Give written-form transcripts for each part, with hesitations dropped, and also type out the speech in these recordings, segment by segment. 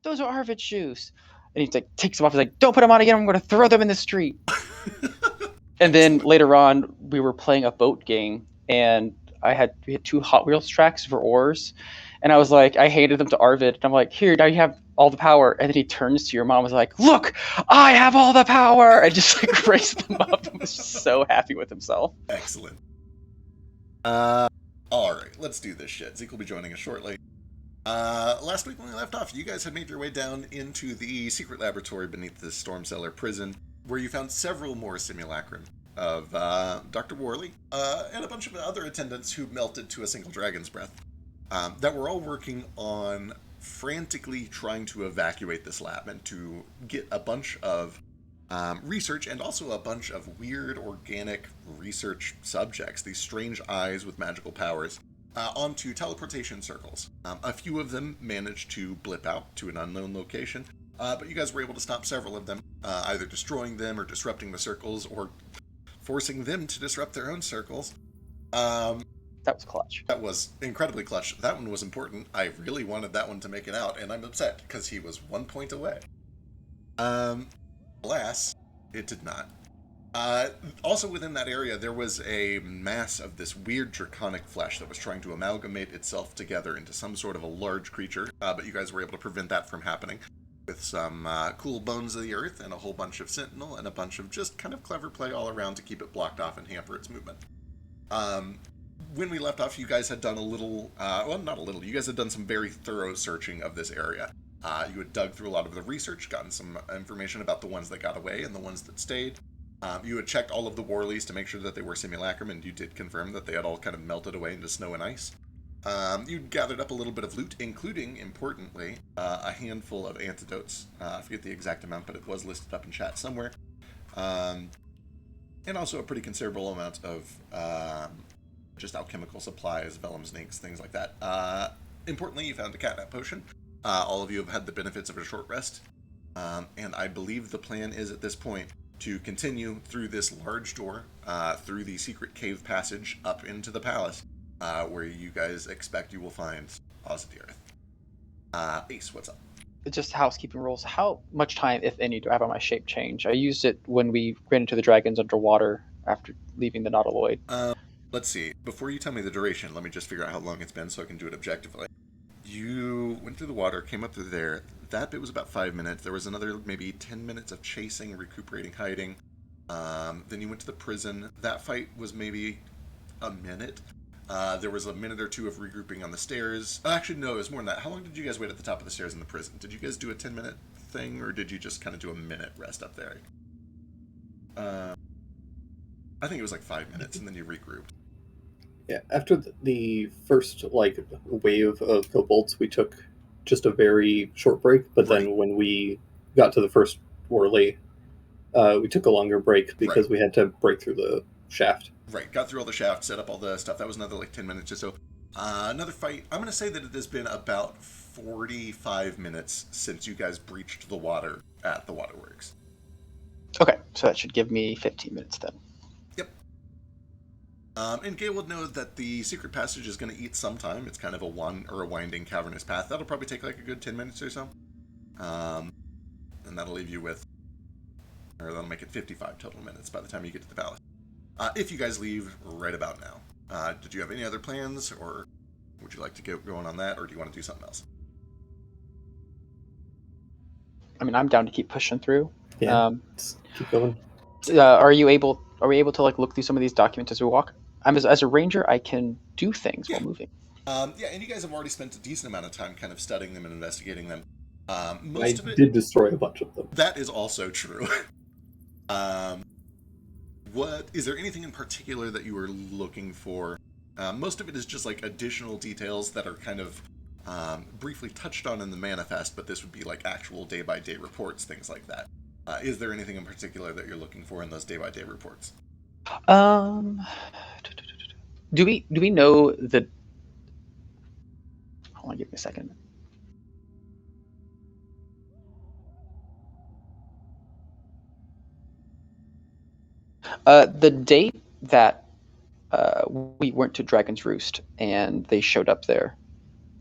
those are Arvid's shoes. And he like takes them off. He's like, don't put them on again. I'm going to throw them in the street. And then later on, we were playing a boat game, and we had 2 Hot Wheels tracks for oars, and I was like, I handed them to Arvid, and I'm like, here, now you have all the power. And then he turns to your mom, and was like, look, I have all the power, and just like raised them up. And was so happy with himself. Excellent. All right, let's do this shit. Zeke will be joining us shortly. Last week when we left off, you guys had made your way down into the secret laboratory beneath the Storm Cellar prison, where you found several more simulacrum of Dr. Worley and a bunch of other attendants who melted to a single dragon's breath that were all working on frantically trying to evacuate this lab and to get a bunch of research and also a bunch of weird organic research subjects, these strange eyes with magical powers, onto teleportation circles. A few of them managed to blip out to an unknown location, but you guys were able to stop several of them, either destroying them or disrupting the circles or forcing them to disrupt their own circles. That was clutch. That was incredibly clutch. That one was important. I really wanted that one to make it out, and I'm upset because he was 1 point away. Alas, it did not. Also within that area, there was a mass of this weird draconic flesh that was trying to amalgamate itself together into some sort of a large creature, but you guys were able to prevent that from happening with some cool bones of the earth and a whole bunch of sentinel and a bunch of just kind of clever play all around to keep it blocked off and hamper its movement. When we left off, you guys had done a little, well, not a little, you guys had done some very thorough searching of this area. You had dug through a lot of the research, gotten some information about the ones that got away and the ones that stayed. You had checked all of the Worleys to make sure that they were simulacrum, and you did confirm that they had all kind of melted away into snow and ice. You'd gathered up a little bit of loot, including, importantly, a handful of antidotes. I forget the exact amount, but it was listed up in chat somewhere. And also a pretty considerable amount of just alchemical supplies, vellum snakes, things like that. Importantly, you found a catnap potion. All of you have had the benefits of a short rest. And I believe the plan is at this point to continue through this large door, through the secret cave passage up into the palace, where you guys expect you will find Ozdirith. Ace, what's up? Just housekeeping rules. How much time, if any, do I have on my shape change? I used it when we ran into the dragons underwater after leaving the Nautiloid. Let's see. Before you tell me the duration, let me just figure out how long it's been so I can do it objectively. You went through the water, came up through there. That bit was about 5 minutes. There was another maybe 10 minutes of chasing, recuperating, hiding. Then you went to the prison. That fight was maybe a minute. There was a minute or two of regrouping on the stairs. Actually, no, it was more than that. How long did you guys wait at the top of the stairs in the prison? Did you guys do a 10-minute thing, or did you just kind of do a minute rest up there? I think it was like 5 minutes, and then you regrouped. Yeah, after the first wave of kobolds, we took just a very short break. But then when we got to the first Worley, we took a longer break because we had to break through the shaft. Right, got through all the shaft, set up all the stuff. That was another 10 minutes or so. Another fight. I'm going to say that it has been about 45 minutes since you guys breached the water at the waterworks. Okay, so that should give me 15 minutes then. Yep. And Gale would know that the secret passage is going to eat some time. It's kind of a winding cavernous path. That'll probably take like a good 10 minutes or so. And that'll leave you with, or that'll make it 55 total minutes by the time you get to the palace. If you guys leave right about now. Did you have any other plans, or would you like to get going on that, or do you want to do something else? I mean, I'm down to keep pushing through. Yeah, keep going. Are we able to look through some of these documents as we walk? As a ranger, I can do things while moving. And you guys have already spent a decent amount of time kind of studying them and investigating them. Most of it did destroy a bunch of them. That is also true. What is there anything in particular that you were looking for? Most of it is just like additional details that are kind of briefly touched on in the manifest, but this would be like actual day-by-day reports, things like that. Is there anything in particular that you're looking for in those day-by-day reports? Do we know that? Hold on, give me a second. The date that we went to Dragon's Roost and they showed up there,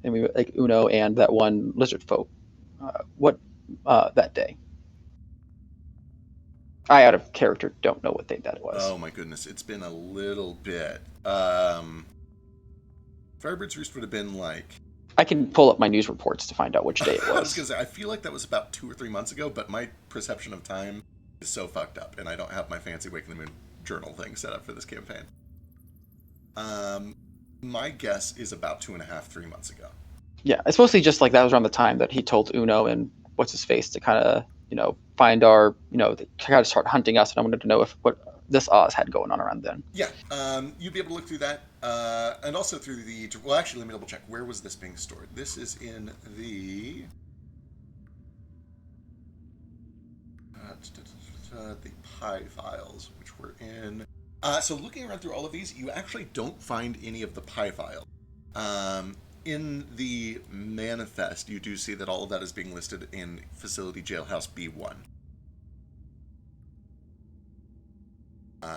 and we like Uno and that one lizard folk. What that day? I, out of character, don't know what day that was. Oh my goodness, it's been a little bit. Firebird's Roost would have been like... I can pull up my news reports to find out which day it I was was. going to say, I feel like that was about 2 or 3 months ago, but my perception of time is so fucked up, and I don't have my fancy Waking the Moon journal thing set up for this campaign. My guess is about 2.5, 3 months ago. Yeah, it's mostly just like that was around the time that he told Uno and what's his face to kind of find our to kind of start hunting us, and I wanted to know what this Oz had going on around then. Yeah, you'd be able to look through that, and also through the... Well, actually, let me double check. Where was this being stored? This is in the... the PI files, which were in... So looking around through all of these, you actually don't find any of the PI files. In the manifest, you do see that all of that is being listed in Facility Jailhouse B1.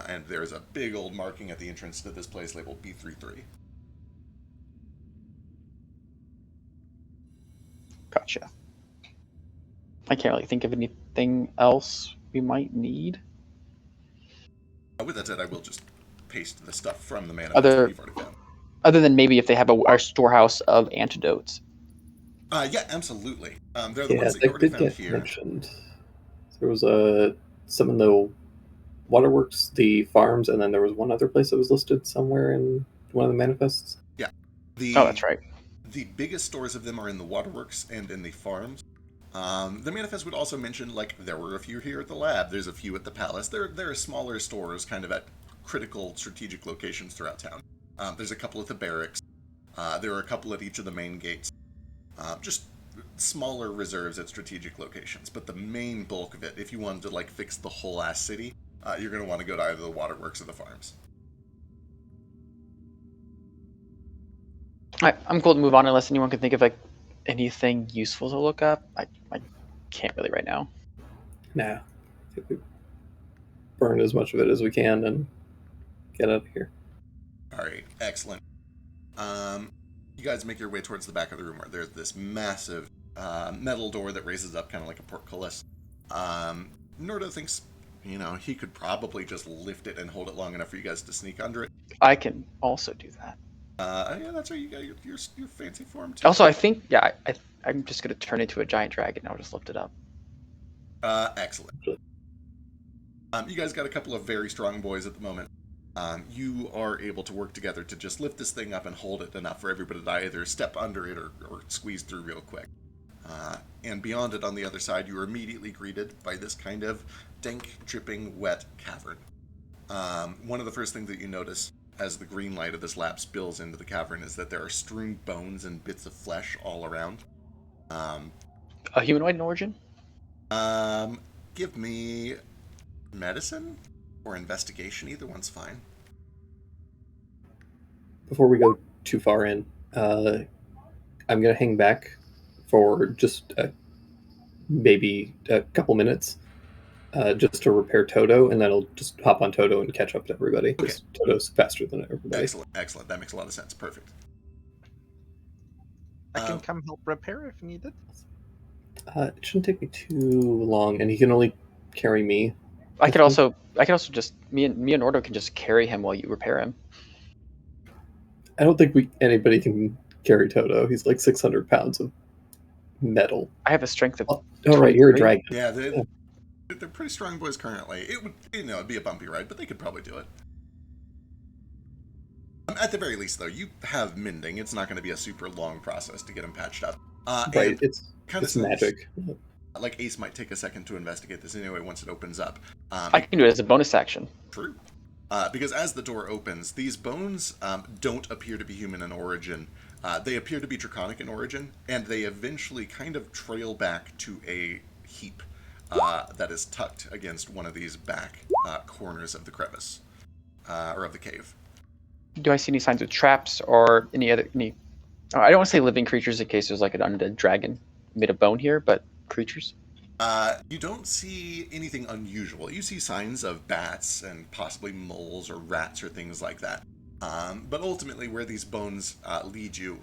And there's a big old marking at the entrance to this place labeled B33. Gotcha. I can't really think of anything else we might need. With that said, I will just paste the stuff from the manifest that you've already found. Other than maybe if they have our storehouse of antidotes. Yeah, absolutely. They're the ones that you already found here. Mentioned. There was some in the waterworks, the farms, and then there was one other place that was listed somewhere in one of the manifests. Yeah. Oh, that's right. The biggest stores of them are in the waterworks and in the farms. The manifest would also mention, like, there were a few here at the lab. There's a few at the palace. There are smaller stores kind of at critical strategic locations throughout town. There's a couple at the barracks. There are a couple at each of the main gates. Just smaller reserves at strategic locations. But the main bulk of it, if you wanted to, like, fix the whole ass city, you're going to want to go to either the waterworks or the farms. All right, I'm cool to move on unless anyone can think of like anything useful to look up. I can't really right now. Nah. I think we burn as much of it as we can and get out of here. All right, excellent. You guys make your way towards the back of the room where there's this massive metal door that raises up kind of like a portcullis. Nordo thinks, he could probably just lift it and hold it long enough for you guys to sneak under it. I can also do that. Yeah, that's right. You got your fancy form too. Also, I think, I'm just going to turn into a giant dragon. I'll just lift it up. Excellent. You guys got a couple of very strong boys at the moment. You are able to work together to just lift this thing up and hold it enough for everybody to either step under it or squeeze through real quick. And beyond it, on the other side, you are immediately greeted by this kind of dank, dripping, wet cavern. One of the first things that you notice as the green light of this lab spills into the cavern is that there are strewn bones and bits of flesh all around. A humanoid in origin? Give me medicine or investigation. Either one's fine. Before we go too far in, I'm going to hang back for just maybe a couple minutes just to repair Toto, and then I'll just hop on Toto and catch up to everybody. Okay. Toto's faster than everybody. Excellent. That makes a lot of sense. Perfect. I can come help repair if needed. It shouldn't take me too long, and he can only carry me. I could also just me and Nordo can just carry him while you repair him. I don't think anybody can carry Toto. He's like 600 pounds of metal. I have a strength of. Oh, right, you're a dragon. Yeah, they're pretty strong boys currently. It would, it'd be a bumpy ride, but they could probably do it. At the very least, though, you have mending. It's not going to be a super long process to get them patched up. Right, it's magic. Like Ace might take a second to investigate this anyway once it opens up. I can do it as a bonus action. True. Because as the door opens, these bones don't appear to be human in origin. They appear to be draconic in origin, and they eventually kind of trail back to a heap that is tucked against one of these back corners of the crevice, or of the cave. Do I see any signs of traps or any other... I don't want to say living creatures in case there's like an undead dragon made of bone here, but creatures? You don't see anything unusual. You see signs of bats and possibly moles or rats or things like that. But ultimately, where these bones lead you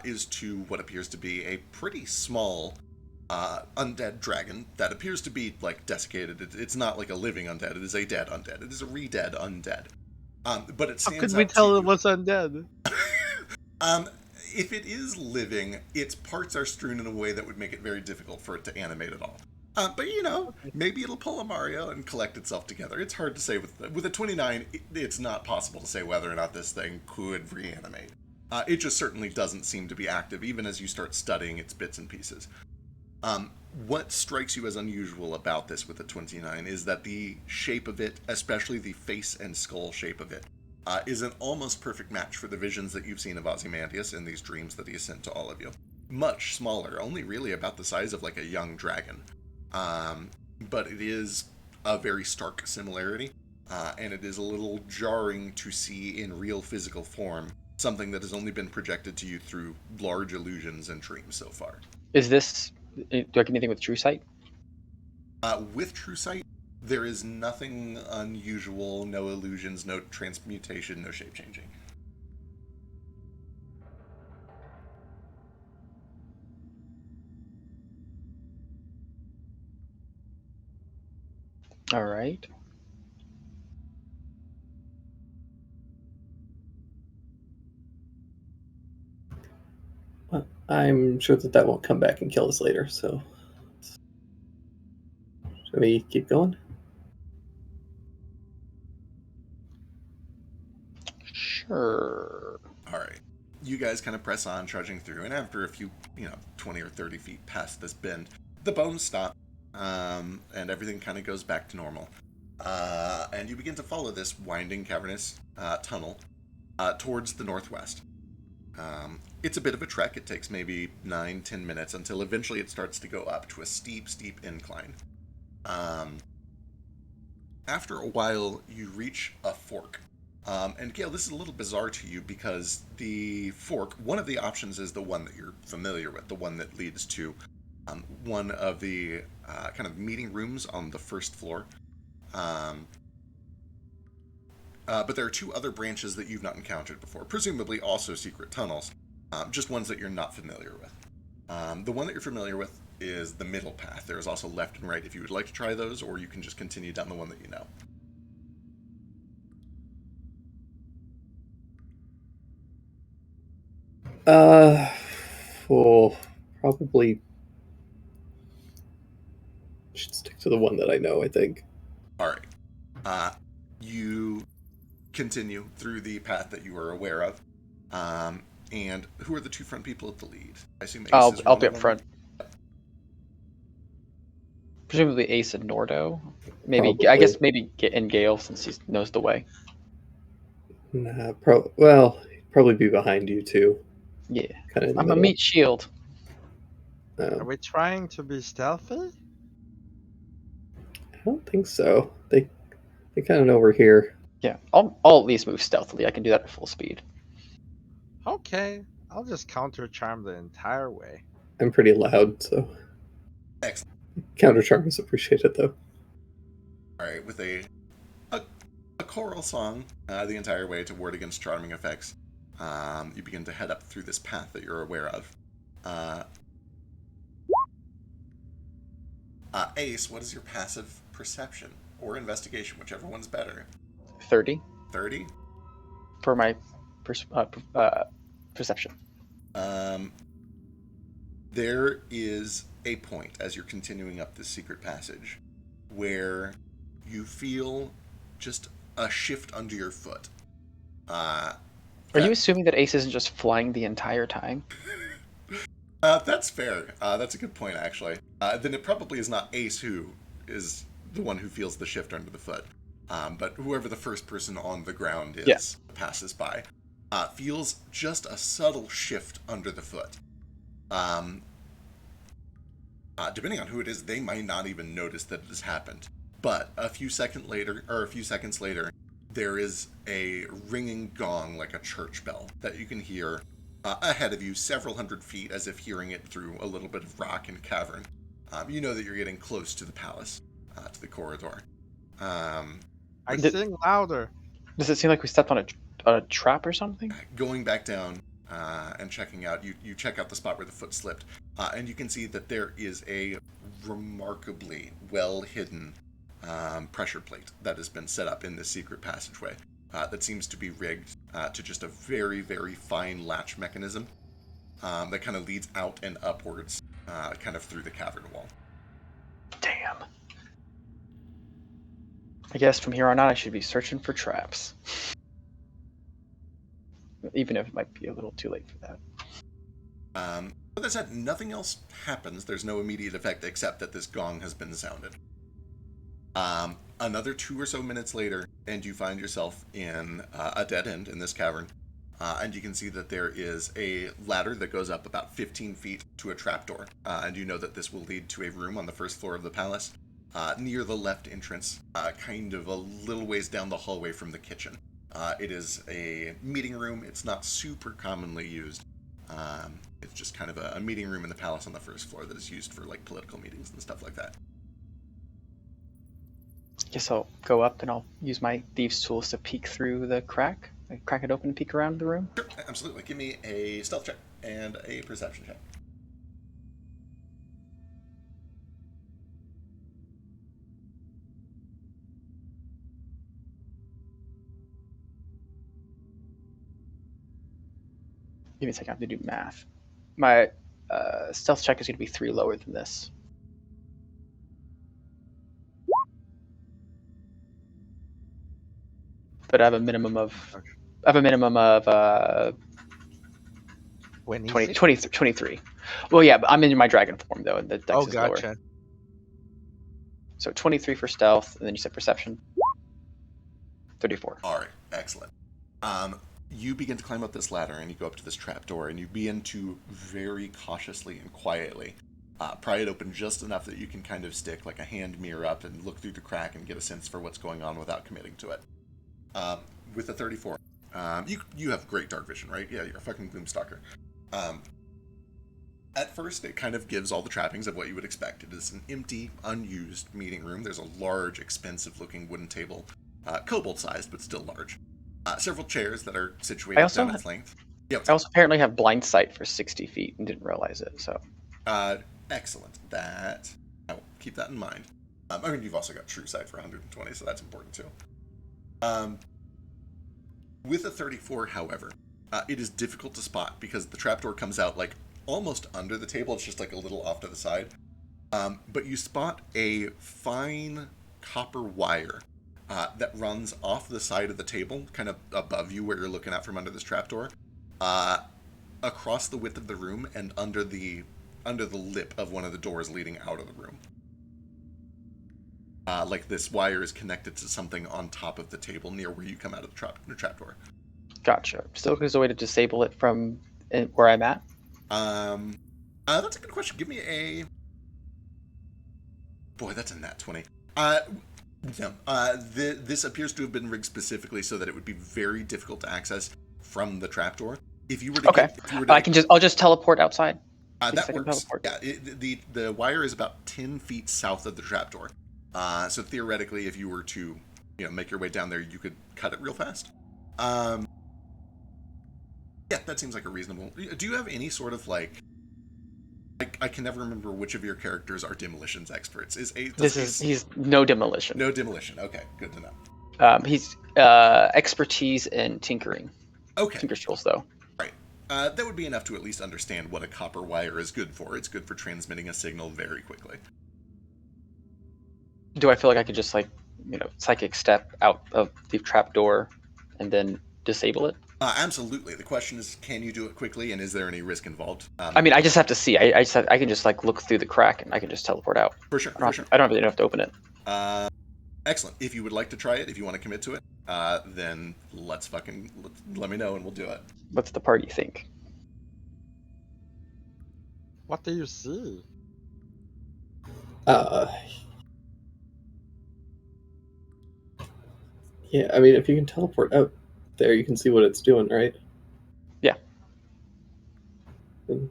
is to what appears to be a pretty small undead dragon that appears to be like desiccated. It's not like a living undead. It is a dead undead. It is a re-dead undead. But it How stands could we out to tell you. it was undead? If it is living, its parts are strewn in a way that would make it very difficult for it to animate at all. But maybe it'll pull a Mario and collect itself together. It's hard to say with a 29. It's not possible to say whether or not this thing could reanimate. It just certainly doesn't seem to be active, even as you start studying its bits and pieces. What strikes you as unusual about this with a 29 is that the shape of it, especially the face and skull shape of it, is an almost perfect match for the visions that you've seen of Ozymandias in these dreams that he has sent to all of you. Much smaller, only really about the size of like a young dragon. But it is a very stark similarity, and it is a little jarring to see in real physical form something that has only been projected to you through large illusions and dreams so far. Is this... Do I get anything with True Sight? With True Sight, there is nothing unusual, no illusions, no transmutation, no shape changing. All right. Well, I'm sure that won't come back and kill us later, so... Shall we keep going? Sure. All right. You guys kind of press on, trudging through, and after a few, 20 or 30 feet past this bend, the bones stop, and everything kind of goes back to normal. And you begin to follow this winding, cavernous tunnel towards the northwest. It's a bit of a trek. It takes maybe 9-10 minutes until eventually it starts to go up to a steep, steep incline. After a while, you reach a fork. And Gail, this is a little bizarre to you because the fork, one of the options is the one that you're familiar with, the one that leads to one of the kind of meeting rooms on the first floor. But there are two other branches that you've not encountered before, presumably also secret tunnels, just ones that you're not familiar with. The one that you're familiar with is the middle path. There is also left and right if you would like to try those, or you can just continue down the one that you know. Well, probably should stick to the one that I know, I think. All right. You continue through the path that you are aware of. And who are the two front people at the lead? I assume Ace I'll is be one up of them? front. Presumably Ace and Nordo. Maybe Probably. I guess maybe in Gale since he knows the way. Nah, well, he'd probably be behind you too. Yeah. Kind of in the I'm a middle. meat shield. Are we trying to be stealthy? I don't think so. They kind of know we're here. Yeah. I'll at least move stealthily. I can do that at full speed. Okay, I'll just counter charm the entire way. I'm pretty loud, so Excellent. counter charm is appreciated though. All right, with a choral song the entire way to ward against charming effects, you begin to head up through this path that you're aware of. Ace, what is your passive perception or investigation, whichever one's better? 30 30? for my perception. There is a point as you're continuing up this secret passage where you feel just a shift under your foot. Are you assuming that Ace isn't just flying the entire time? That's fair. That's a good point, actually. Then it probably is not Ace who is the one who feels the shift under the foot, but whoever the first person on the ground is passes by, feels just a subtle shift under the foot. Depending on who it is, they might not even notice that it has happened. But a few seconds later, there is a ringing gong like a church bell that you can hear ahead of you several hundred feet, as if hearing it through a little bit of rock and cavern. You know that you're getting close to the palace, to the corridor. Sing louder. Does it seem like we stepped on a trap or something? Going back down and checking out, you check out the spot where the foot slipped. and you can see that there is a remarkably well-hidden pressure plate that has been set up in this secret passageway that seems to be rigged to just a very, very fine latch mechanism that kind of leads out and upwards kind of through the cavern wall. Damn. I guess from here on out I should be searching for traps. Even if it might be a little too late for that. But that said, nothing else happens. There's no immediate effect except that this gong has been sounded. Another 2 or so minutes later, and you find yourself in a dead end in this cavern. And you can see that there is a ladder that goes up about 15 feet to a trapdoor. And you know that this will lead to a room on the first floor of the palace, near the left entrance, kind of a little ways down the hallway from the kitchen. It is a meeting room. It's not super commonly used. It's just kind of a meeting room in the palace on the first floor that is used for like political meetings and stuff like that. Guess I'll go up and I'll use my thieves' tools to peek through the crack. I crack it open and peek around the room. Sure, absolutely. Give me a stealth check and a perception check. Give me a second, I have to do math. My stealth check is going to be 3 lower than this. But I have a minimum of 23. Well, yeah, but I'm in my dragon form though, and the dex is gotcha. lower. So 23 for stealth, and then you said perception. 34. All right, excellent. You begin to climb up this ladder, and you go up to this trapdoor, and you begin to very cautiously and quietly pry it open just enough that you can kind of stick like a hand mirror up and look through the crack and get a sense for what's going on without committing to it. With a 34, you have great dark vision, right? Yeah, you're a fucking Gloomstalker. At first, it kind of gives all the trappings of what you would expect. It is an empty, unused meeting room. There's a large, expensive-looking wooden table, kobold-sized, but still large. Several chairs that are situated down its length. Yeah, I also apparently have blind sight for 60 feet and didn't realize it. So, excellent. I will keep that in mind. I mean, you've also got true sight for 120, so that's important too. With a 34, however, it is difficult to spot because the trapdoor comes out like almost under the table. It's just like a little off to the side. But you spot a fine copper wire that runs off the side of the table, kind of above you where you're looking out from under this trapdoor, across the width of the room and under the lip of one of the doors leading out of the room. Like this wire is connected to something on top of the table near where you come out of the trapdoor. Gotcha. So there's a way to disable it from where I'm at? That's a good question. Give me a... Boy, that's a nat 20. No. This appears to have been rigged specifically so that it would be very difficult to access from the trapdoor. If you were to I'll just teleport outside. That works. Yeah, the wire is about 10 feet south of the trapdoor. So theoretically, if you were to, make your way down there, you could cut it real fast. Yeah, that seems like a reasonable... Do you have any sort of, like... I can never remember which of your characters are demolitions experts. He's no demolition. No demolition. Okay, good to know. He's expertise in tinkering. Okay. Tinker skills, though. Right. That would be enough to at least understand what a copper wire is good for. It's good for transmitting a signal very quickly. Do I feel like I could just, psychic step out of the trapdoor and then disable it? Absolutely. The question is, can you do it quickly, and is there any risk involved? I mean, I just have to see. I can just look through the crack, and I can just teleport out. For sure. I don't really have to open it. Excellent. If you would like to try it, if you want to commit to it, then let me know, and we'll do it. What's the party think? What do you see? Yeah, I mean, if you can teleport out there, you can see what it's doing, right? Yeah. And,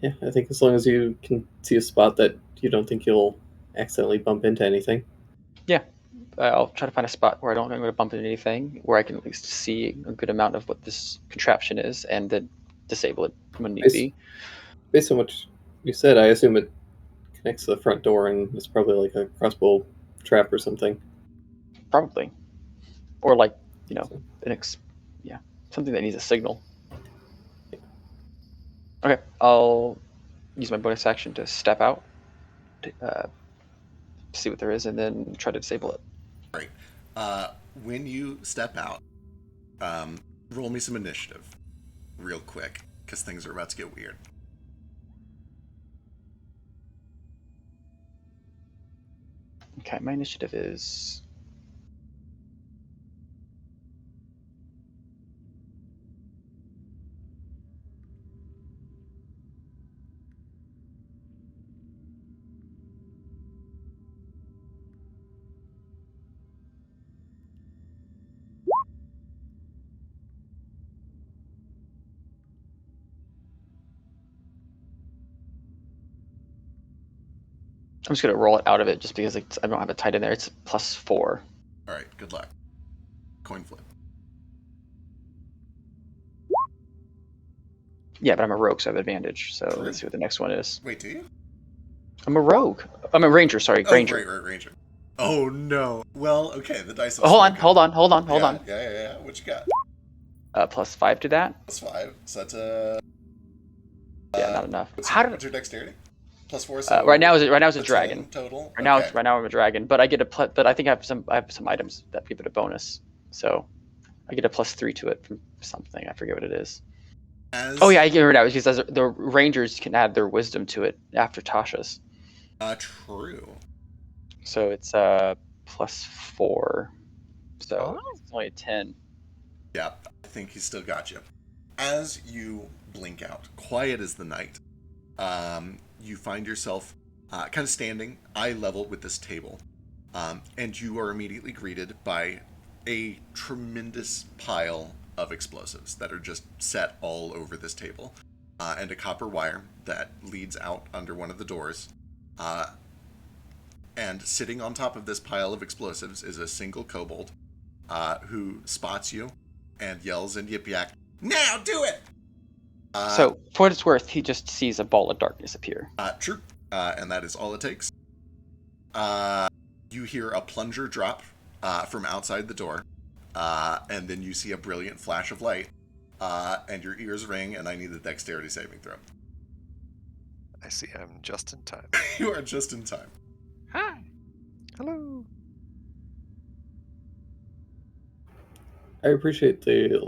yeah, I think as long as you can see a spot that you don't think you'll accidentally bump into anything. Yeah. I'll try to find a spot where I don't think I'm going to bump into anything, where I can at least see a good amount of what this contraption is, and then disable it when need be. Based on what you said, I assume it connects to the front door, and it's probably like a crossbow trap or something. Probably, or like So, yeah, something that needs a signal. Okay, I'll use my bonus action to step out, to see what there is, and then try to disable it. Great. When you step out, roll me some initiative real quick, because things are about to get weird. Okay, my initiative is I'm just gonna roll it out of it just because I don't have it tied in there. It's +4. All right, good luck. Coin flip. Yeah, but I'm a rogue, so I have advantage. So True. let's see what the next one is. Wait, do you? I'm a rogue. I'm a ranger. Sorry, Oh, ranger. right, Ranger. Oh no. Well, okay, the dice. Oh, hold on. Yeah. What you got? +5 to that. +5. So that's a. Yeah, not enough. What's your dexterity? +4. So Right now it's a 10 dragon. total. Right now I'm a dragon, but I get but I think I have some items that give it a bonus. So I get a +3 to it from something. I forget what it is. Oh yeah, I get it out because the rangers can add their wisdom to it after Tasha's. True. So it's +4. So Oh. it's only a 10. Yeah, I think he's still got you. As you blink out, quiet as the night, you find yourself kind of standing eye level with this table, and you are immediately greeted by a tremendous pile of explosives that are just set all over this table, and a copper wire that leads out under one of the doors. And sitting on top of this pile of explosives is a single kobold who spots you and yells in Yip-Yak, "Now do it!" So for what it's worth, he just sees a ball of darkness appear. True. And that is all it takes. You hear a plunger drop from outside the door, and then you see a brilliant flash of light, and your ears ring, and I need a dexterity saving throw. I see I'm just in time. You are just in time. Hi. Hello. I appreciate the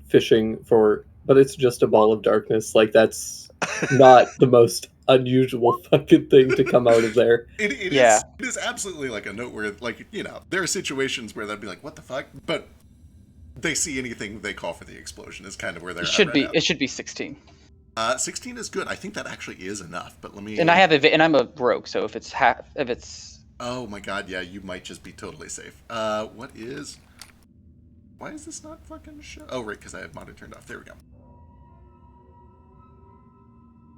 fishing for, but it's just a ball of darkness. Like, that's not the most unusual fucking thing to come out of there. It is absolutely like a note where, there are situations where they'd be like, what the fuck? But they see anything they call for the explosion is kind of where they're It should be 16. 16 is good. I think that actually is enough, but let me... And I'm a rogue, so if it's... Oh my god, yeah, you might just be totally safe. Why is this not fucking show? Oh, right, because I have monitor turned off. There we go.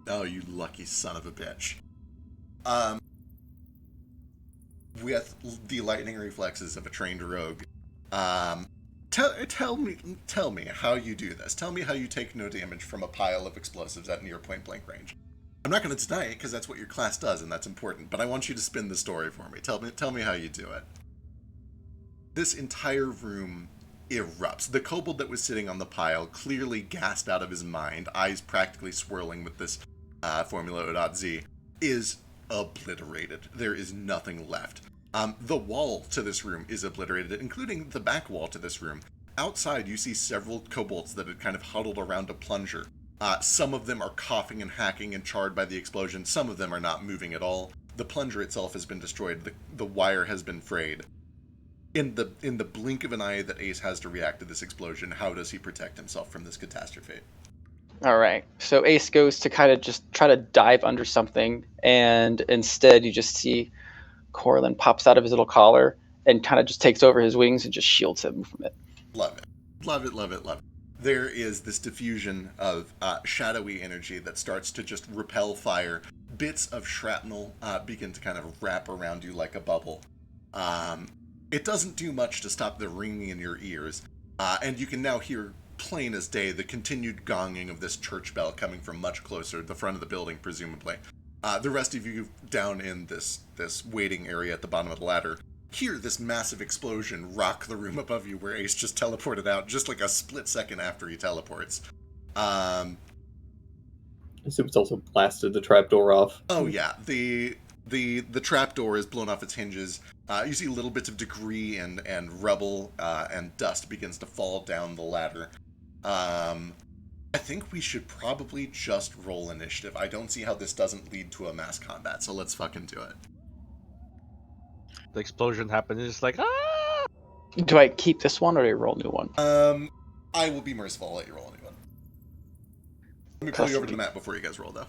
Oh, you lucky son of a bitch. With the lightning reflexes of a trained rogue, tell me how you do this. Tell me how you take no damage from a pile of explosives at near point blank range. I'm not going to deny it because that's what your class does and that's important, but I want you to spin the story for me. Tell me how you do it. This entire room erupts. The kobold that was sitting on the pile, clearly gassed out of his mind, eyes practically swirling with this Formula O.Z, is obliterated. There is nothing left. The wall to this room is obliterated, including the back wall to this room. Outside, you see several kobolds that had kind of huddled around a plunger. Some of them are coughing and hacking and charred by the explosion. Some of them are not moving at all. The plunger itself has been destroyed. The wire has been frayed. In the blink of an eye that Ace has to react to this explosion, how does he protect himself from this catastrophe? All right. So Ace goes to kind of just try to dive under something, and instead you just see Corlin pops out of his little collar and kind of just takes over his wings and just shields him from it. Love it. Love it, love it, love it. There is this diffusion of shadowy energy that starts to just repel fire. Bits of shrapnel begin to kind of wrap around you like a bubble. It doesn't do much to stop the ringing in your ears, and you can now hear plain as day the continued gonging of this church bell coming from much closer, the front of the building, presumably. The rest of you down in this waiting area at the bottom of the ladder hear this massive explosion rock the room above you where Ace just teleported out just like a split second after he teleports. I assume it's also blasted the trapdoor off. Oh yeah, the trapdoor is blown off its hinges. You see little bits of debris and rubble and dust begins to fall down the ladder. I think we should probably just roll initiative. I don't see how this doesn't lead to a mass combat, so let's fucking do it. The explosion happened. It's like, ah! Do I keep this one or do I roll a new one? I will be merciful. I'll let you roll a new one. Let me pull you over to the map before you guys roll, though.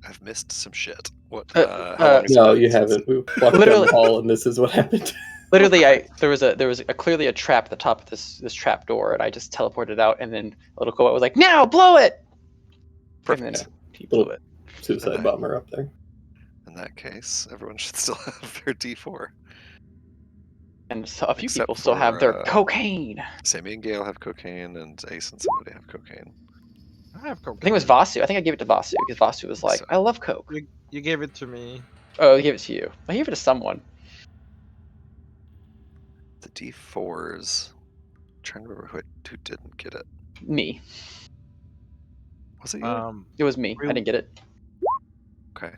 I've missed some shit. What? No, you haven't. We walked down Literally- the hall, and this is what happened. Literally, there was clearly a trap at the top of this trap door, and I just teleported out, and then little Cobalt was like, "Now, blow it!" Perfect. And then he blew it. Suicide bomber up there. In that case, everyone should still have their D4. And so a few Except people still have for, their cocaine. Sammy and Gale have cocaine, and Ace and somebody have cocaine. I have cocaine. I think it was Vasu. I think I gave it to Vasu because Vasu was like, So- "I love coke." You gave it to me. Oh, I gave it to you. I gave it to someone. The D4s. I'm trying to remember who didn't get it. Me. Was it you? It was me. I didn't get it. Okay.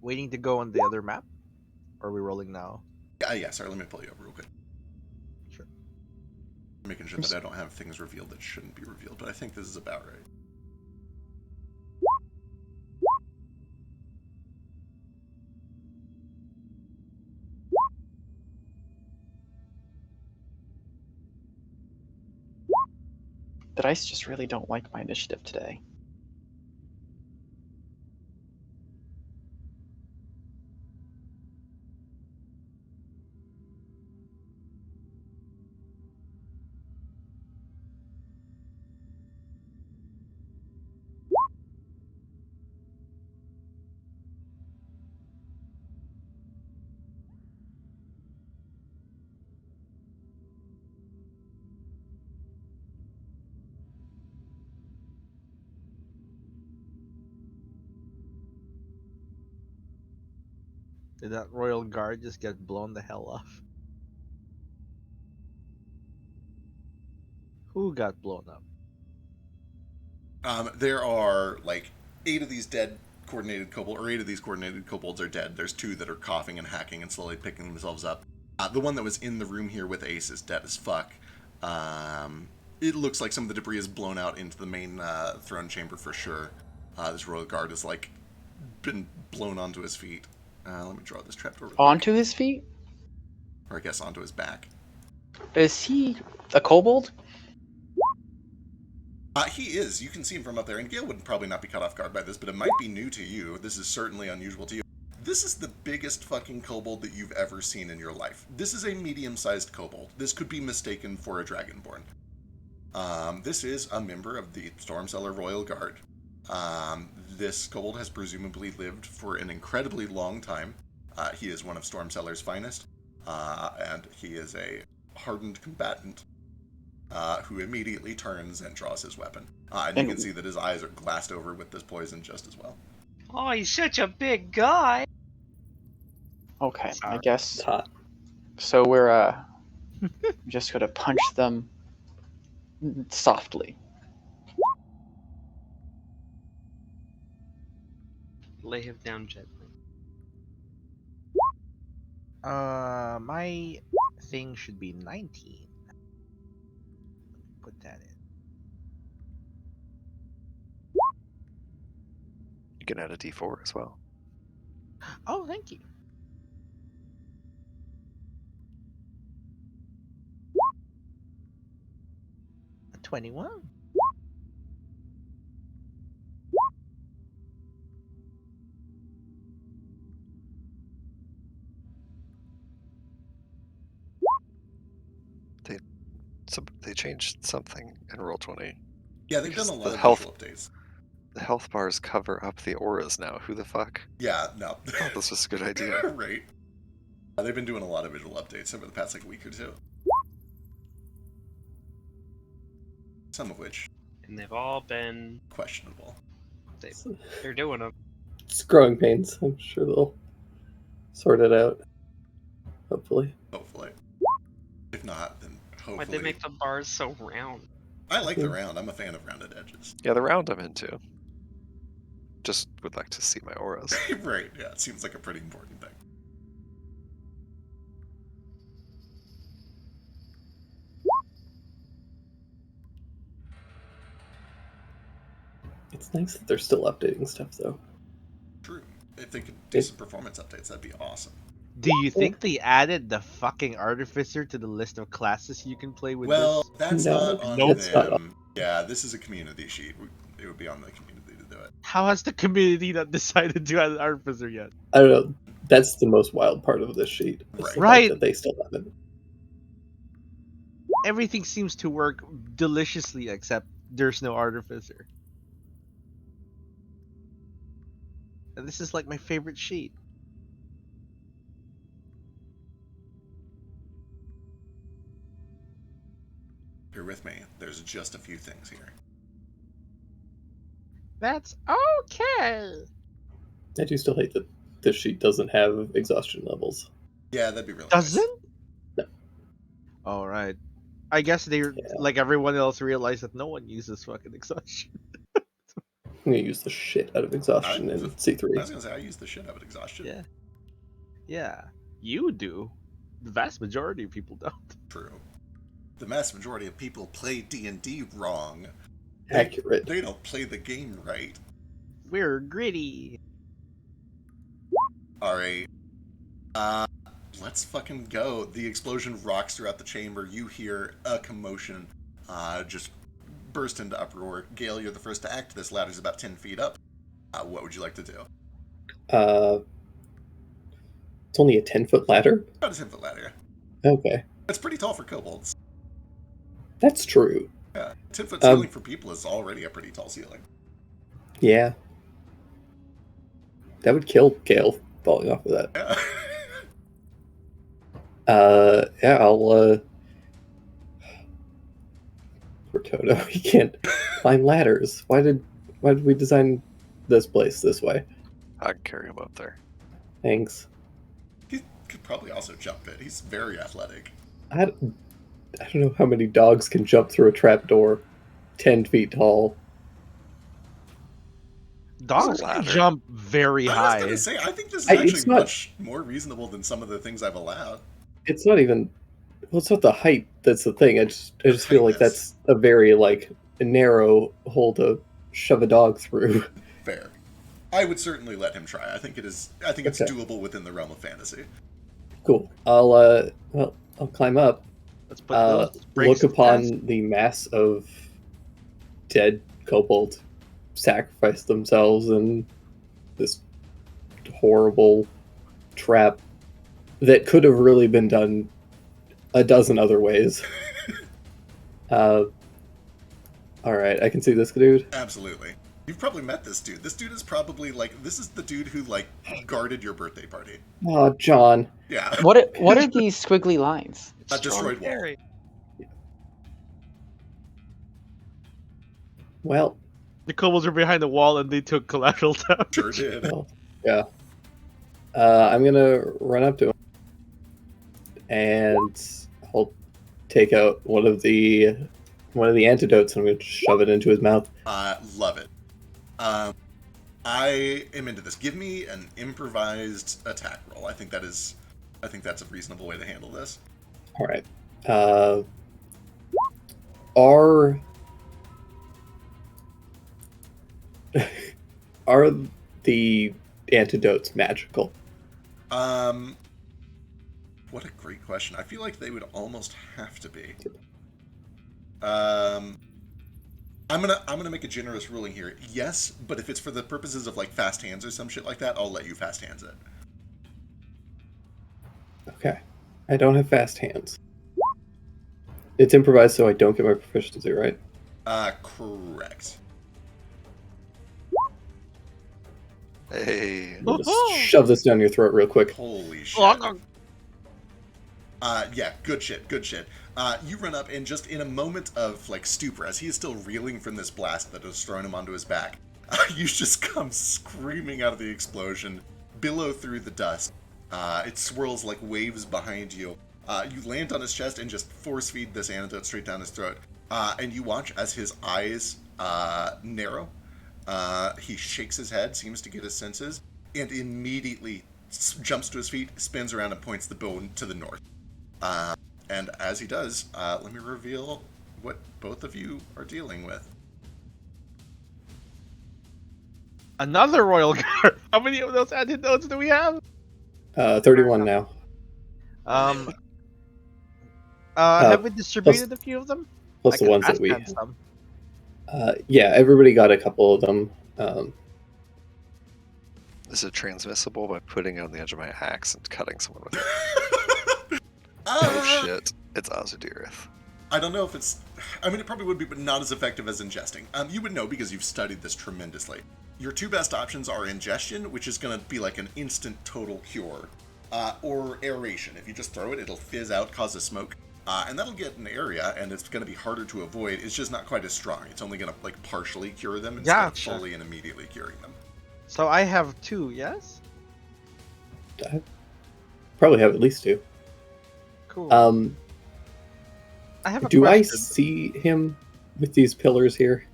Waiting to go on the other map? Or are we rolling now? Yeah, sorry, let me pull you over real quick. Sure. Making sure that I don't have things revealed that shouldn't be revealed, but I think this is about right. The dice just really don't like my initiative today. Did that royal guard just get blown the hell off? Who got blown up? There are like 8 of these coordinated kobolds are dead. There's 2 that are coughing and hacking and slowly picking themselves up. The one that was in the room here with Ace is dead as fuck. It looks like some of the debris is blown out into the main throne chamber for sure. This royal guard has like been blown onto his feet. Let me draw this trapdoor. Onto his feet? Or I guess onto his back. Is he a kobold? He is. You can see him from up there, and Gale would probably not be caught off guard by this, but it might be new to you. This is certainly unusual to you. This is the biggest fucking kobold that you've ever seen in your life. This is a medium-sized kobold. This could be mistaken for a dragonborn. This is a member of the Stormcellar Royal Guard. This kobold has presumably lived for an incredibly long time. He is one of Stormcellar's finest, and he is a hardened combatant who immediately turns and draws his weapon. And you can see that his eyes are glassed over with this poison just as well. Oh, he's such a big guy. Okay, I guess. It's hot. So we're just gonna punch them softly. Lay him down gently. My thing should be 19. Put that in. You can add a D4 as well. Oh, thank you. A 21. They changed something in Roll20. Yeah, they've Because done a lot the of health- visual updates. The health bars cover up the auras now. Who the fuck? Yeah, no. Oh, this was a good idea. Right. They've been doing a lot of visual updates over the past like week or two. Some of which And they've all been. questionable. They're doing them. It's growing pains. I'm sure they'll sort it out. Hopefully. Hopefully. If not, then hopefully. Why'd they make the bars so round? I like the round. I'm a fan of rounded edges. Yeah, the round I'm into. Just would like to see my auras. Right, yeah, it seems like a pretty important thing. It's nice that they're still updating stuff, though. True. If they could do some performance updates, that'd be awesome. Do you think they added the fucking Artificer to the list of classes you can play with Well, this? that's No, not on that's not them. Yeah, this is a community sheet. It would be on the community to do it. How has the community not decided to add an Artificer yet? I don't know. That's the most wild part of this sheet. is the fact Right. That they still haven't. Everything seems to work deliciously except there's no Artificer. And this is like my favorite sheet. Bear with me. There's just a few things here. That's okay. I do still hate that this sheet doesn't have exhaustion levels. Yeah, that'd be really Doesn't? No. All right. I guess they, like everyone else, realized that no one uses fucking exhaustion. I'm gonna use the shit out of exhaustion in I C3. was gonna say I use the shit out of exhaustion. Yeah. Yeah. You do. The vast majority of people don't. True. The vast majority of people play D&D wrong. Accurate. They don't play the game right. We're gritty. Alright. Let's fucking go. The explosion rocks throughout the chamber. You hear a commotion. Just burst into uproar. Gale, you're the first to act. This ladder's about 10 feet up. What would you like to do? It's only a 10-foot ladder? About a 10-foot ladder. Okay. That's pretty tall for kobolds. That's true. Yeah. 10-foot ceiling for people is already a pretty tall ceiling. Yeah. That would kill Gale falling off of that. Yeah. Yeah, I'll, Poor Toto, he can't climb ladders. Why did we design this place this way? I can carry him up there. Thanks. He could probably also jump it. He's very athletic. I don't know how many dogs can jump through a trapdoor 10 feet tall. Dogs can ladder. jump very I was high. gonna say, I think this is It's actually not- much more reasonable than some of the things I've allowed. It's not even... Well, it's not the height that's the thing. I just feel like Tightness. that's a very, like, narrow hole to shove a dog through. Fair. I would certainly let him try. I think it's Okay. doable within the realm of fantasy. Cool. I'll climb up. Let's put those Look brakes to upon test. the mass of dead kobold sacrifice themselves in this horrible trap that could have really been done a dozen other ways. All right, I can see this dude. Absolutely. You've probably met this dude. This dude is probably this is the dude who guarded your birthday party. Oh, John. Yeah. What are these squiggly lines? A destroyed wall. Scary. Well, The kobolds were behind the wall and they took collateral damage. Sure did. well, yeah. I'm gonna run up to him and I'll take out one of the antidotes and I'm gonna shove it into his mouth. Love it. I am into this. Give me an improvised attack roll. I think that's a reasonable way to handle this. All right. Are the antidotes magical? What a great question. I feel like they would almost have to be. I'm gonna make a generous ruling here. Yes, but if it's for the purposes of fast hands or some shit like that, I'll let you fast hands it. Okay. I don't have fast hands. It's improvised, so I don't get my proficiency, right? Correct. Hey. I'll just shove this down your throat real quick. Holy shit. Yeah, good shit, good shit. You run up, and just in a moment of like stupor, as he is still reeling from this blast that has thrown him onto his back, you just come screaming out of the explosion, billow through the dust. It swirls like waves behind you. You land on his chest and just force feed this antidote straight down his throat. And you watch as his eyes narrow. He shakes his head, seems to get his senses, and immediately jumps to his feet, spins around, and points the bow to the north. And as he does, let me reveal what both of you are dealing with. Another royal guard. How many of those antidotes do we have? 31 now. Have we distributed a few of them? Plus I the can ones that ask we. them some. Yeah, everybody got a couple of them. Is it transmissible by putting it on the edge of my axe and cutting someone with it? Uh, Oh shit! It's Azudirith. I don't know if it's... I mean, it probably would be, but not as effective as ingesting. You would know because you've studied this tremendously. Your two best options are ingestion, which is going to be like an instant total cure, or aeration. If you just throw it, it'll fizz out, cause a smoke, and that'll get an area, and it's going to be harder to avoid. It's just not quite as strong. It's only going to like partially cure them instead of Gotcha. fully and immediately curing them. So I have 2, yes? I probably have at least 2. Cool. I have a Do I question. see him with these pillars here?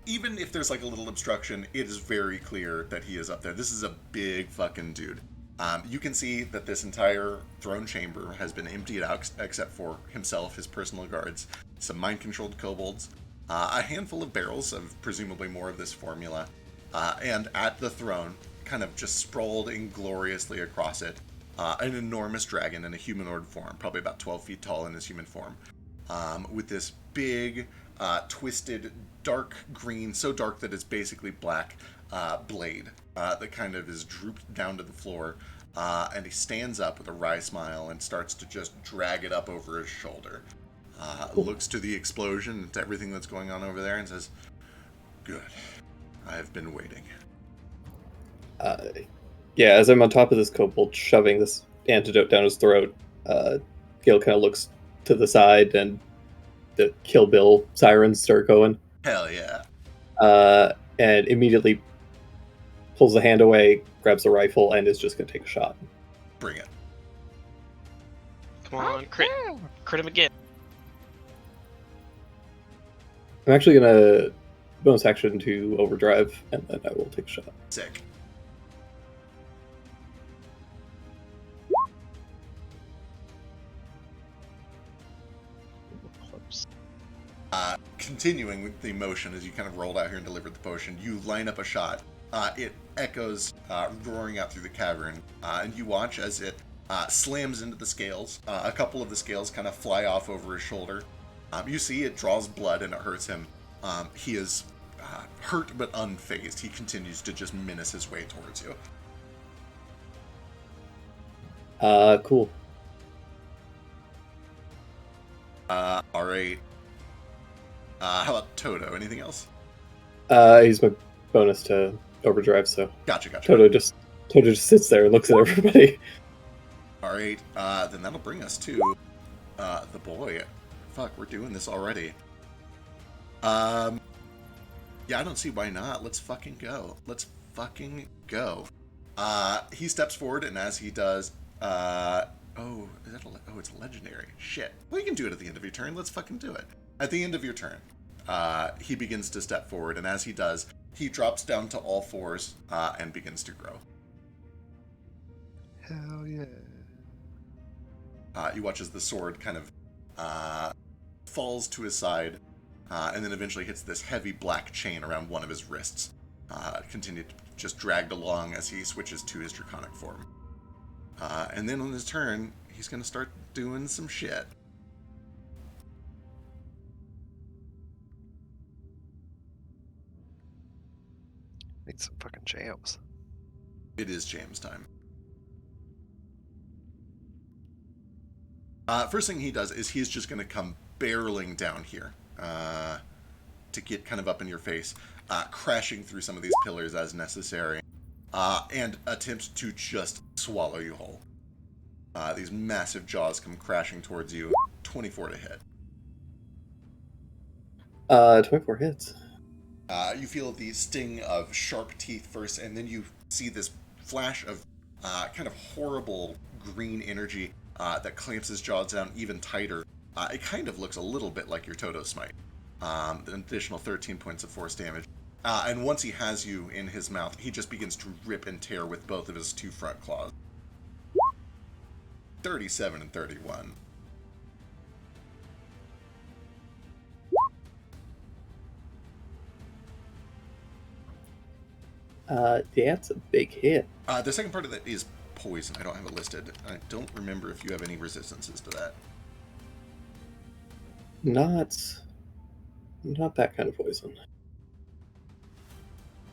Even if there's like a little obstruction, it is very clear that he is up there. This is a big fucking dude. You can see that this entire throne chamber has been emptied out except for himself, his personal guards, some mind-controlled kobolds, a handful of barrels of presumably more of this formula, and at the throne, kind of just sprawled ingloriously across it, an enormous dragon in a humanoid form, probably about 12 feet tall in his human form, with this big, twisted, dark green, so dark that it's basically black, blade that kind of is drooped down to the floor, and he stands up with a wry smile and starts to just drag it up over his shoulder. Looks to the explosion and to everything that's going on over there and says, "Good. I have been waiting." Yeah, as I'm on top of this kobold shoving this antidote down his throat, Gil kind of looks to the side and the Kill Bill sirens start going. Hell yeah. And immediately pulls the hand away, grabs the rifle, and is just going to take a shot. Bring it. Come on, crit him again. I'm actually going to bonus action to overdrive, and then I will take a shot. Sick. Continuing with the motion as you kind of rolled out here and delivered the potion, you line up a shot. It echoes, roaring out through the cavern, and you watch as it slams into the scales. A couple of the scales kind of fly off over his shoulder. You see it draws blood and it hurts him. He is hurt but unfazed. He continues to just menace his way towards you. Cool. Alright. How about Toto? Anything else? He's my bonus to overdrive, so Gotcha. Toto just sits there and looks at everybody. Alright, then that'll bring us to the boy. Fuck, we're doing this already. Yeah, I don't see why not. Let's fucking go. He steps forward, and as he does, it's a legendary. Shit. Well, you can do it at the end of your turn. Let's fucking do it. At the end of your turn, he begins to step forward, and as he does, he drops down to all fours and begins to grow. Hell yeah. You watch as the sword kind of falls to his side, and then eventually hits this heavy black chain around one of his wrists. Continued to just dragged along as he switches to his draconic form. And then on his turn, he's going to start doing some shit. Need some fucking jams. It is James time. First thing he does is he's just going to come barreling down here to get kind of up in your face, crashing through some of these pillars as necessary, and attempts to just swallow you whole. These massive jaws come crashing towards you. 24 to hit. 24 hits. You feel the sting of sharp teeth first, and then you see this flash of kind of horrible green energy that clamps his jaws down even tighter. It kind of looks a little bit like your Toto Smite. An additional 13 points of force damage. And once he has you in his mouth, he just begins to rip and tear with both of his two front claws. 37 and 31. That's a big hit. The second part of that is poison. I don't have it listed. I don't remember if you have any resistances to that. Not that kind of poison.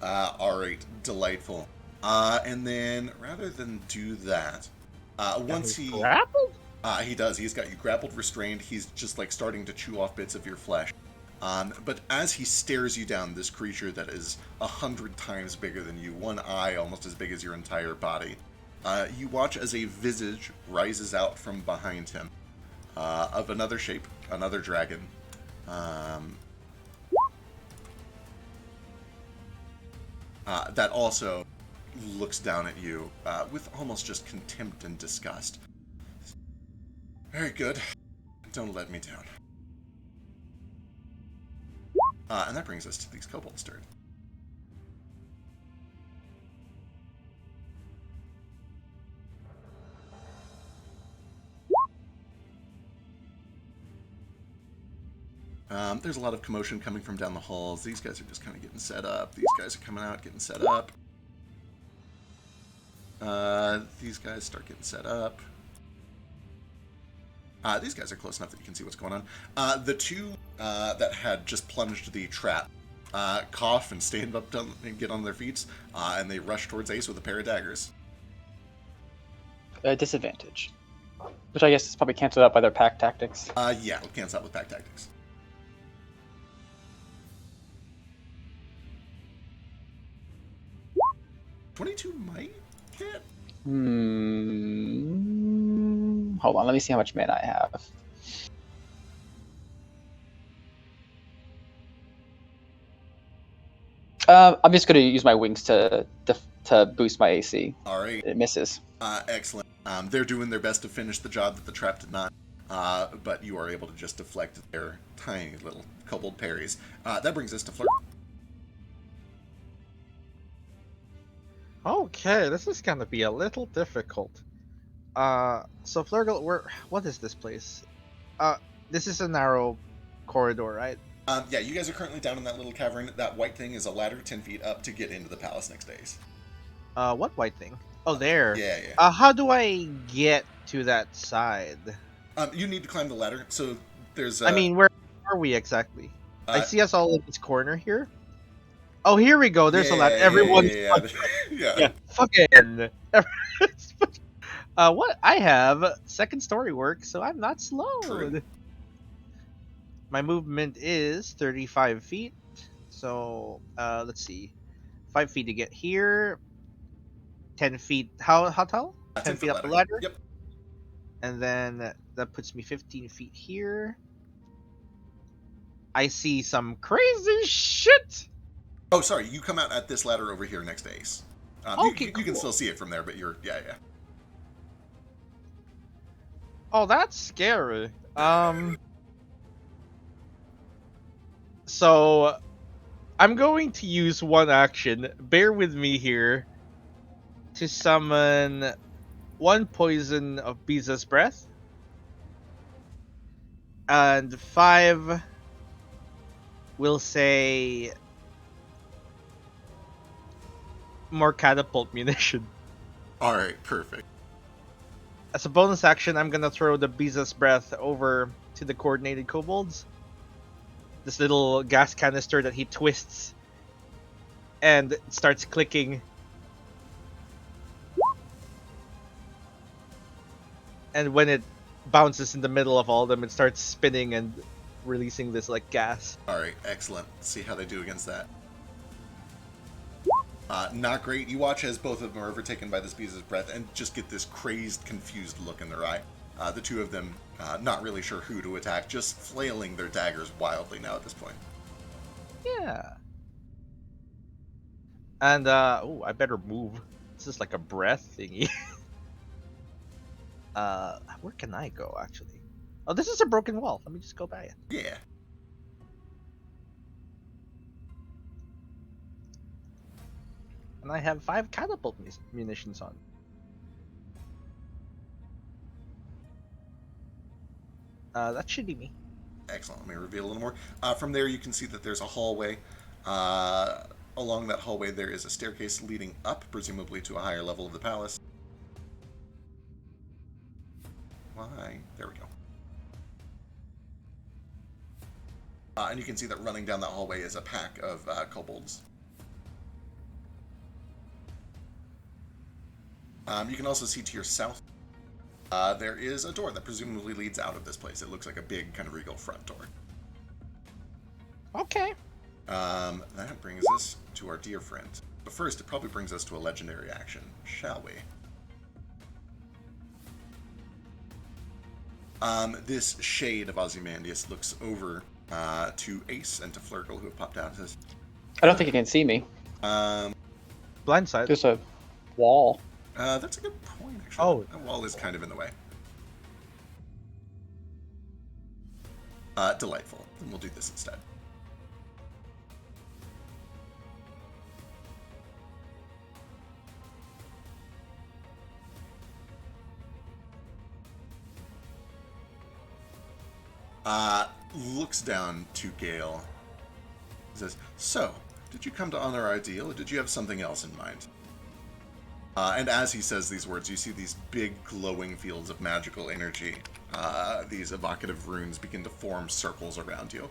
Alright, delightful. And then, rather than do that, once he... grappled? He does. He's got you grappled, restrained. He's just, like, starting to chew off bits of your flesh. But as he stares you down, this creature that is 100 times bigger than you, one eye almost as big as your entire body, you watch as a visage rises out from behind him, of another shape, another dragon. That also looks down at you with almost just contempt and disgust. Very good. Don't let me down. And that brings us to these kobolds' turn. There's a lot of commotion coming from down the halls. These guys are just kind of getting set up. These guys are coming out, getting set up. These guys start getting set up. These guys are close enough that you can see what's going on. The two that had just plunged the trap cough and stand up and get on their feet, and they rush towards Ace with a pair of daggers. Disadvantage. Which I guess is probably canceled out by their pack tactics. Yeah, it'll cancel out with pack tactics. $22 might hit? Hold on, let me see how much mana I have. I'm just going to use my wings to boost my AC. All right. It misses. Excellent. They're doing their best to finish the job that the trap did not, but you are able to just deflect their tiny little kobold parries. That brings us to Flirt. Okay, this is gonna be a little difficult. So Flurgle, what is this place? This is a narrow corridor, right? Yeah, you guys are currently down in that little cavern. That white thing is a ladder 10 feet up to get into the palace next days. What white thing? Oh, there. Yeah. How do I get to that side? You need to climb the ladder. So there's. I mean, where are we exactly? I see us all in this corner here. Oh, here we go. There's a ladder. Everyone's yeah. Fucking. What? I have second story work, so I'm not slowed. True. My movement is 35 feet. So, let's see. 5 feet to get here. 10 feet. How tall? 10 feet up the ladder? Yep. And then that puts me 15 feet here. I see some crazy shit. Oh, sorry. You come out at this ladder over here next to Ace. Okay, you cool. can still see it from there, but you're... Yeah. Oh, that's scary. So, I'm going to use one action. Bear with me here. To summon one poison of Biza's Breath. And 5... we'll say... more catapult munition. Alright, perfect. As a bonus action, I'm gonna throw the Biza's Breath over to the coordinated kobolds. This little gas canister that he twists and it starts clicking. And when it bounces in the middle of all of them, it starts spinning and releasing this like gas. Alright, excellent. Let's see how they do against that. Not great. You watch as both of them are overtaken by this beast's breath and just get this crazed, confused look in their eye. The two of them not really sure who to attack, just flailing their daggers wildly now at this point. Yeah. And I better move. This is like a breath thingy. Where can I go actually? Oh, this is a broken wall. Let me just go by it. Yeah. And I have 5 catapult munitions on. That should be me. Excellent. Let me reveal a little more. From there, you can see that there's a hallway. Along that hallway, there is a staircase leading up, presumably to a higher level of the palace. Why? There we go. And you can see that running down that hallway is a pack of kobolds. You can also see to your south, there is a door that presumably leads out of this place. It looks like a big kind of regal front door. Okay. That brings us to our dear friend. But first, it probably brings us to a legendary action, shall we? This shade of Ozymandias looks over to Ace and to Flurgle, who have popped out and says, I don't think you can see me. Blindside. There's a wall. That's a good point, actually. Oh. That wall is kind of in the way. Delightful. Then we'll do this instead. Looks down to Gale. Says, so, did you come to honor our deal, or did you have something else in mind? And as he says these words, you see these big glowing fields of magical energy. These evocative runes begin to form circles around you.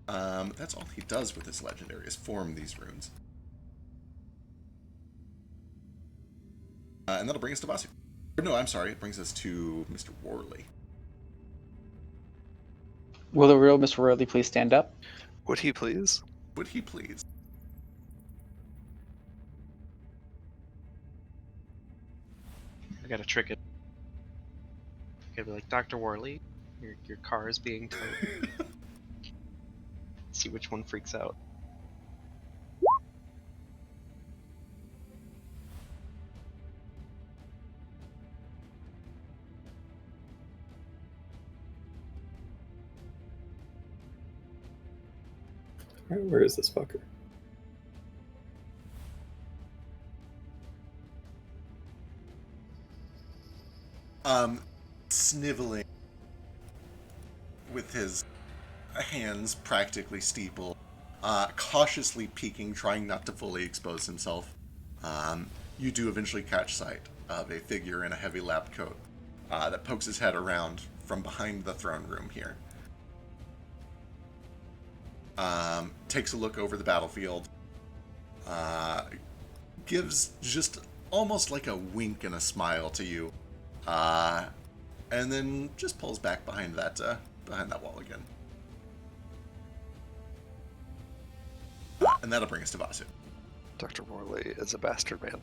That's all he does with his legendary, is form these runes. And that'll bring us to Vasu. No, I'm sorry, it brings us to Mr. Worley. Will the real Mr. Worley please stand up? Would he please? Would he please? I gotta trick it. I gotta be like, Dr. Worley, your car is being towed. See which one freaks out. Where is this fucker? Sniveling with his hands practically steepled, cautiously peeking, trying not to fully expose himself. You do eventually catch sight of a figure in a heavy lab coat that pokes his head around from behind the throne room here. Takes a look over the battlefield, gives just almost like a wink and a smile to you, and then just pulls back behind that wall again. And that'll bring us to Vasu. Dr. Worley is a bastard man.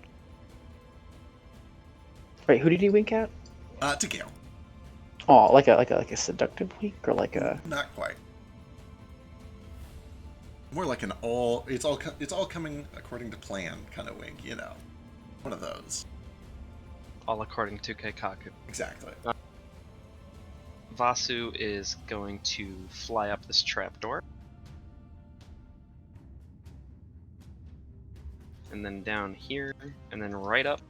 Wait, who did he wink at? To Gale. Oh, like a seductive wink, or like a... Not quite. More like an it's all coming according to plan kind of wink, you know. One of those. All according to Keikaku. Exactly. Vasu is going to fly up this trapdoor. And then down here, and then right up.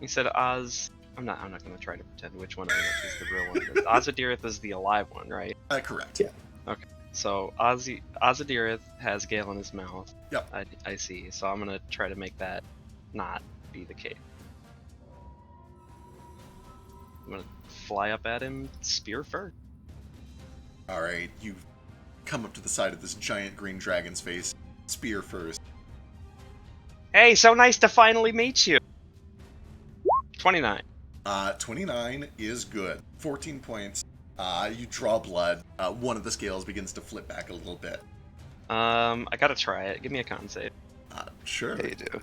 He said I'm not gonna try to pretend which one is the real one. Azadirith is the alive one, right? Correct. Yeah. Okay. So Azadirith has Gale in his mouth. Yep. I see. So I'm gonna try to make that not be the case. I'm gonna fly up at him, spear first. Alright, you come up to the side of this giant green dragon's face, spear first. Hey, so nice to finally meet you. 29. 29 is good. 14 points. You draw blood. One of the scales begins to flip back a little bit. I gotta try it. Give me a con save. Sure. Yeah, you do.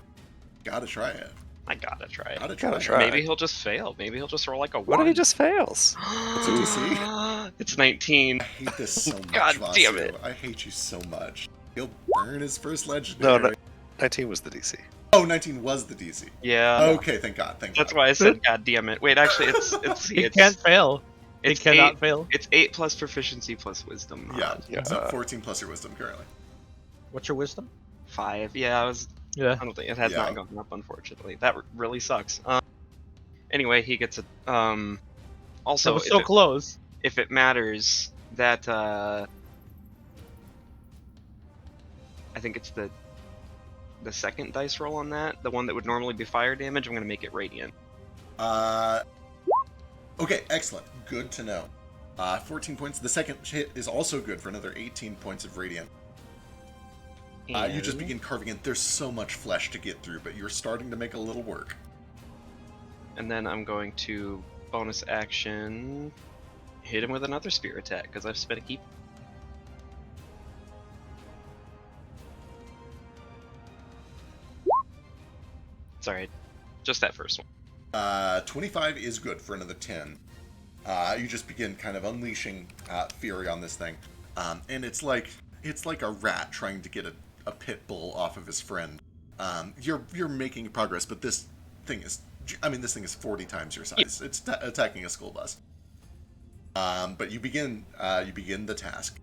Gotta try it. I gotta try it. Gotta Gotta try try. it. Maybe he'll just fail. Maybe he'll just roll like a 1. What if he just fails? What's your DC? It's 19. I hate this so much, God damn Vasu. it. I hate you so much. He'll burn his first No, legendary. 19 was the DC. Oh, 19 was the DC. Yeah. Okay, thank God. Thank That's God. why I said God damn it. Wait, actually, it's He can't fail. He it's cannot 8, fail. It's 8 plus proficiency plus wisdom. Yeah, Yeah. so 14 plus your wisdom currently. What's your wisdom? 5. Yeah, Yeah. I don't think it has Yeah. not gone up, unfortunately. That really sucks. Anyway, he gets a also That was so close. if it matters, that I think it's the second dice roll on that, the one that would normally be fire damage. I'm gonna make it radiant. Okay, excellent. Good to know. 14 points. The second hit is also good for another 18 points of radiant. You just begin carving in. There's so much flesh to get through, but you're starting to make a little work. And then I'm going to bonus action hit him with another spear attack because I've spent a keep. Sorry, just that first one. 25 is good for another 10. You just begin kind of unleashing fury on this thing, and it's like a rat trying to get a pit bull off of his friend. You're making progress, but this thing is 40 times your size. It's attacking a school bus. But you begin the task.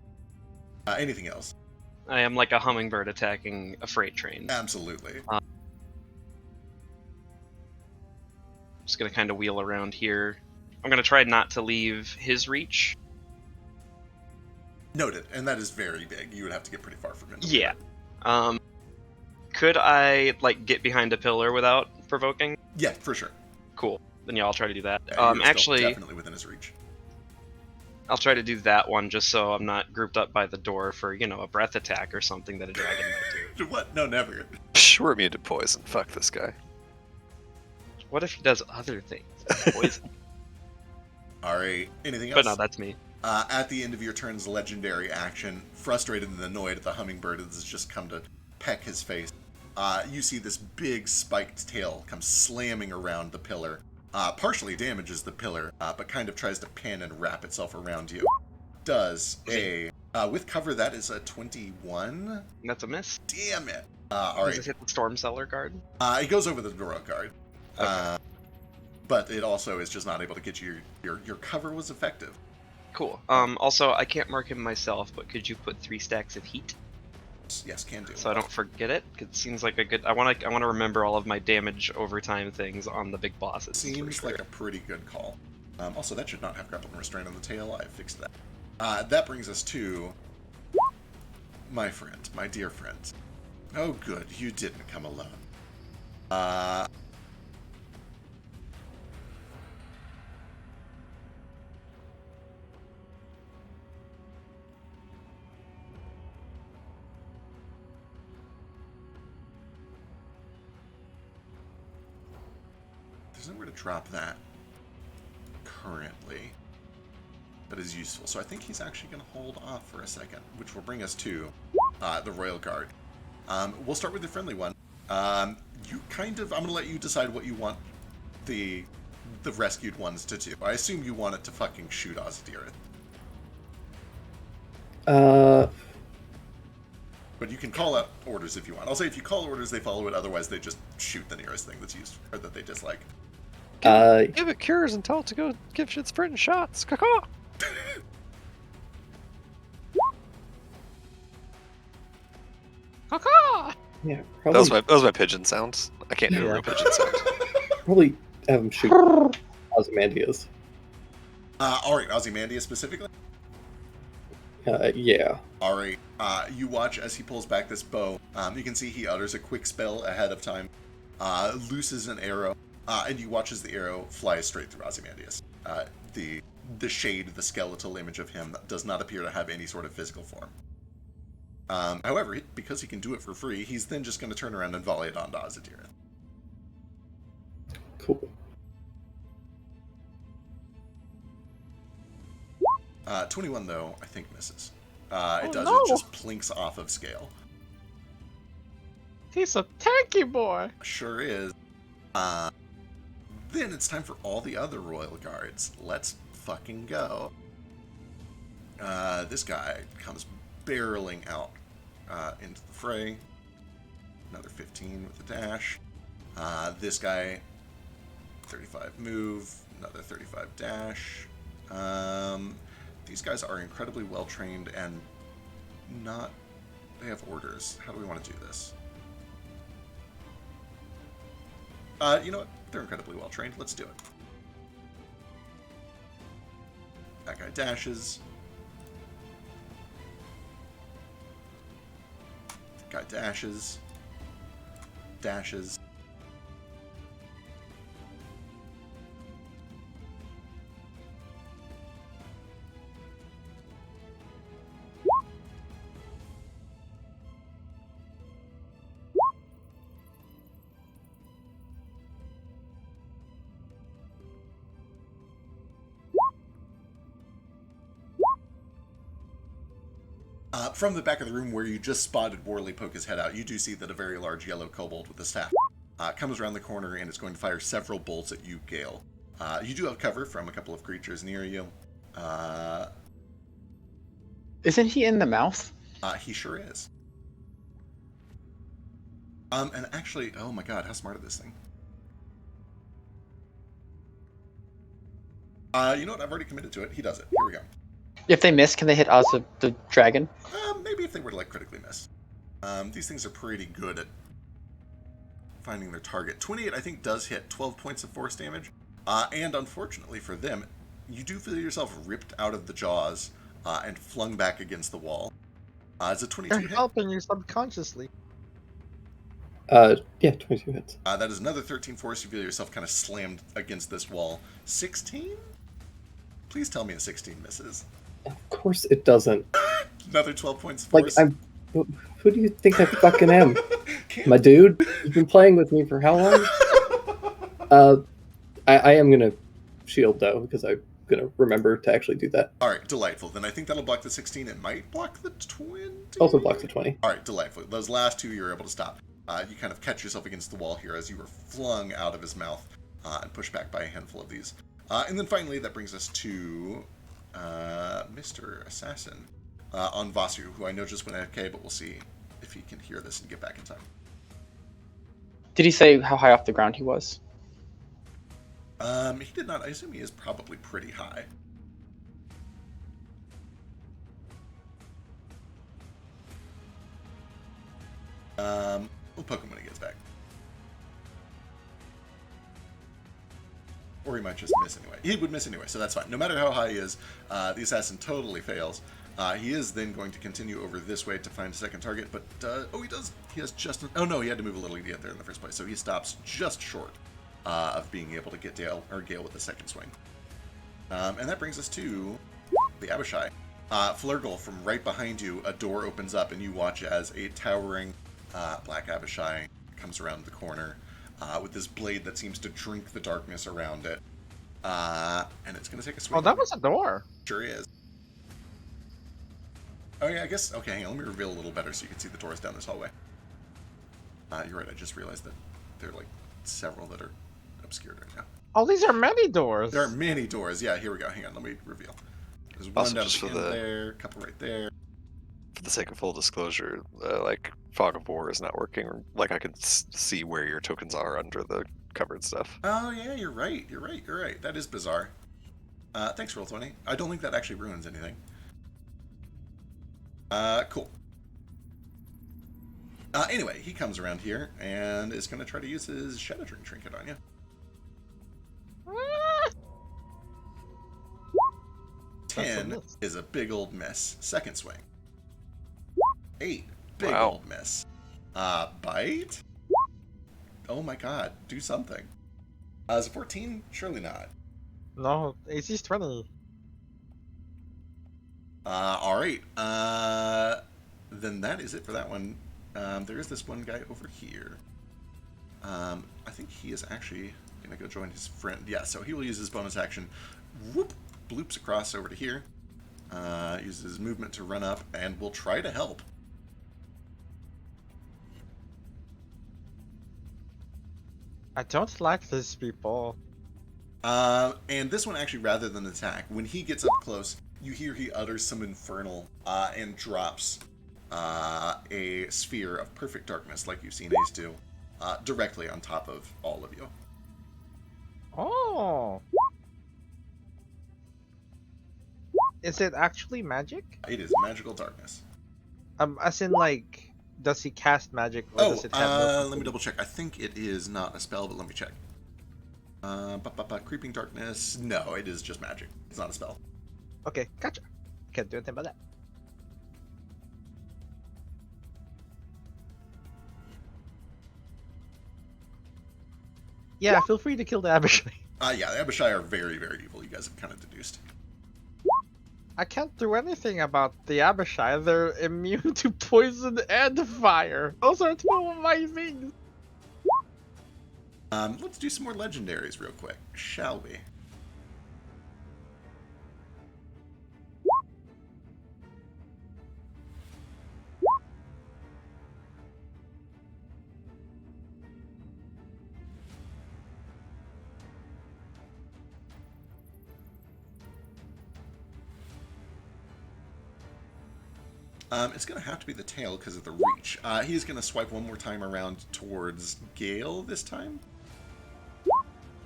Anything else? I am like a hummingbird attacking a freight train. Absolutely. Just gonna kind of wheel around here. I'm gonna try not to leave his reach. Noted. And that is very big. You would have to get pretty far from him. Yeah. Could I like get behind a pillar without provoking? Yeah, for sure. Cool. Then yeah, I'll try to do that. Yeah, you're still Actually, definitely within his reach. I'll try to do that one just so I'm not grouped up by the door for, a breath attack or something that a dragon might do. What? No, never. Psh, we're immune to poison. Fuck this guy. What if he does other things? Poison. Alright. Anything else? But no, that's me. At the end of your turn's legendary action, frustrated and annoyed at the hummingbird that has just come to peck his face, you see this big spiked tail come slamming around the pillar. Partially damages the pillar, but kind of tries to pin and wrap itself around you. Does a... with cover, that is a 21? That's a miss. Damn it! Does Alright. it hit the storm cellar guard? It goes over the Doro guard. Okay. But it also is just not able to get you... Your cover was effective. Cool. Also, I can't mark him myself, but could you put 3 stacks of heat Yes, can do. so I don't forget it? 'Cause it seems like a good. I want to remember all of my damage overtime things on the big bosses. Seems like a pretty good call. Also, that should not have grapple and restraint on the tail. I fixed that. That brings us to my friend, my dear friend. Oh, good, you didn't come alone. There's nowhere to drop that currently that is useful. So I think he's actually going to hold off for a second, which will bring us to the Royal Guard. We'll start with the friendly one. I'm going to let you decide what you want the rescued ones to do. I assume you want it to fucking shoot Ozdirith. But you can call out orders if you want. I'll say if you call orders, they follow it. Otherwise, they just shoot the nearest thing that's used or that they dislike. Give it cures and tell it to go give shit sprint and shots. Caw-caw! Yeah, That was my pigeon sound. I can't do a real pigeon sound. probably have him shoot Ozymandias. Alright, Ozymandias specifically? Yeah. Alright, you watch as he pulls back this bow. You can see he utters a quick spell ahead of time, looses an arrow, and you watch as the arrow flies straight through Ozymandias. The shade, the skeletal image of him does not appear to have any sort of physical form. However, because he can do it for free, he's then just going to turn around and volley it onto Ozdirith. Cool. 21, though, I think misses. It does. no. It just plinks off of scale. He's a tanky boy. Sure is. Then it's time for all the other royal guards. Let's fucking go. This guy comes barreling out into the fray. Another 15 with a dash. This guy, 35 move, another 35 dash. These guys are incredibly well trained and not. They have orders. How do we want to do this? You know what? They're incredibly well trained. Let's do it. That guy dashes. Guy dashes. Dashes. From the back of the room where you just spotted Worley poke his head out, you do see that a very large yellow kobold with a staff comes around the corner and is going to fire several bolts at you, Gale. You do have cover from a couple of creatures near you. Isn't he in the mouth? He sure is. And actually, oh my god, how smart is this thing? You know what? I've already committed to it. He does it. Here we go. If they miss, can they hit us, the dragon? Maybe if they were to, like, critically miss. These things are pretty good at finding their target. 28, I think, does hit 12 points of force damage. And unfortunately for them, you do feel yourself ripped out of the jaws and flung back against the wall. It's a 22 They're hit. helping you subconsciously. Yeah, 22 hits. That is another 13 force. You feel yourself kind of slammed against this wall. 16? Please tell me a 16 misses. Of course it doesn't. Another 12 points of Like, force. who do you think I fucking am? My dude? You've been playing with me for how long? I am gonna shield, though, because I'm gonna remember to actually do that. Alright, delightful. Then I think that'll block the 16. It might block the 20. Also blocks the 20. Alright, delightful. Those last two you're able to stop. You kind of catch yourself against the wall here as you were flung out of his mouth and pushed back by a handful of these. And then finally, that brings us to Mr. Assassin on Vasu, who I know just went AFK, but we'll see if he can hear this and get back in time. Did he say how high off the ground he was? He did not. I assume he is probably pretty high. We'll poke him when he gets back. Or he might just miss anyway. He would miss anyway, so that's fine. No matter how high he is, the assassin totally fails. He is then going to continue over this way to find a second target, but, oh, he does. He has just, oh no, he had to move a little to get there in the first place, so he stops just short of being able to get Gale with the second swing. And that brings us to the Abishai. Flurgle, from right behind you, a door opens up, and you watch as a towering black Abishai comes around the corner with this blade that seems to drink the darkness around it. And it's going to take a swing. Oh, that was a door. Sure is. Oh yeah, I guess, okay, hang on, let me reveal a little better so you can see the doors down this hallway. You're right, I just realized that there are, like, several that are obscured right now. Oh, these are many doors. There are many doors, yeah, here we go, hang on, let me reveal. There's one Also, down just at the for end the- there, a couple right there. For the sake of full disclosure, like Fog of War is not working. Like I can see where your tokens are under the covered stuff. Oh yeah, you're right. That is bizarre. Thanks, Roll20. I don't think that actually ruins anything. Cool. Anyway, he comes around here and is going to try to use his Shadow Drink trinket on you. Ah! 10 miss. is a big old miss. Second swing. 8. Big Wow. old miss. Bite? Oh my god, do something. Is it 14? Surely not. No, AC's 20. Alright. Then that is it for that one. There is this one guy over here. I think he is actually going to go join his friend. Yeah, so he will use his bonus action. Whoop! Bloops across over to here. Uses his movement to run up and will try to help. I don't like these people. And this one actually, rather than attack, when he gets up close, you hear he utters some infernal and drops a sphere of perfect darkness, like you've seen Ace do, directly on top of all of you. Oh. Is it actually magic? It is magical darkness. As in, like, does he cast magic, or does it have no... Let me double check. I think it is not a spell, but let me check. Creeping darkness. No, it is just magic. It's not a spell. Okay, gotcha. Can't do anything about that. Yeah, feel free to kill the Abishai. Yeah, the Abishai are very, very evil. You guys have kind of deduced. I can't do anything about the Abishai. They're immune to poison and fire. Those are two of my things. Let's do some more legendaries real quick, shall we? It's going to have to be the tail because of the reach. He's going to swipe one more time around towards Gale this time.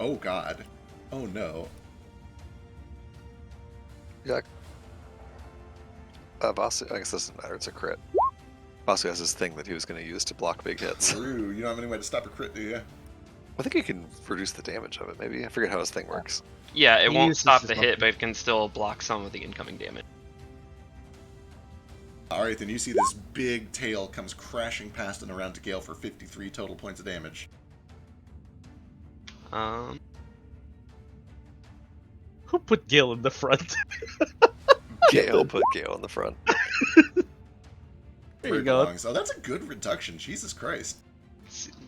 Oh, God. Oh, no. Yeah. Basu, I guess this doesn't matter. It's a crit. Basu has his thing that he was going to use to block big hits. True. You don't have any way to stop a crit, do you? I think he can reduce the damage of it, maybe. I forget how his thing works. Yeah, it He won't uses stop his the hit, weapon. but it can still block some of the incoming damage. Alright, then you see this big tail comes crashing past and around to Gale for 53 total points of damage. Who put Gale in the front? Gale put Gale in the front. There Where you it go. belongs. Oh, that's a good reduction. Jesus Christ.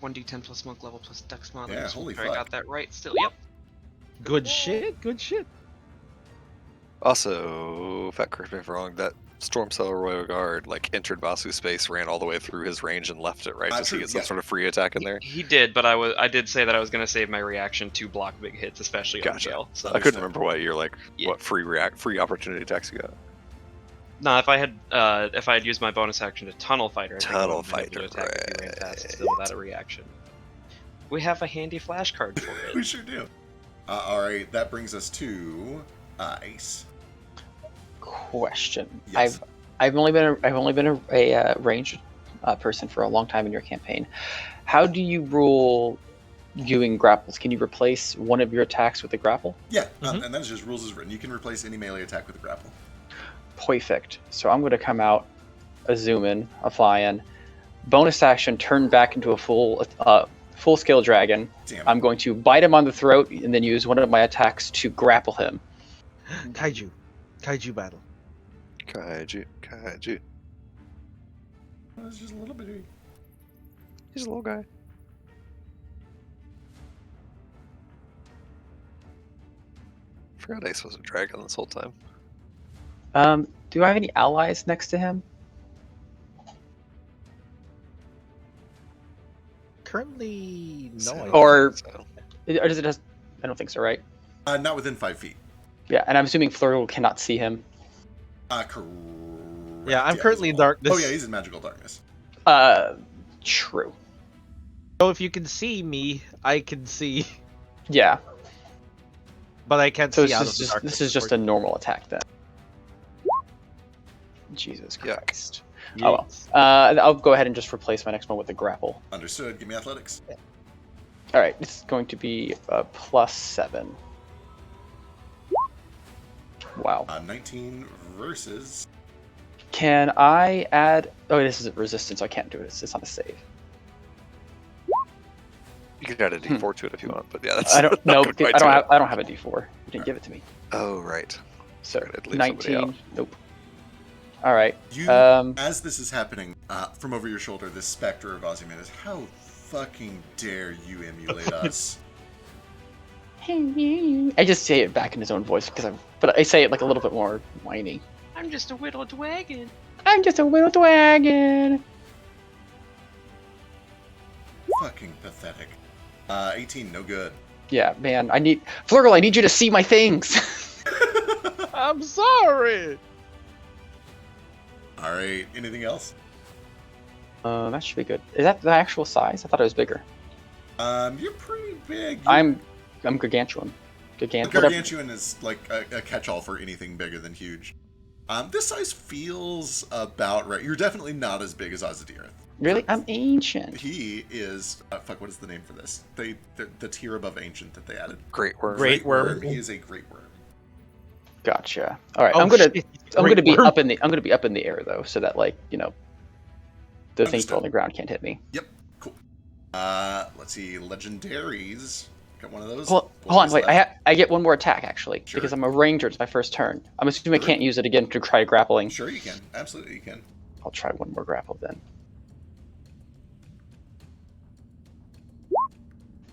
1d10 plus monk level plus dex mod. Yeah, holy I fuck. got that right still. Yep. Good shit, good shit. Also, if I correct me if I'm wrong, that Storm Cellar Royal Guard like entered Basu's space, ran all the way through his range, and left it, right? Just True, to get some yeah. sort of free attack in there. He did, but I did say that I was going to save my reaction to block big hits, especially Gotcha. on Gale. So I couldn't remember what you're like. Yeah. What free opportunity attacks you got? no, if I had used my bonus action to tunnel fighter, I think I Tunnel would've been able to fighter, attack if he ran past right. still without a reaction. We have a handy flash card for We it. sure do. Alright, that brings us to Ace. Question. Yes. I've only been a ranged person for a long time in your campaign. How do you rule doing grapples? Can you replace one of your attacks with a grapple? Yeah, and that is just rules as written. You can replace any melee attack with a grapple. Perfect. So I'm going to come out, a zoom in, a fly in, bonus action, turn back into a full scale dragon. Damn. I'm going to bite him on the throat and then use one of my attacks to grapple him. Kaiju battle. Kaiju. It's just a little bit. He's a little guy. Forgot Ace was a dragon this whole time. Do I have any allies next to him? Currently, no. I don't. Or So, does it just? I don't think so, right? Not within 5 feet. Yeah, and I'm assuming Flurl cannot see him. Correct. Yeah, I'm he's currently in a wall. darkness. Oh yeah, he's in magical darkness. True. So if you can see me, I can see, Yeah. but I can't So see this out is of the just darkness. this is just a normal attack then. Jesus Yuck. Christ. Oh well. I'll go ahead and just replace my next one with a grapple. Understood. Give me athletics. All right, it's going to be a +7. Wow. 19 versus. Can I add? Oh, this is a resistance. So I can't do it. It's not a save. you could add a D4 to it if you want, but yeah, that's I don't not know. gonna quite I do it. don't have a D4. You didn't give it to me. Oh right. So Right, I'd leave somebody 19. out. Nope. All right. You, Um. as this is happening, from over your shoulder, this specter of Ozymandias, how fucking dare you emulate us? I just say it back in his own voice but I say it like a little bit more whiny. I'm just a whittled wagon. I'm just a whittled wagon. Fucking pathetic. 18, no good. Yeah, man. Flurgle, I need you to see my things. I'm sorry. All right. Anything else? That should be good. Is that the actual size? I thought it was bigger. You're pretty big. I'm gargantuan. Whatever. Gargantuan is like a catch-all for anything bigger than huge. This size feels about right. You're definitely not as big as Ozadier. Really? I'm ancient. He is. Fuck. What is the name for this? The tier above ancient that they added. Great worm. Great worm. He is a great worm. Gotcha. All right. Oh, I'm gonna shit, be up in the air though, so that like the things Understood. on the ground can't hit me. Yep. Cool. Let's see. Legendaries. Got one of those. Hold on, wait. I get one more attack actually Sure. because I'm a ranger. It's my first turn. I'm assuming I can't use it again to try grappling. Sure, you can. Absolutely, you can. I'll try one more grapple then.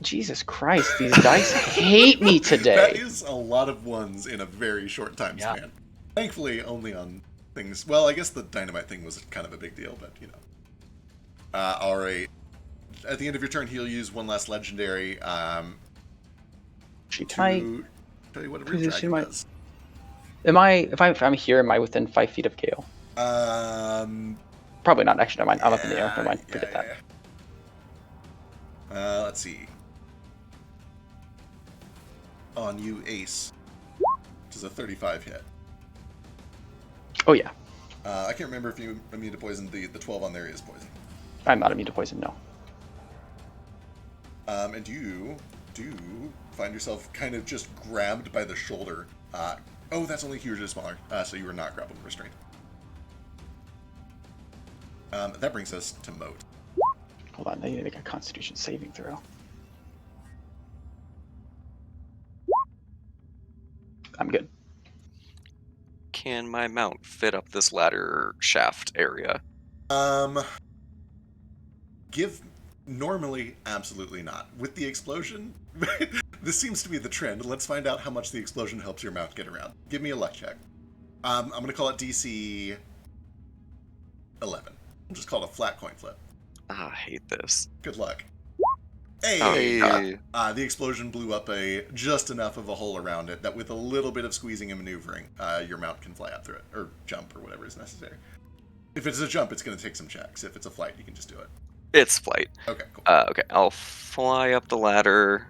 Jesus Christ, these dice hate me That today. is a lot of ones in a very short time Yeah. span. Thankfully, only on things. Well, I guess the dynamite thing was kind of a big deal, but all right. At the end of your turn, he'll use one last legendary. Can I Tell you what a root position dragon my- does. if I'm here, am I within 5 feet of Gale? Probably not. Actually, never mind. I'm up in the air. Never mind. Forget that. Let's see. On you, Ace, which is a 35 hit. Oh yeah, I can't remember if you immune to poison. The 12 on there is poison. I'm not immune to poison. No. And you do find yourself kind of just grabbed by the shoulder. Oh, that's only hugely smaller, so you were not grappled and restrained. That brings us to Moat. Hold on. I need to make a Constitution saving throw. I'm good. Can my mount fit up this ladder shaft area? Normally, absolutely not. With the explosion, this seems to be the trend. Let's find out how much the explosion helps your mount get around. Give me a luck check. I'm going to call it DC 11. I'll just call it a flat coin flip. I hate this. Good luck. Hey! Hey. The explosion blew up just enough of a hole around it that with a little bit of squeezing and maneuvering, your mount can fly up through it, or jump, or whatever is necessary. If it's a jump, it's going to take some checks. If it's a flight, you can just do it. It's flight. Okay, cool. Okay, I'll fly up the ladder,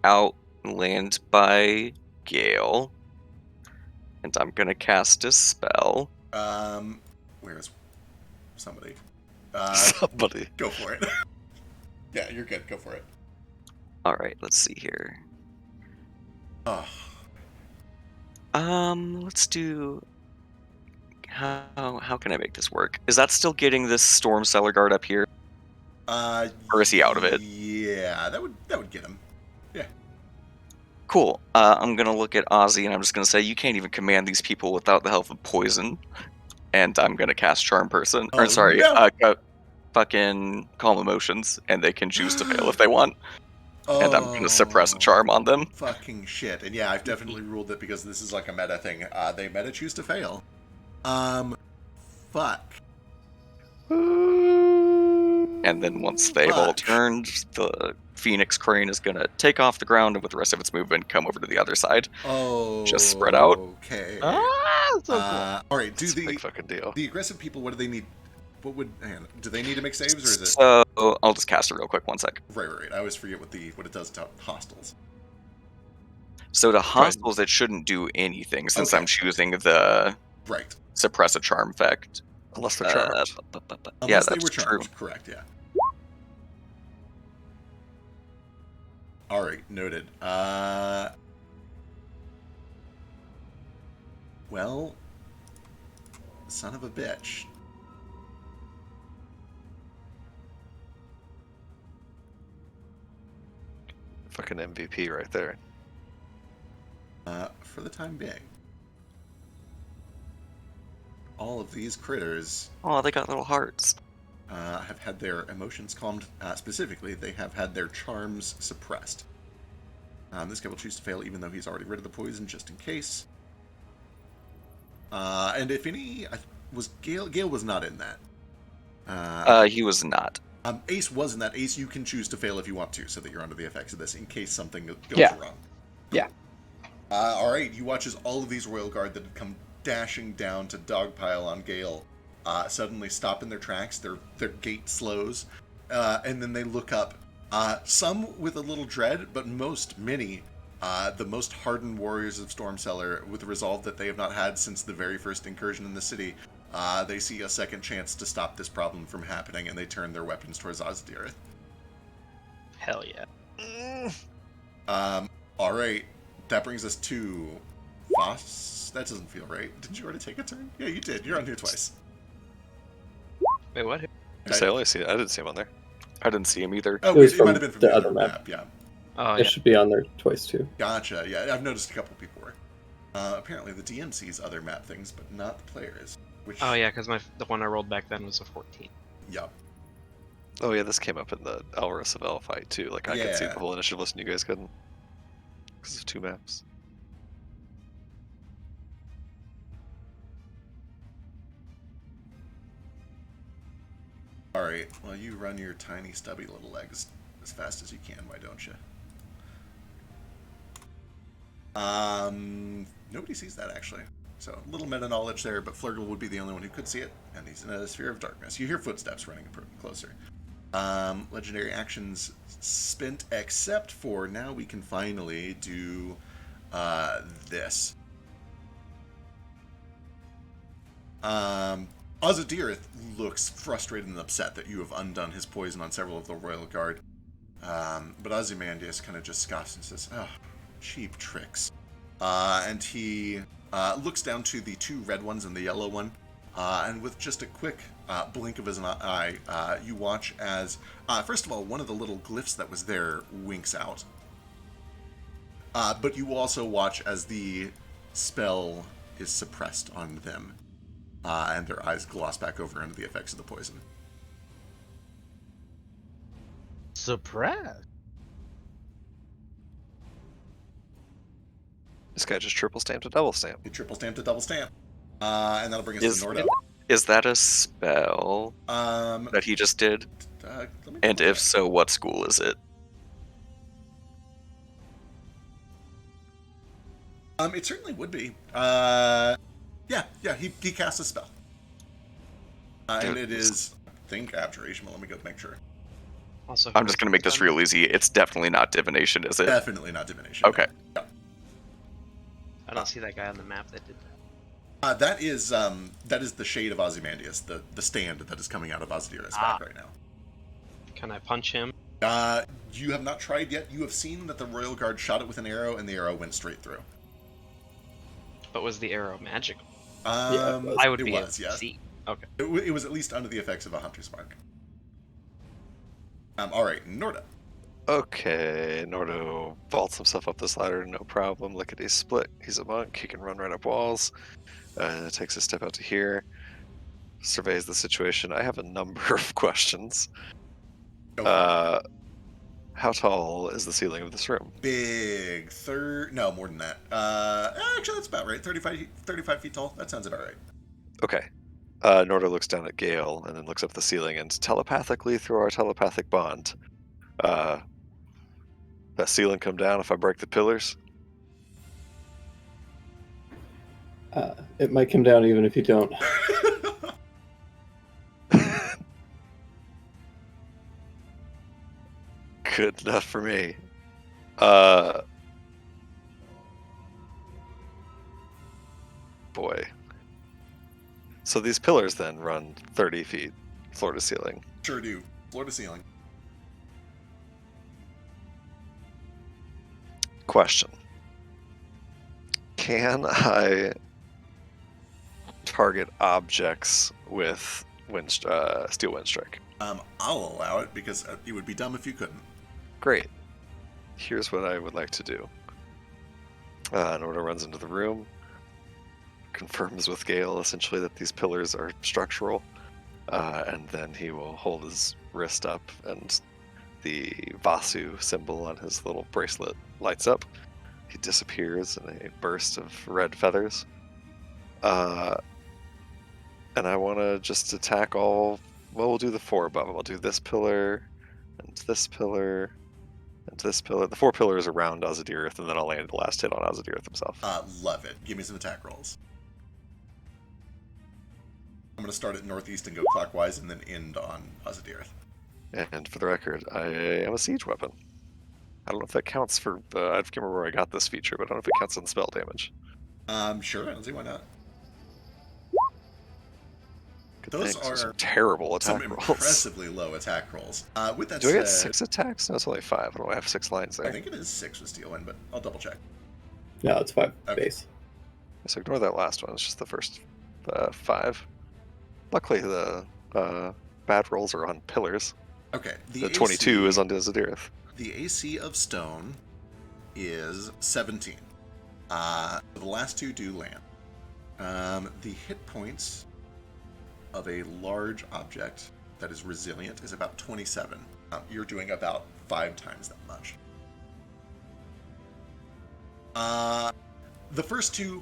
out, and land by Gale, and I'm gonna cast a spell. Where is somebody? Somebody. Go for it. Yeah, you're good. Go for it. All right, let's see here. Oh, Let's do. How can I make this work? Is that still getting this Storm Cellar Guard up here? Or is he out of it? Yeah, that would get him. Cool. I'm gonna look at Ozzy and I'm just gonna say you can't even command these people without the help of poison, and I'm gonna cast Charm Person. Oh, Or sorry, no. fucking Calm Emotions, and they can choose to fail if they want. And I'm gonna suppress a charm on them. Fucking shit. And yeah, I've definitely ruled it because this is like a meta thing. They meta choose to fail. Fuck. And then once they've all Fuck. turned, the Phoenix Crane is gonna take off the ground and with the rest of its movement come over to the other side. Oh. Just spread out. Okay. Ah, so cool. All right. Do It's a big the fucking deal. aggressive people? What do they need? Hang on, do they need to make saves, or is it? So I'll just cast it real quick. 1 sec. Right. I always forget what it does to hostiles. So to hostiles, it shouldn't do anything since Okay. I'm choosing the Right. suppress a charm effect. Unless they're charged. Yeah, Unless they that's were true. charged. Correct. Yeah. All right. Noted. Well, son of a bitch. Fucking MVP right there. For the time being, all of these critters Oh, they got little hearts. have had their emotions calmed. Specifically, they have had their charms suppressed. This guy will choose to fail even though he's already rid of the poison, just in case. And if any, was Gale was not in that. He was not. Ace was in that. Ace, you can choose to fail if you want to, so that you're under the effects of this in case something goes Yeah. wrong. Yeah. All right, you watch as all of these Royal Guard that had come dashing down to dogpile on Gale suddenly stop in their tracks. Their gait slows, and then they look up. Some with a little dread, but many, the most hardened warriors of Stormcellar, with the resolve that they have not had since the very first incursion in the city. They see a second chance to stop this problem from happening, and they turn their weapons towards Osdirith. Hell yeah. All right. That brings us to Voss. That doesn't feel right. Did you already take a turn? Yeah, you did. You're on here twice. Wait, what? I only see. I didn't see him on there. I didn't see him either. Oh, It was it might from have been from the other map. Yeah. Oh, It yeah. should be on there twice too. Gotcha. Yeah, I've noticed a couple people were. Apparently, the DM sees other map things, but not the players. Which, Oh, yeah, because the one I rolled back then was a 14. Yeah. Oh yeah, this came up in the Elris of L fight too. Like I could see Yeah. the whole initiative list, and you guys couldn't because of 2 maps. All right. Well, you run your tiny, stubby little legs as fast as you can. Why don't you? Nobody sees that actually. So a little meta knowledge there, but Flurgle would be the only one who could see it, and he's in a sphere of darkness. You hear footsteps running closer. Legendary actions spent, except for now we can finally do this. Ozydirith looks frustrated and upset that you have undone his poison on several of the Royal Guard. But Ozymandias kind of just scoffs and says, "Oh, cheap tricks." And he looks down to the 2 red ones and the yellow one, and with just a quick blink of his eye, you watch as, first of all, one of the little glyphs that was there winks out. But you also watch as the spell is suppressed on them, and their eyes gloss back over under the effects of the poison. Suppressed. This guy just triple stamped a double stamp. He triple stamped a double stamp. And that'll bring us to Nordo. Is that a spell that he just did? Let me And double if check. so, what school is it? It certainly would be. Yeah, he casts a spell. And it is, I think, Abjuration, but let me go make sure. Also, I'm just going to make this real easy. It's definitely not divination, is it? Definitely not Divination. Okay. No. I don't see that guy on the map that did that. That is the shade of Ozymandias, the stand that is coming out of Ozydirith's back right now. Can I punch him? You have not tried yet. You have seen that the Royal Guard shot it with an arrow, and the arrow went straight through. But was the arrow magical? Yeah, it was. I would it be was, able to yes. see. Okay. It was at least under the effects of a Hunter's Mark. All right, Norda. Okay, Nordo vaults himself up this ladder, no problem. Lickety split. He's a monk. He can run right up walls. Takes a step out to here. Surveys the situation. I have a number of questions. Go for it. How tall is the ceiling of this room? Big no, more than that. Actually, that's about right. 35 feet tall. That sounds about right. Okay. Nordo looks down at Gale and then looks up at the ceiling, and telepathically through our telepathic bond, that ceiling come down if I break the pillars? It might come down even if you don't. Good enough for me. Boy. So these pillars then run 30 feet, floor to ceiling. Sure do. Floor to ceiling. Question. Can I target objects with steel wind strike? I'll allow it because it would be dumb if you couldn't. Great. Here's what I would like to do. Nordo runs into the room, confirms with Gale essentially that these pillars are structural, and then he will hold his wrist up and the Vasu symbol on his little bracelet lights up. He disappears in a burst of red feathers. And I want to just attack all. Well, we'll do the 4 above them. I'll do this pillar, and this pillar, and this pillar. The 4 pillars around Azadirith, and then I'll land the last hit on Azadirith himself. Love it. Give me some attack rolls. I'm going to start at northeast and go clockwise, and then end on Azadirith. And for the record, I am a siege weapon. I don't know if that counts for. I can't remember where I got this feature, but I don't know if it counts on spell damage. Sure. I don't see why not. Those are some terrible attack some rolls. Impressively low attack rolls. With that Do said, I get 6 attacks? No, it's only 5. I don't have 6 lines there. I think it is 6 with Steel Wind, but I'll double check. No, it's 5 Okay. base. So ignore that last one. It's just the first 5. Luckily, the bad rolls are on pillars. Okay. The 22 is on Azadirith. The AC of stone is 17. The last 2 do land. The hit points of a large object that is resilient is about 27. You're doing about 5 times that much. The first 2,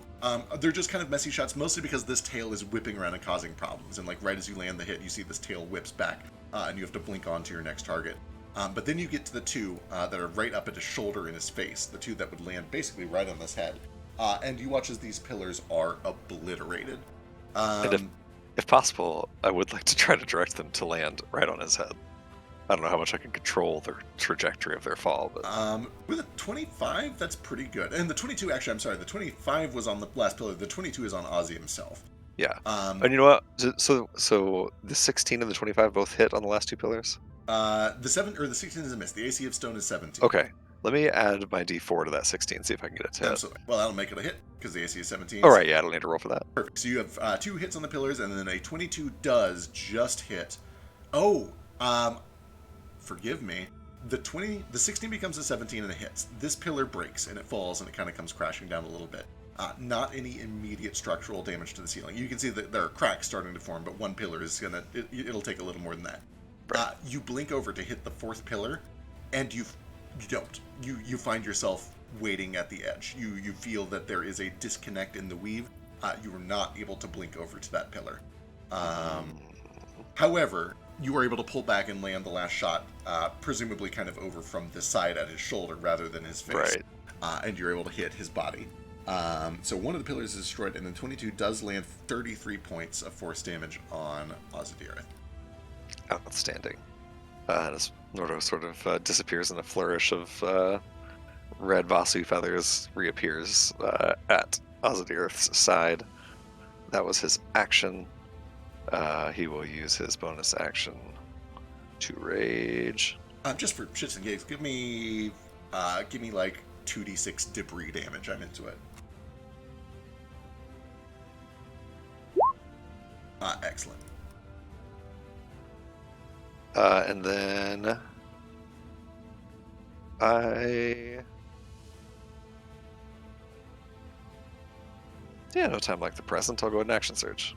they're just kind of messy shots, mostly because this tail is whipping around and causing problems. And like right as you land the hit, you see this tail whips back, and you have to blink on to your next target. But then you get to the 2 that are right up at his shoulder and his face, the 2 that would land basically right on his head. And you watch as these pillars are obliterated. And if possible, I would like to try to direct them to land right on his head. I don't know how much I can control the trajectory of their fall, but with a 25, that's pretty good. And the 22, actually, I'm sorry, the 25 was on the last pillar. The 22 is on Ozzy himself. yeah. And you know what? So the 16 and the 25 both hit on the last 2 pillars. The 16 is a miss. The AC of stone is 17. Okay. Let me add my D4 to that 16, see if I can get it to hit. Absolutely. Well, that'll make it a hit because the AC is 17. All right, yeah, I don't need to roll for that. Perfect. So you have 2 hits on the pillars, and then a 22 does just hit. Oh, forgive me. The 16 becomes a 17 and it hits. This pillar breaks and it falls and it kind of comes crashing down a little bit. Not any immediate structural damage to the ceiling. You can see that there are cracks starting to form, but one pillar is it'll take a little more than that. Right. You blink over to hit the 4th pillar, and you don't. You find yourself waiting at the edge. You feel that there is a disconnect in the weave. You are not able to blink over to that pillar. However, you were able to pull back and land the last shot, presumably kind of over from this side at his shoulder rather than his face. Right. And you're able to hit his body. So one of the pillars is destroyed, and then 22 does land 33 points of force damage on Azadirith. Outstanding. As Nordo sort of disappears in a flourish of red Vasu feathers, reappears at Azadirith's side. That was his action. He will use his bonus action to rage. Just for shits and gigs, give me like 2d6 debris damage. I'm into it. Excellent. And then no time like the present. I'll go ahead and action search.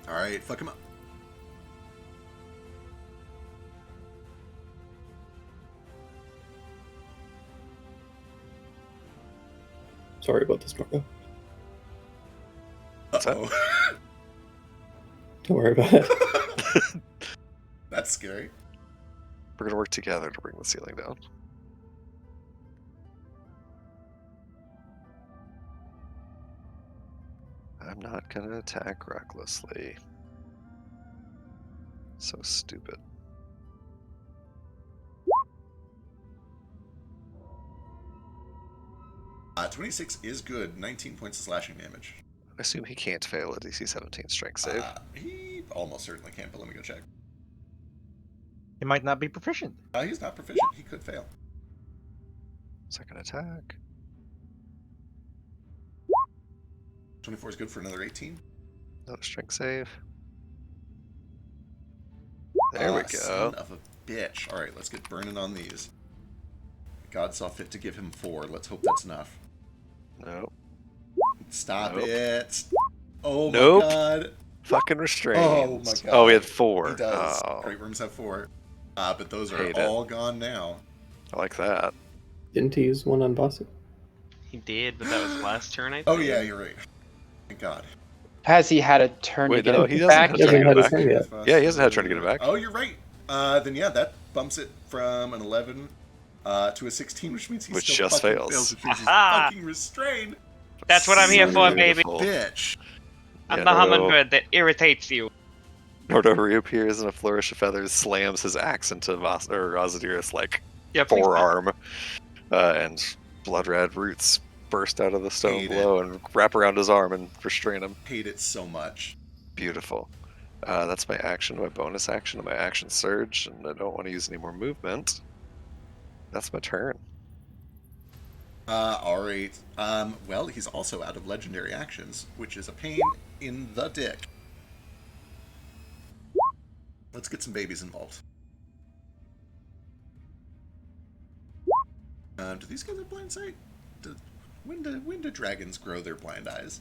All right, fuck him up. Sorry about this, Marco. Uh-oh. Don't worry about it. That's scary. We're gonna work together to bring the ceiling down. I'm not gonna attack recklessly. So stupid. Uh, 26 is good. 19 points of slashing damage. I assume he can't fail a DC 17 strength save. He almost certainly can, but let me go check. He might not be proficient. He's not proficient. He could fail. Second attack. 24 is good for another 18. Another strength save. There we go. Son of a bitch. All right, let's get burning on these. God saw fit to give him 4. Let's hope that's enough. Nope. Stop Nope. it. Oh my Nope. god. Fucking restrained. Oh my god. Oh, we had 4. He does. Oh, Great Worms have 4. But those are Hate it. all gone now. I like that. Didn't he use one on Basu? He did, but that was last turn, I think. Oh yeah, you're right. Thank God. Has he had a turn Wait, to get no, it he hasn't back? had He hasn't had his back. turn yet. Yeah, he hasn't had a turn to get it back. Oh, you're right. Then yeah, that bumps it from an 11 to a 16, which means he Which still just fucking fails. which means he's Aha! fucking restrained. That's what I'm here for, baby. Beautiful. Bitch. I'm Yeah, the Nordo- hummingbird that irritates you. Nordo reappears in a flourish of feathers, slams his axe into Ozidir's Yeah, please. forearm, and blood red roots burst out of the stone Hate below and wrap around his arm and restrain him. Hate it so much. Beautiful. That's my action, my bonus action, and my action surge, and I don't want to use any more movement. That's my turn. Alright. Well, he's also out of legendary actions, which is a pain in the dick. Let's get some babies involved. Do these guys have blind sight? When do dragons grow their blind eyes?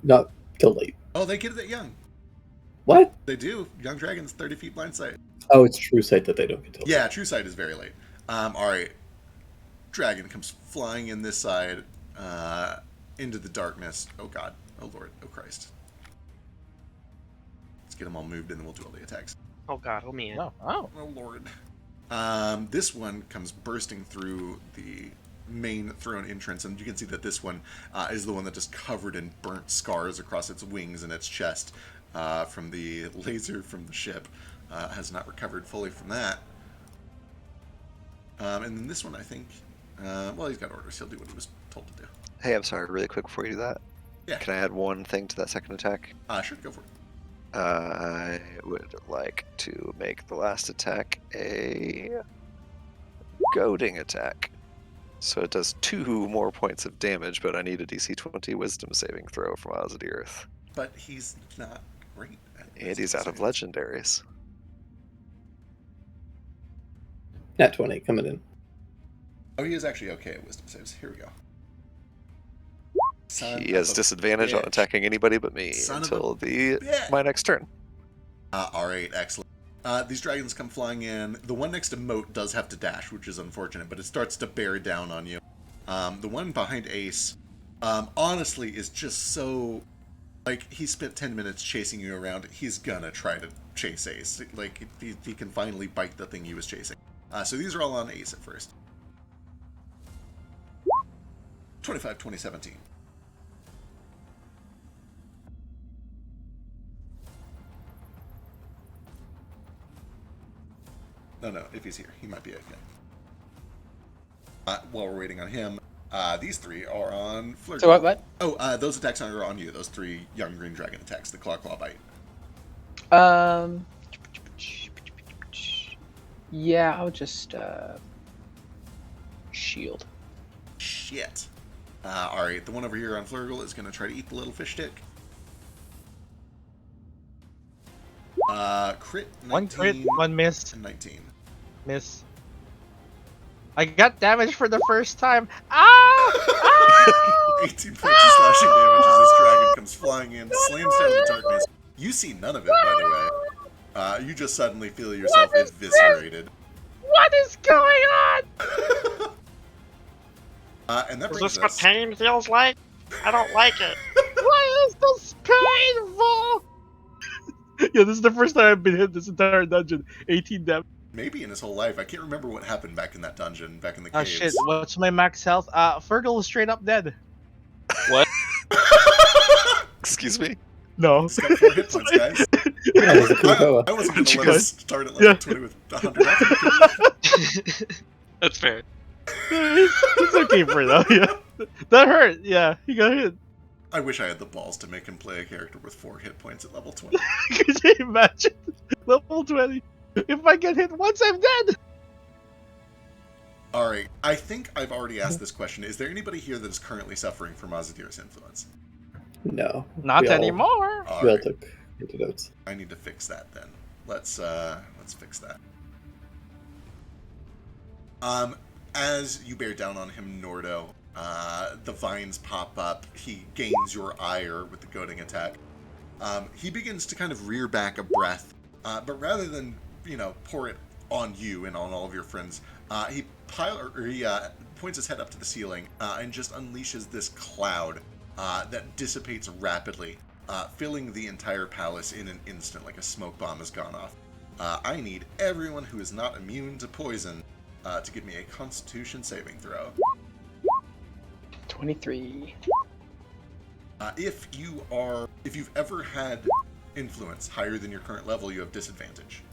Not till late. Oh, they get it young. What? They do. Young dragons, 30 feet blind sight. Oh, it's true sight that they don't get till late. Yeah, true sight is very late. Alright. Dragon comes flying in this side, into the darkness. Oh god. Oh lord. Oh Christ. Let's get them all moved and then we'll do all the attacks. Oh god, oh man. Oh. Oh lord. This one comes bursting through the main throne entrance, and you can see that this one is the one that just covered in burnt scars across its wings and its chest from the laser from the ship. Has not recovered fully from that. And then this one, I think, well, he's got orders. He'll do what he was told to do. Hey, I'm sorry, really quick before you do that. Yeah. Can I add one thing to that second attack? Sure, go for it. I would like to make the last attack a goading attack. So it does 2 more points of damage, but I need a DC 20 wisdom saving throw from Ozidirith. But he's not great at And he's out of wisdom legendaries. Nat 20 coming in. Oh, he is actually okay at wisdom saves. Here we go. Son He has of a disadvantage on bitch. attacking anybody but me Son of until bitch. my next turn. Alright, excellent. These dragons come flying in. The one next to Moat does have to dash, which is unfortunate, but it starts to bear down on you. The one behind Ace, honestly, is just so... Like, he spent 10 minutes chasing you around. He's gonna try to chase Ace. Like, he can finally bite the thing he was chasing. So these are all on Ace at first. 25, 2017. No, if he's here. He might be okay. While we're waiting on him, these 3 are on Flirt. So what? Oh, those attacks are on you. Those 3 young green dragon attacks. The Claw Bite. Yeah, I'll just shield. Shit. Alright, the one over here on Flurgle is going to try to eat the little fish stick. Crit 19. 1 crit, 1 miss. And 19. Miss. I got damage for the first time. Ah! 18 points of slashing damage as this dragon comes flying in, slams down the darkness. You see none of it, by the way. You just suddenly feel yourself eviscerated. What is going on? And that Is brings this what us... pain feels like? I don't like it. Why is this painful? Yeah, this is the first time I've been hit this entire dungeon. 18 damage. Maybe in his whole life. I can't remember what happened back in that dungeon, back in the Oh caves. shit, what's my max health? Fergal is straight up dead. Excuse me? No. He's got 4 hit points, guys. Yeah, there's a Kurokoa. I wasn't going You to let guys- us start at level 20 with 100 health. That's fair. It's okay for now, yeah. That hurt, yeah. He got hit. I wish I had the balls to make him play a character with 4 hit points at level 20. Could you imagine? Level 20. If I get hit once, I'm dead! Alright, I think I've already asked this question. Is there anybody here that is currently suffering from Ozidir's influence? No. Not We all- anymore! We all Alright, took antidotes. I need to fix that then. Let's fix that. As you bear down on him, Nordo, the vines pop up. He gains your ire with the goading attack. He begins to kind of rear back a breath, but rather than, pour it on you and on all of your friends, he points his head up to the ceiling and just unleashes this cloud that dissipates rapidly, filling the entire palace in an instant, like a smoke bomb has gone off. I need everyone who is not immune to poison to give me a Constitution saving throw. 23. If you've ever had influence higher than your current level, you have disadvantage.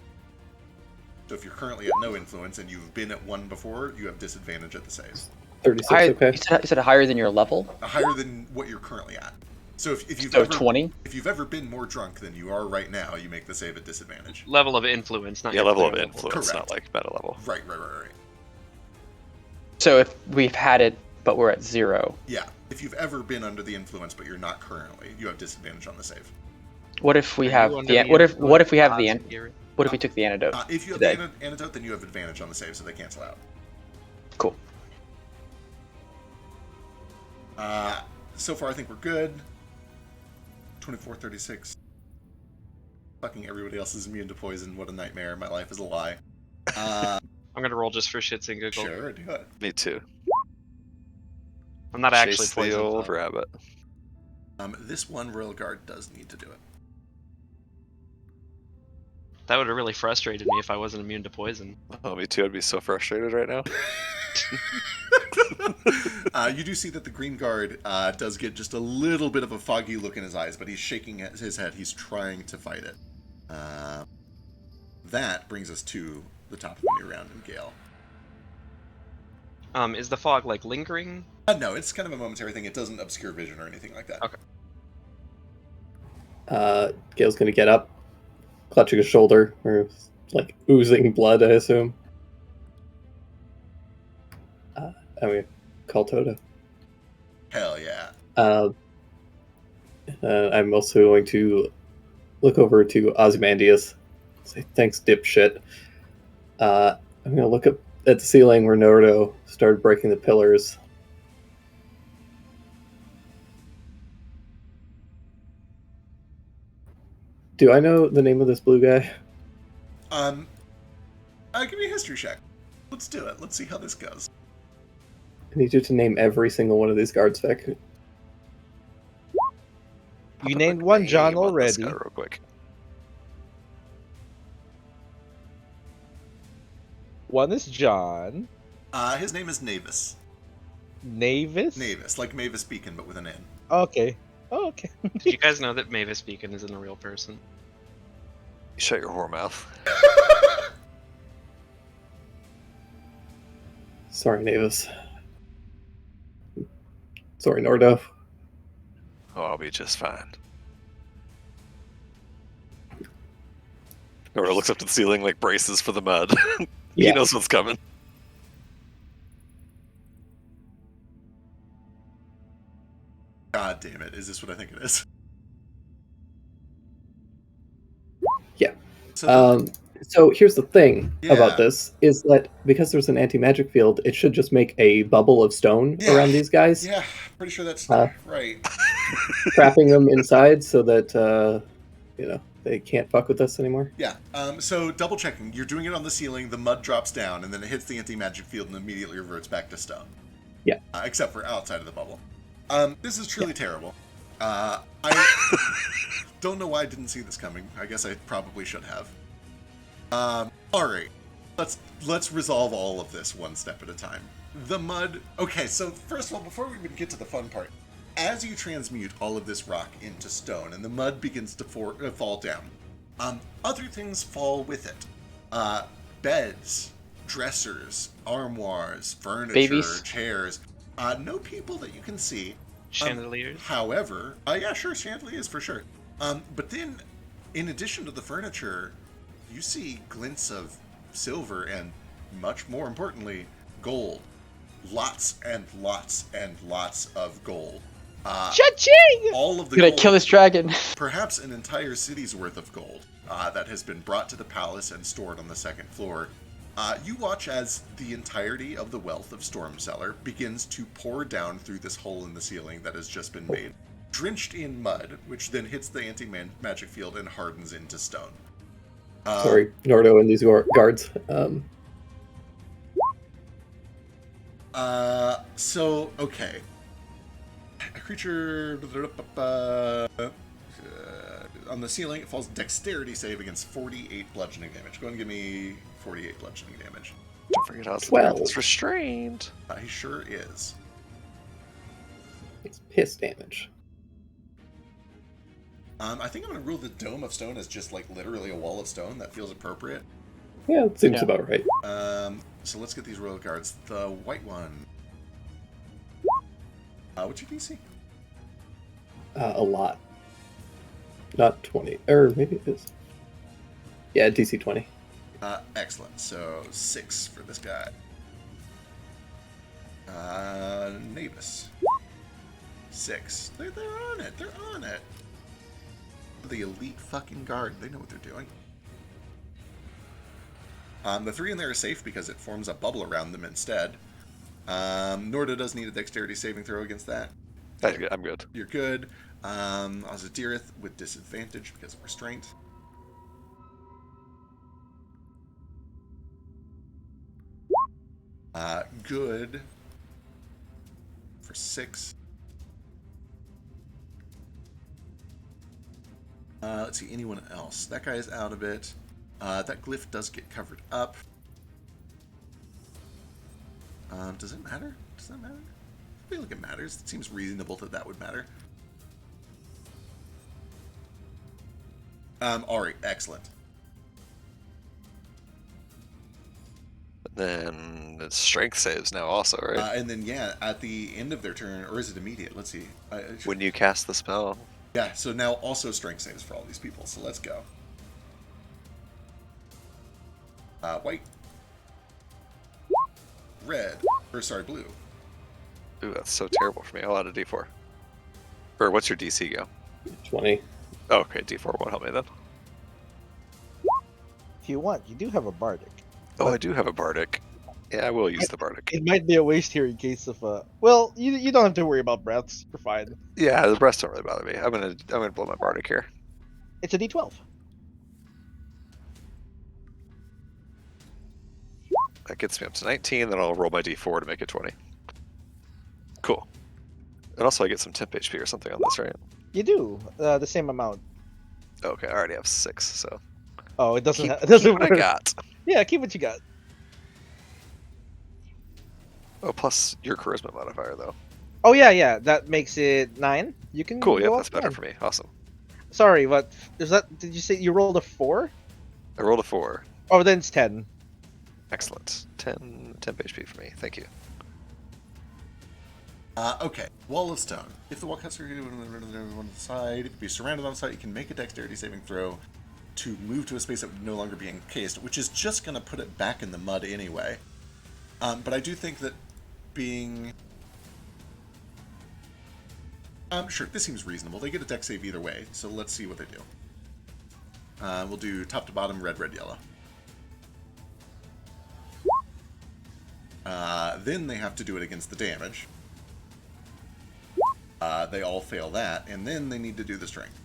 So if you're currently at no influence and you've been at 1 before, you have disadvantage at the saves. 36, Higher, okay. you said higher than your level? Higher than what you're currently at. So if you've So ever 20? if you've ever been more drunk than you are right now, you make the save at disadvantage. Level of influence, not Yeah, your level of player influence, Correct. not like meta level. Right. So if we've had it, but we're at 0. Yeah. If you've ever been under the influence but you're not currently, you have disadvantage on the save. What if we Are have you under the the what if influence we have the last an- year? what if we took the antidote? If you have today? the antidote, then you have advantage on the save, so they cancel out. Cool. So far, I think we're good. 24, 36. Fucking everybody else is immune to poison. What a nightmare. My life is a lie. I'm gonna roll just for shits and giggles. Sure, do it. Me too. I'm not actually Chase the poisoned. old though. rabbit. This one Royal Guard does need to do it. That would have really frustrated me if I wasn't immune to poison. Oh, me too. I'd be so frustrated right now. You do see that the Green Guard does get just a little bit of a foggy look in his eyes, but he's shaking his head. He's trying to fight it. That brings us to the top of the new round in Gale. Is the fog like lingering? No, it's kind of a momentary thing. It doesn't obscure vision or anything like that. Okay. Gale's gonna get up, clutching his shoulder, or like oozing blood, I assume. I'm gonna call Toto. Hell yeah. I'm also going to look over to Ozymandias. Say, thanks, dipshit. I'm gonna look up at the ceiling where Naruto started breaking the pillars. Do I know the name of this blue guy? Give me a history check. Let's do it. Let's see how this goes. I need you to name every single one of these guards, Vic. You named one John Name on this already. guy real quick. One is John. His name is Navis. Navis? Navis, like Mavis Beacon, but with an N. Okay. Oh, okay. Did you guys know that Mavis Beacon isn't a real person? You shut your whore mouth. Sorry, Navis. Sorry, Nordo. Oh, I'll be just fine. Nora looks up to the ceiling like braces for the mud. He Yeah. knows what's coming. God damn it. Is this what I think it is? Yeah. So, So here's the thing Yeah. about this, is that because there's an anti-magic field, it should just make a bubble of stone Yeah. around these guys, yeah, pretty sure that's right. trapping them inside so that, they can't fuck with us anymore. Yeah. So double checking. You're doing it on the ceiling, the mud drops down, and then it hits the anti-magic field and immediately reverts back to stone. Yeah. Except for outside of the bubble. This is truly terrible. I don't know why I didn't see this coming. I guess I probably should have. Alright. Let's resolve all of this one step at a time. The mud... Okay, so first of all, before we even get to the fun part, as you transmute all of this rock into stone and the mud begins to fall down, other things fall with it. Beds, dressers, armoires, furniture, Babies. chairs. No people that you can see. Chandeliers? However, yeah, sure, chandeliers for sure. But then, in addition to the furniture, you see glints of silver and, much more importantly, gold. Lots and lots and lots of gold. Cha-ching! All of the Gonna gold, kill this dragon. perhaps an entire city's worth of gold that has been brought to the palace and stored on the second floor. You watch as the entirety of the wealth of Storm Cellar begins to pour down through this hole in the ceiling that has just been made, drenched in mud, which then hits the anti-magic field and hardens into stone. Sorry, Nordo and these guards. So, okay. Creature on the ceiling, it falls dexterity save against 48 bludgeoning damage. Go ahead and give me 48 bludgeoning damage. Don't forget how 12. it's restrained. He sure is. It's piss damage. I think I'm going to rule the Dome of Stone as just like literally a wall of stone. That feels appropriate. Yeah, it seems Yeah. about right. So let's get these royal cards. The white one. What's your DC? A lot. Not 20. Or maybe it is. Yeah, DC 20. Excellent. So 6 for this guy. Navis. 6. They're on it. They're on it. The elite fucking guard. They know what they're doing. The 3 in there are safe because it forms a bubble around them instead. Norda does need a dexterity saving throw against that. I'm good. You're good. Azadirith with disadvantage because of restraint. Good for 6. Let's see, anyone else? That guy is out of it. That glyph does get covered up. Does it matter? Does that matter? I feel like it matters. It seems reasonable that that would matter. Ari, excellent. Then it's strength saves now also, right? And then, yeah, at the end of their turn, or is it immediate? Let's see. When you cast the spell. Yeah, so now also strength saves for all these people, so let's go. White. Red. Or, sorry, blue. Ooh, that's so terrible for me. I'll add a d4. Or what's your DC go? 20. Oh, okay, d4 won't help me then. If you want, you do have a bardic. Oh, I do have a bardic. Yeah, I will use the bardic. It might be a waste here in case of well, you don't have to worry about breaths. You're fine. Yeah, the breaths don't really bother me. I'm gonna blow my bardic here. It's a D12. That gets me up to 19, then I'll roll my d4 to make it 20. Cool. And also I get some temp HP or something on this, right? You do the same amount. Okay, I already have 6, so Oh, it doesn't. keep, It doesn't keep what I work. got. Yeah, keep what you got. Oh, plus your charisma modifier though. Oh yeah. That makes it 9. You can. Cool. Yeah, go that's up better 9. for me. Awesome. Sorry, what is that? Did you say you rolled a 4? I rolled a 4. Oh, then it's 10. Excellent. 10 temp HP for me. Thank you. Okay, Wall of Stone. If the wall cuts through one side, if you be surrounded on site, you can make a dexterity saving throw to move to a space that would no longer be encased, which is just going to put it back in the mud anyway. But I do think that being... sure, this seems reasonable. They get a dex save either way, so let's see what they do. We'll do top to bottom, red, red, yellow. Then they have to do it against the damage. They all fail that, and then they need to do the strength.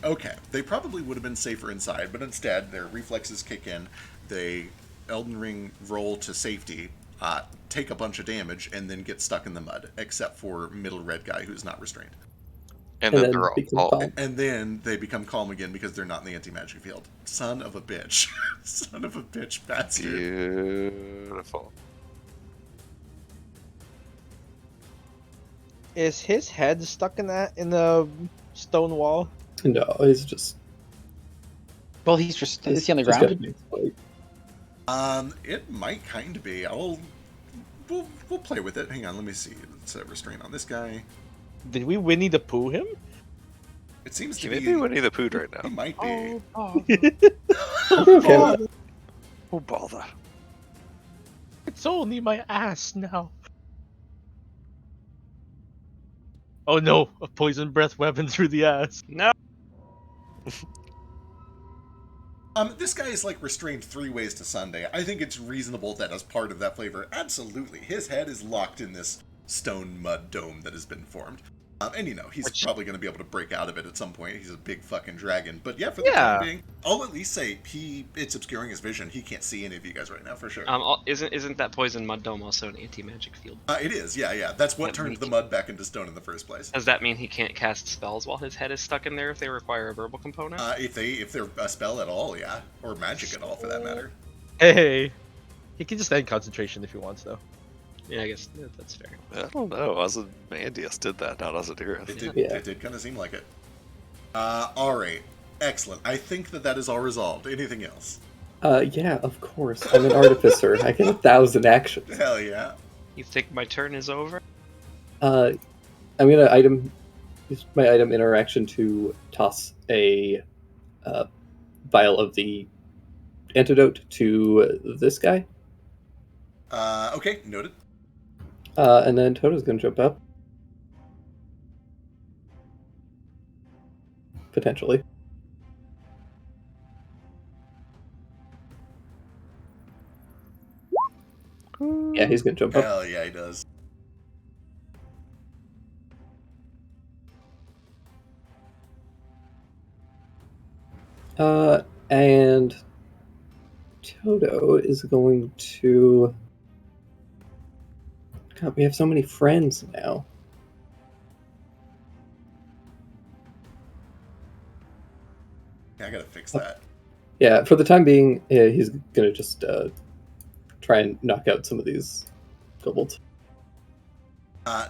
Okay, they probably would have been safer inside, but instead their reflexes kick in, they Elden Ring roll to safety, take a bunch of damage, and then get stuck in the mud, except for middle red guy who's not restrained. And And then then they're become all calm. And then they become calm again because they're not in the anti-magic field. Son of a bitch. Son of a bitch bastard. beautiful. Is his head stuck in the stone wall? No, he's just. Well, he's just is he on the just got a ground? big spike. It might kind of be. We'll play with it. Hang on, let me see. Let's restraint on this guy. Did we Winnie the Pooh him? It seems He to may be. be Winnie the Pooh right He now. might be. I'll be okay with that. Oh, bother. It's only my ass now. Oh no, a poison breath weapon through the ass. No. This guy is like restrained 3 ways to Sunday. I think it's reasonable that as part of that flavor, absolutely, his head is locked in this stone mud dome that has been formed. And he's probably going to be able to break out of it at some point. He's a big fucking dragon. But yeah, for the Yeah. time being, I'll at least say it's obscuring his vision. He can't see any of you guys right now for sure. Isn't that poison mud dome also an anti-magic field? It is, yeah. That's what turned the mud back into stone in the first place. Does that mean he can't cast spells while his head is stuck in there if they require a verbal component? If they're a spell at all, yeah, or magic at all for that matter. Hey, he can just end concentration if he wants, though. Yeah, I guess that's fair. I don't know. Ozymandias did that, not Ozymandias. It did kind of seem like it. All right, excellent. I think that is all resolved. Anything else? Yeah, of course. I'm an artificer. I get 1,000 actions. Hell yeah. You think my turn is over? I'm gonna use my item interaction to toss a vial of the antidote to this guy. Okay, noted. And then Toto's gonna jump up. Potentially. Yeah, he's gonna jump up. Hell yeah, he does. And Toto is going to... God, we have so many friends now. Yeah, I gotta fix that. Yeah, for the time being, he's gonna just try and knock out some of these kobolds.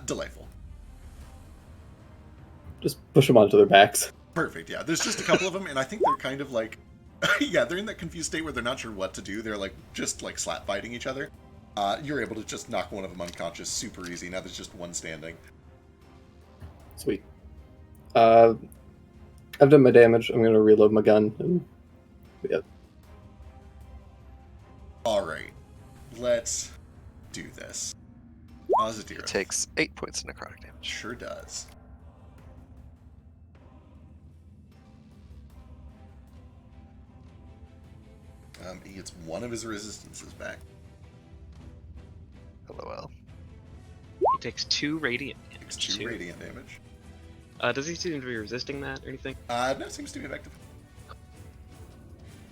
Delightful. Just push them onto their backs. Perfect, yeah. There's just a couple of them, and I think they're kind of like... yeah, they're in that confused state where they're not sure what to do. They're like just like slap fighting each other. You're able to just knock one of them unconscious super easy. Now there's just one standing. Sweet. I've done my damage. I'm gonna reload my gun. And... yeah. Alright. Let's do this. Ozadira. It takes 8 points of necrotic damage. Sure does. He gets one of his resistances back. LOL. He takes 2 radiant Takes damage. 2 radiant damage. Does he seem to be resisting that or anything? No, seems to be effective.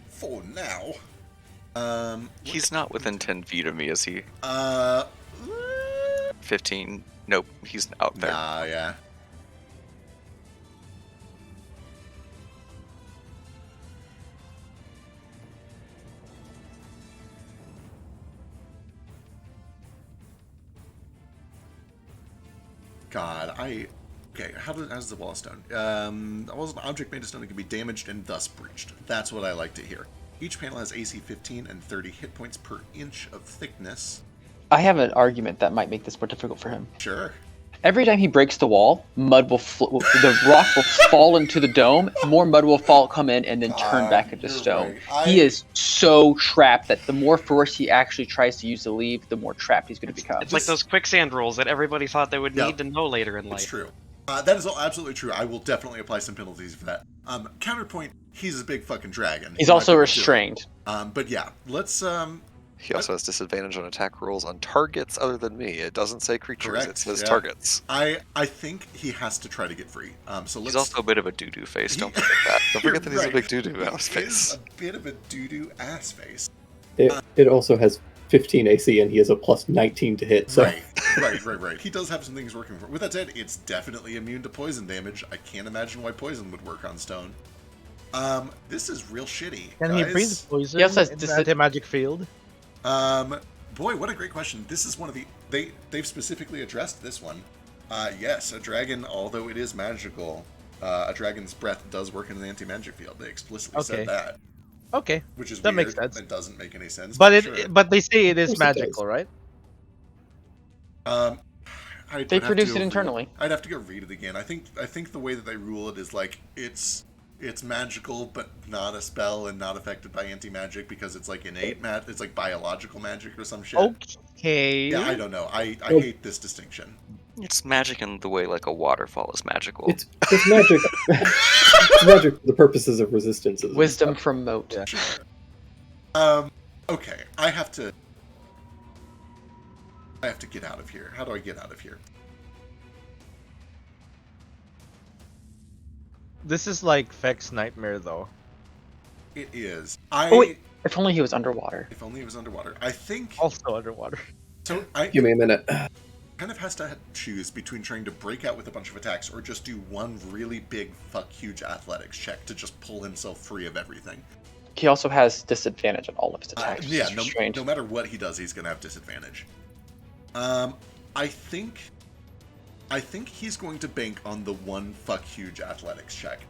For now. He's not within 10 feet of me, is he? 15? Nope, he's out there. Nah, yeah. God, okay, how does the wall of stone? An object made of stone that can be damaged and thus breached. That's what I like to hear. Each panel has AC 15 and 30 hit points per inch of thickness. I have an argument that might make this more difficult for him. Sure. Every time he breaks the wall, the rock will fall into the dome. More mud will come in and then turn back into you're stone. right. He is so trapped that the more force he actually tries to use to leave, the more trapped he's going to become. It's like those quicksand rules that everybody thought they would Yep. need to know later in It's life. true. That is all absolutely true. I will definitely apply some penalties for that. Counterpoint, he's a big fucking dragon. He's He might also be able to do it. restrained. But yeah, let's... He also has disadvantage on attack rolls on targets other than me. It doesn't say creatures, Correct, it says yeah. targets. I think he has to try to get free. So let's... He's also a bit of a doo-doo face, don't forget that. Don't forget that he's a big doo-doo ass He is face. a bit of a doo-doo ass face. It also has 15 AC and he has a plus 19 to hit. So Right. He does have some things working for it. With that said, it's definitely immune to poison damage. I can't imagine why poison would work on stone. This is real shitty, Can he guys. breathe poison He also has in the anti-magic field? Boy, what a great question. This is one of the... They've specifically addressed this one. Yes, a dragon, although it is magical, a dragon's breath does work in an anti-magic field. They explicitly said that. Okay. Which is That weird. makes sense. It doesn't make any sense. But sure. but they say it is Of course it magical, right? They produce it internally. I'd have to go read it again. I think the way that they rule it is like it's magical but not a spell and not affected by anti-magic because it's like innate it's like biological magic or some shit. Okay. Yeah, I don't know. I hate this distinction. It's magic in the way like a waterfall is magical. it's magic. It's magic for the purposes of resistances. Wisdom from moat. Yeah. Okay, I have to get out of here. How do I get out of here? This is like Feck's nightmare, though. It is. Oh, wait. If only he was underwater. If only he was underwater. I think. Also underwater. So I Give me a minute. kind of has to choose between trying to break out with a bunch of attacks or just do one really big, huge athletics check to just pull himself free of everything. He also has disadvantage on all of his attacks. Yeah, which is strange. no matter what he does, he's going to have disadvantage. I think he's going to bank on the one huge athletics check.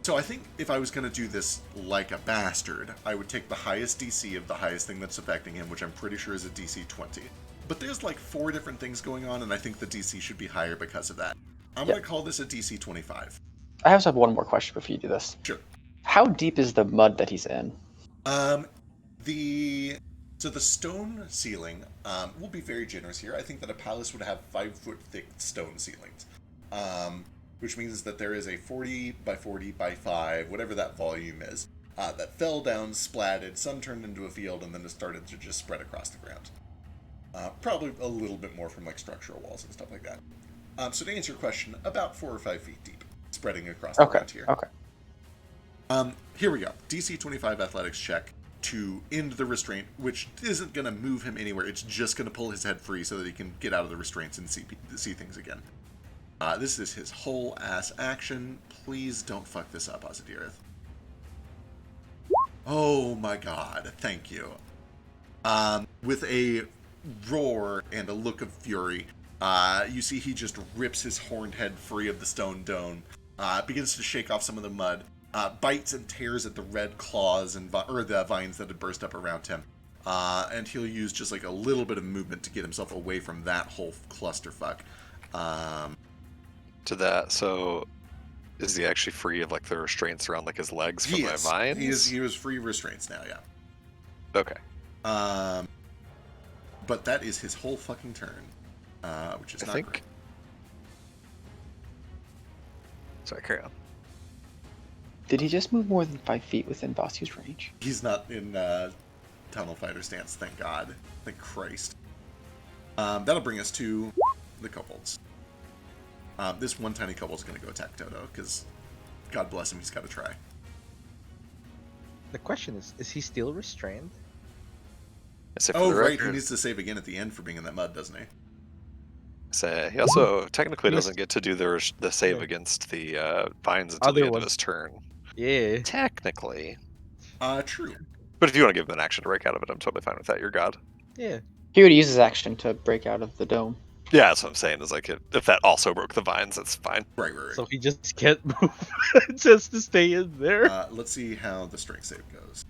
So I think if I was going to do this like a bastard, I would take the highest DC of the highest thing that's affecting him, which I'm pretty sure is a DC 20. But there's like 4 different things going on, and I think the DC should be higher because of that. I'm going to call this a DC 25. I also have one more question before you do this. Sure. How deep is the mud that he's in? So the stone ceiling, we'll be very generous here. I think that a palace would have 5-foot thick stone ceilings. Which means that there is a 40 by 40 by 5, whatever that volume is, that fell down, splatted, some turned into a field, and then it started to just spread across the ground. Probably a little bit more from like structural walls and stuff like that. So to answer your question, about 4 or 5 feet deep, spreading across the ground here. Okay. Here we go. DC 25 athletics check to end the restraint, which isn't going to move him anywhere. It's just going to pull his head free so that he can get out of the restraints and see things again. This is his whole ass action. Please don't fuck this up, Azadirith. Oh my god, thank you. With a roar and a look of fury, you see he just rips his horned head free of the stone dome, begins to shake off some of the mud, bites and tears at the red claws and or the vines that had burst up around him, and he'll use just like a little bit of movement to get himself away from that whole clusterfuck. To that, so is he actually free of like the restraints around like his legs from my vines? He was free of restraints now, yeah. Okay. But that is his whole fucking turn, which is not great. Sorry, carry on. Did he just move more than 5 feet within Basu's range? He's not in tunnel fighter stance, thank God. Thank Christ. That'll bring us to the kobolds. This one tiny kobold's going to go attack Toto, because God bless him, he's got to try. The question is he still restrained? Oh, right, he needs to save again at the end for being in that mud, doesn't he? So he also technically doesn't get to do the save against the vines until the end of his turn. Yeah. Technically. True. But if you want to give him an action to break out of it, I'm totally fine with that. You're God. Yeah. He would use his action to break out of the dome. Yeah, that's what I'm saying. Is like if that also broke the vines, that's fine. Right. So he just can't move just to stay in there. Let's see how the strength save goes.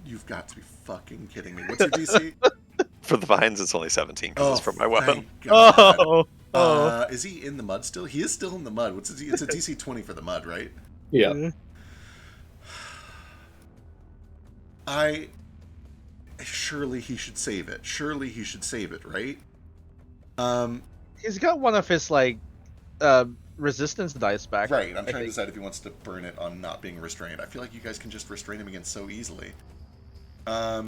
You've got to be fucking kidding me. What's your DC? For the vines, it's only 17 because it's from my weapon. Oh. Is he in the mud still? He is still in the mud. It's a DC 20 for the mud, right? Yeah. Surely he should save it. Right? He's got one of his like resistance dice back. Right. I'm trying to decide if he wants to burn it on not being restrained. I feel like you guys can just restrain him again so easily. You know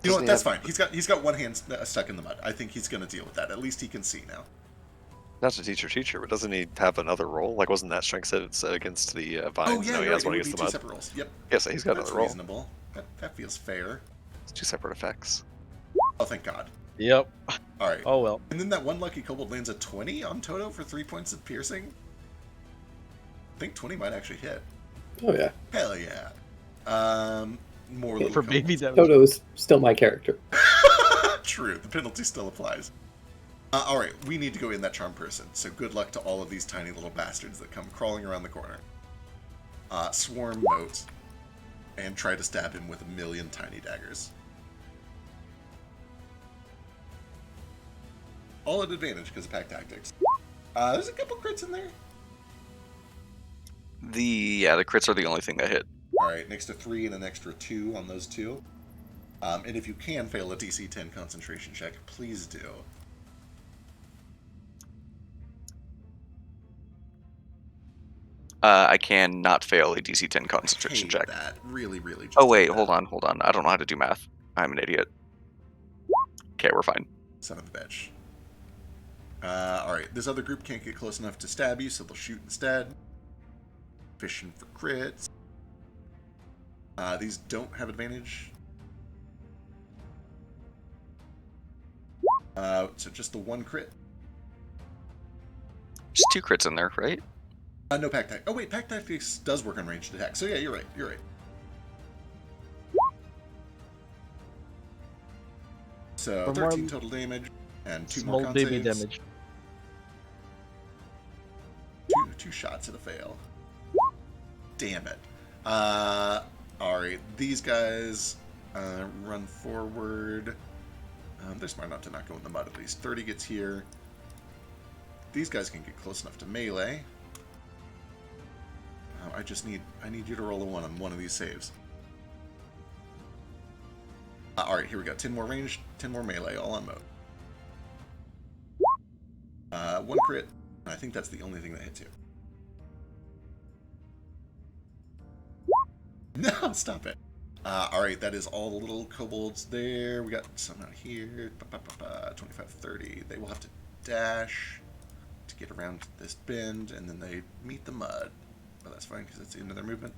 what? That's fine. He's got one hand stuck in the mud. I think he's going to deal with that. At least he can see now. Not to teacher, but doesn't he have another roll? Like, wasn't that strength set against the vines? Oh yeah, no, he has one against the mud. Separate rolls. Yep. Yes, he's got another roll. Reasonable. That feels fair. It's 2 separate effects. Oh, thank God. Yep. All right. Oh well. And then that one lucky kobold lands a 20 on Toto for 3 points of piercing. I think 20 might actually hit. Oh yeah. Hell yeah. More little For baby damage. Toto's still my character. True. The penalty still applies. All right, we need to go in that charm person. So good luck to all of these tiny little bastards that come crawling around the corner. Swarm moat and try to stab him with 1,000,000 tiny daggers. All at advantage because of pack tactics. There's a couple crits in there. The crits are the only thing that hit. Alright, next to 3 and an extra 2 on those two. And if you can fail a DC 10 concentration check, please do. I can not fail a DC 10 concentration check. That. Really, really. Oh wait, hold on. I don't know how to do math. I'm an idiot. Okay, we're fine. Son of a bitch. All right, this other group can't get close enough to stab you, so they'll shoot instead. Fishing for crits. These don't have advantage. So just the one crit. Just 2 crits in there, right? No pack tactics. Oh wait, pack tactics does work on ranged attack. So yeah, you're right. You're right. So For 13 more total damage and 2 Small more con baby saves. damage. Two shots at a fail. Damn it. Alright, these guys run forward. They're smart enough to not go in the mud at least. 30 gets here. These guys can get close enough to melee. I need you to roll a 1 on one of these saves. Alright, here we go. 10 more range, 10 more melee, all on mode. 1 crit. I think that's the only thing that hits you. No, stop it. Alright, that is all the little kobolds there. We got some out here. 25, 30. They will have to dash to get around this bend, and then they meet the mud. But that's fine, because that's the end of their movement.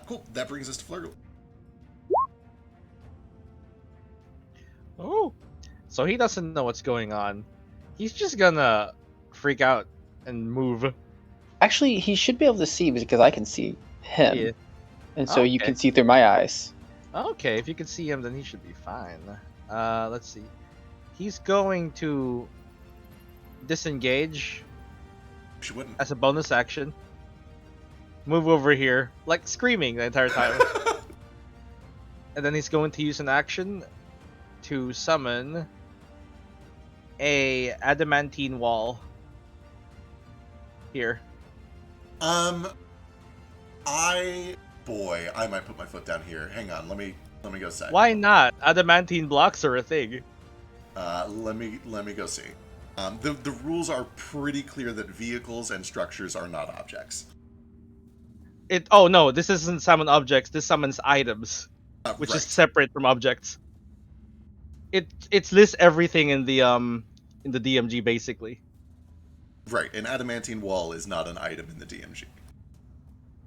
Cool. That brings us to Flurgle. Oh, so he doesn't know what's going on. He's just gonna freak out and move. Actually, he should be able to see because I can see him. Yeah. And so you Okay. can see through my eyes. Okay, if you can see him, then he should be fine. Let's see. He's going to disengage She wouldn't. as a bonus action. Move over here, like screaming the entire time. And then he's going to use an action to summon a adamantine wall. Here. Boy, I might put my foot down here. Hang on, let me go see. Why not? Adamantine blocks are a thing. Let me go see. The rules are pretty clear that vehicles and structures are not objects. Oh no, this isn't summon objects. This summons items, which Right. is separate from objects. It lists everything in the DMG basically. Right, an adamantine wall is not an item in the DMG.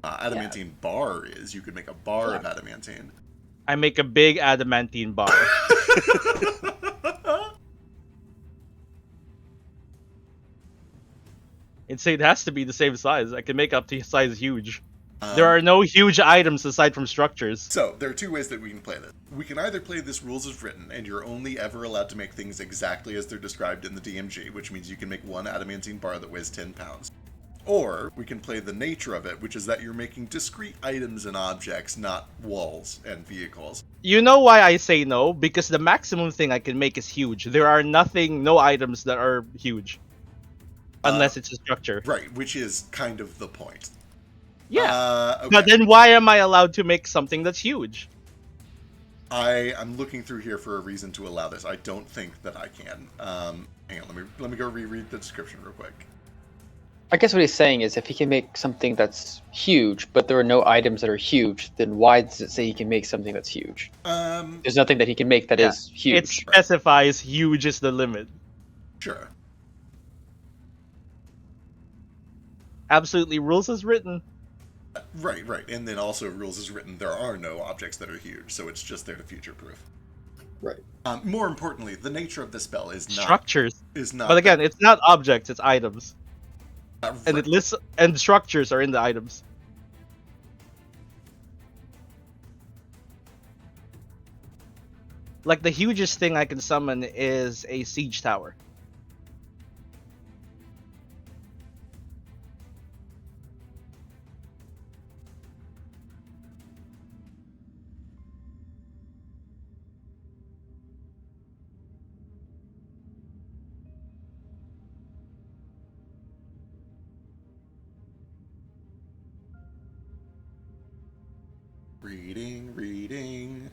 Adamantine bar is. You could make a bar of adamantine. I make a big adamantine bar. It has to be the same size. I can make up to size huge. There are no huge items aside from structures. So, there are 2 ways that we can play this. We can either play this rules as written, and you're only ever allowed to make things exactly as they're described in the DMG, which means you can make one adamantine bar that weighs 10 pounds. Or, we can play the nature of it, which is that you're making discrete items and objects, not walls and vehicles. You know why I say no? Because the maximum thing I can make is huge. There are no items that are huge. Unless it's a structure. Right, which is kind of the point. Yeah. Okay. But then why am I allowed to make something that's huge? I'm looking through here for a reason to allow this. I don't think that I can. Hang on, let me go reread the description real quick. I guess what he's saying is if he can make something that's huge, but there are no items that are huge, then why does it say he can make something that's huge? There's nothing that he can make that is huge. It specifies huge is the limit. Sure. Absolutely, rules as written. Right. And then also rules as written, there are no objects that are huge, so it's just there to future-proof. Right. More importantly, the nature of the spell is not... Structures. Is not... But again, it's not objects, it's items. And right. it lists and structures are in the items. Like the hugest thing I can summon is a siege tower. Reading.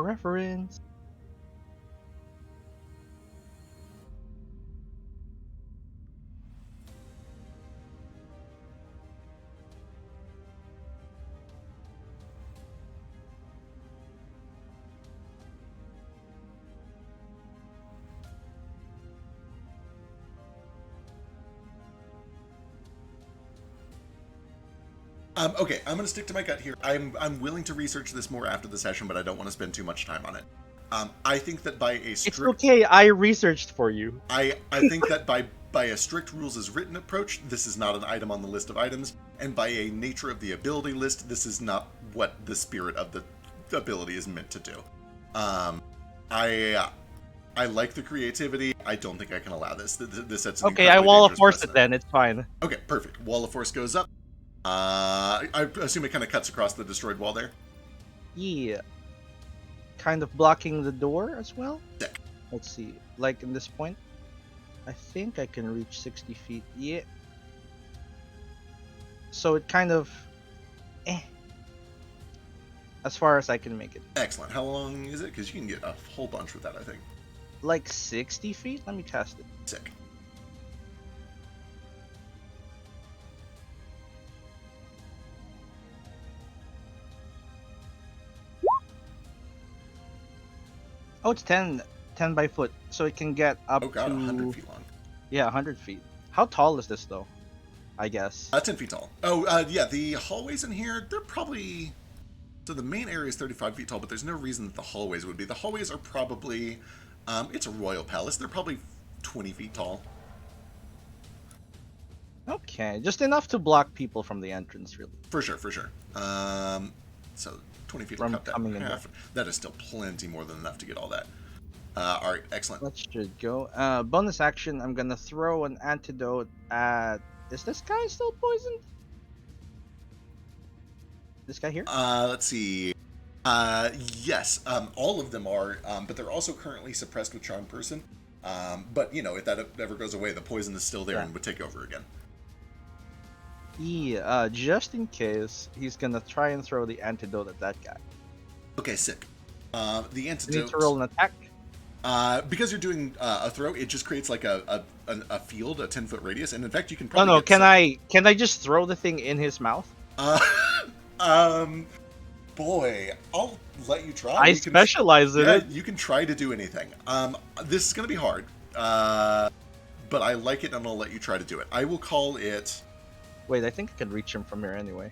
Reference. Okay, I'm going to stick to my gut here. I'm willing to research this more after the session, but I don't want to spend too much time on it. I think that by a strict... It's okay, I researched for you. I think that by a strict rules as written approach, this is not an item on the list of items, and by a nature of the ability list, this is not what the spirit of the ability is meant to do. I like the creativity. I don't think I can allow this. This sets an Okay, I incredibly wall of dangerous force it precedent. then. It's fine. Okay, perfect. Wall of force goes up. I assume it kind of cuts across the destroyed wall there. Yeah. Kind of blocking the door as well. Sick. Let's see. Like in this point, I think I can reach 60 feet. Yeah. So it kind of, as far as I can make it. Excellent. How long is it? Because you can get a whole bunch with that, I think. Like 60 feet. Let me test it. Sick. Oh, it's 10 by foot, so it can get up Oh god, to 100 feet long. Yeah, 100 feet. How tall is this though? I guess. 10 feet tall. Oh, yeah, the hallways in here, they're probably... So the main area is 35 feet tall, but there's no reason that the hallways would be. The hallways are probably... it's a royal palace. They're probably 20 feet tall. Okay, just enough to block people from the entrance, really. For sure, for sure. So 20 feet From cut that coming in in half. That is still plenty more than enough to get all that. All right, excellent. That should go. Bonus action, I'm gonna throw an antidote at... Is this guy still poisoned? This guy here? Let's see. Yes, all of them are, but they're also currently suppressed with Charm Person. But, you know, if that ever goes away, the poison is still there Yeah. and would take over again. Yeah, just in case, he's gonna try and throw the antidote at that guy. Okay, sick. The I need antidote... to roll an attack. Because you're doing a throw, it just creates like a field, a 10-foot radius, and in fact, you can Oh probably. no, get can I just throw the thing in his mouth? Boy, I'll let you try. I You can- specialize in Yeah, it. you can try to do anything. This is gonna be hard. But I like it, and I'll let you try to do it. I will call it. Wait, I think I can reach him from here anyway.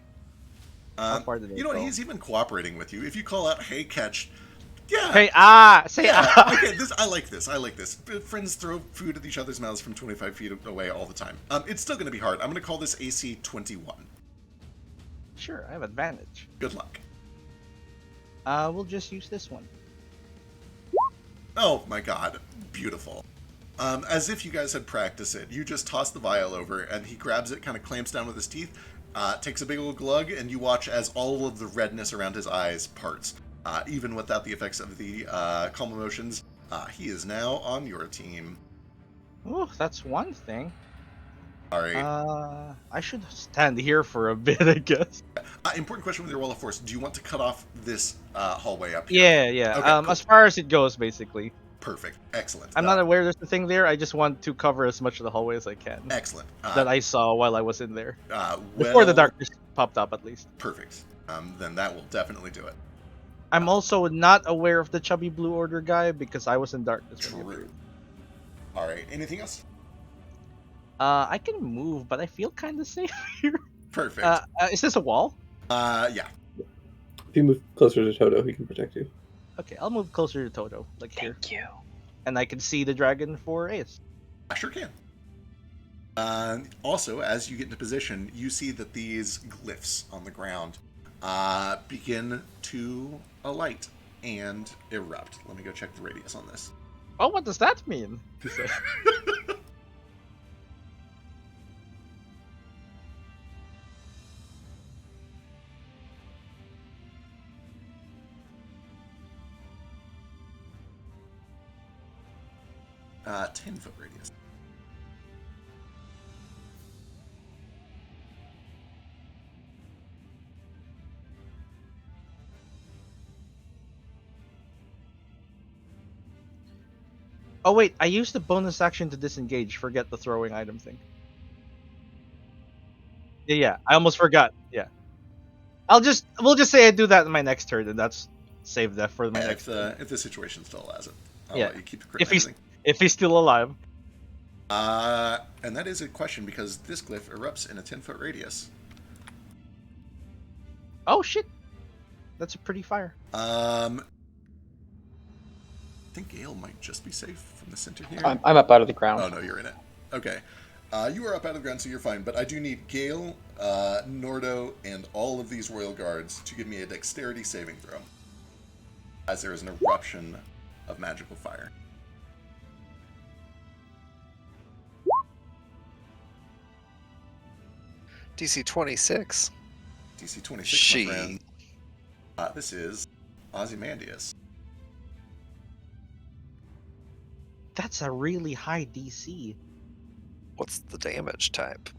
How far did it You know what? go? He's even cooperating with you. If you call out, "Hey, catch." Yeah. Hey, say Yeah, ah! okay, I like this. I like this. Friends throw food at each other's mouths from 25 feet away all the time. It's still going to be hard. I'm going to call this AC 21. Sure, I have advantage. Good luck. We'll just use this one. Oh my god. Beautiful. As if you guys had practiced it. You just toss the vial over, and he grabs it, kind of clamps down with his teeth, takes a big old glug, and you watch as all of the redness around his eyes parts. Even without the effects of the calm emotions, he is now on your team. Ooh, that's one thing. All right. I should stand here for a bit, I guess. Important question with your wall of force. Do you want to cut off this hallway up here? Yeah. Okay, cool. As far as it goes, basically. Perfect. Excellent. I'm not aware there's a thing there. I just want to cover as much of the hallway as I can. Excellent. That I saw while I was in there. Well, Before the darkness popped up, at least. Perfect. Then that will definitely do it. I'm also not aware of the chubby blue order guy because I was in darkness. When he True. appeared. All right. Anything else? I can move, but I feel kind of safe here. Perfect. Is this a wall? Yeah. If you move closer to Toto, he can protect you. Okay, I'll move closer to Toto, like here. Thank you. And I can see the dragon for Ace. I sure can. Also, as you get into position, you see that these glyphs on the ground begin to alight and erupt. Let me go check the radius on this. Oh, what does that mean? 10-foot radius. Oh wait, I used the bonus action to disengage. Forget the throwing item thing. Yeah, I almost forgot. Yeah. We'll just say I do that in my next turn, and that's save that for my Yeah, next turn. if the situation still allows it, I'll Yeah. let you keep the crit If and he's everything. if he's still alive. And that is a question because this glyph erupts in a 10-foot radius. Oh shit. That's a pretty fire. I think Gale might just be safe from the center here. I'm up out of the ground. Oh no, you're in it. Okay. You are up out of the ground, so you're fine. But I do need Gale, Nordo, and all of these Royal Guards to give me a dexterity saving throw, as there is an eruption of magical fire. DC 26. DC 26, She. my friend. This is Ozymandias. That's a really high DC. What's the damage type?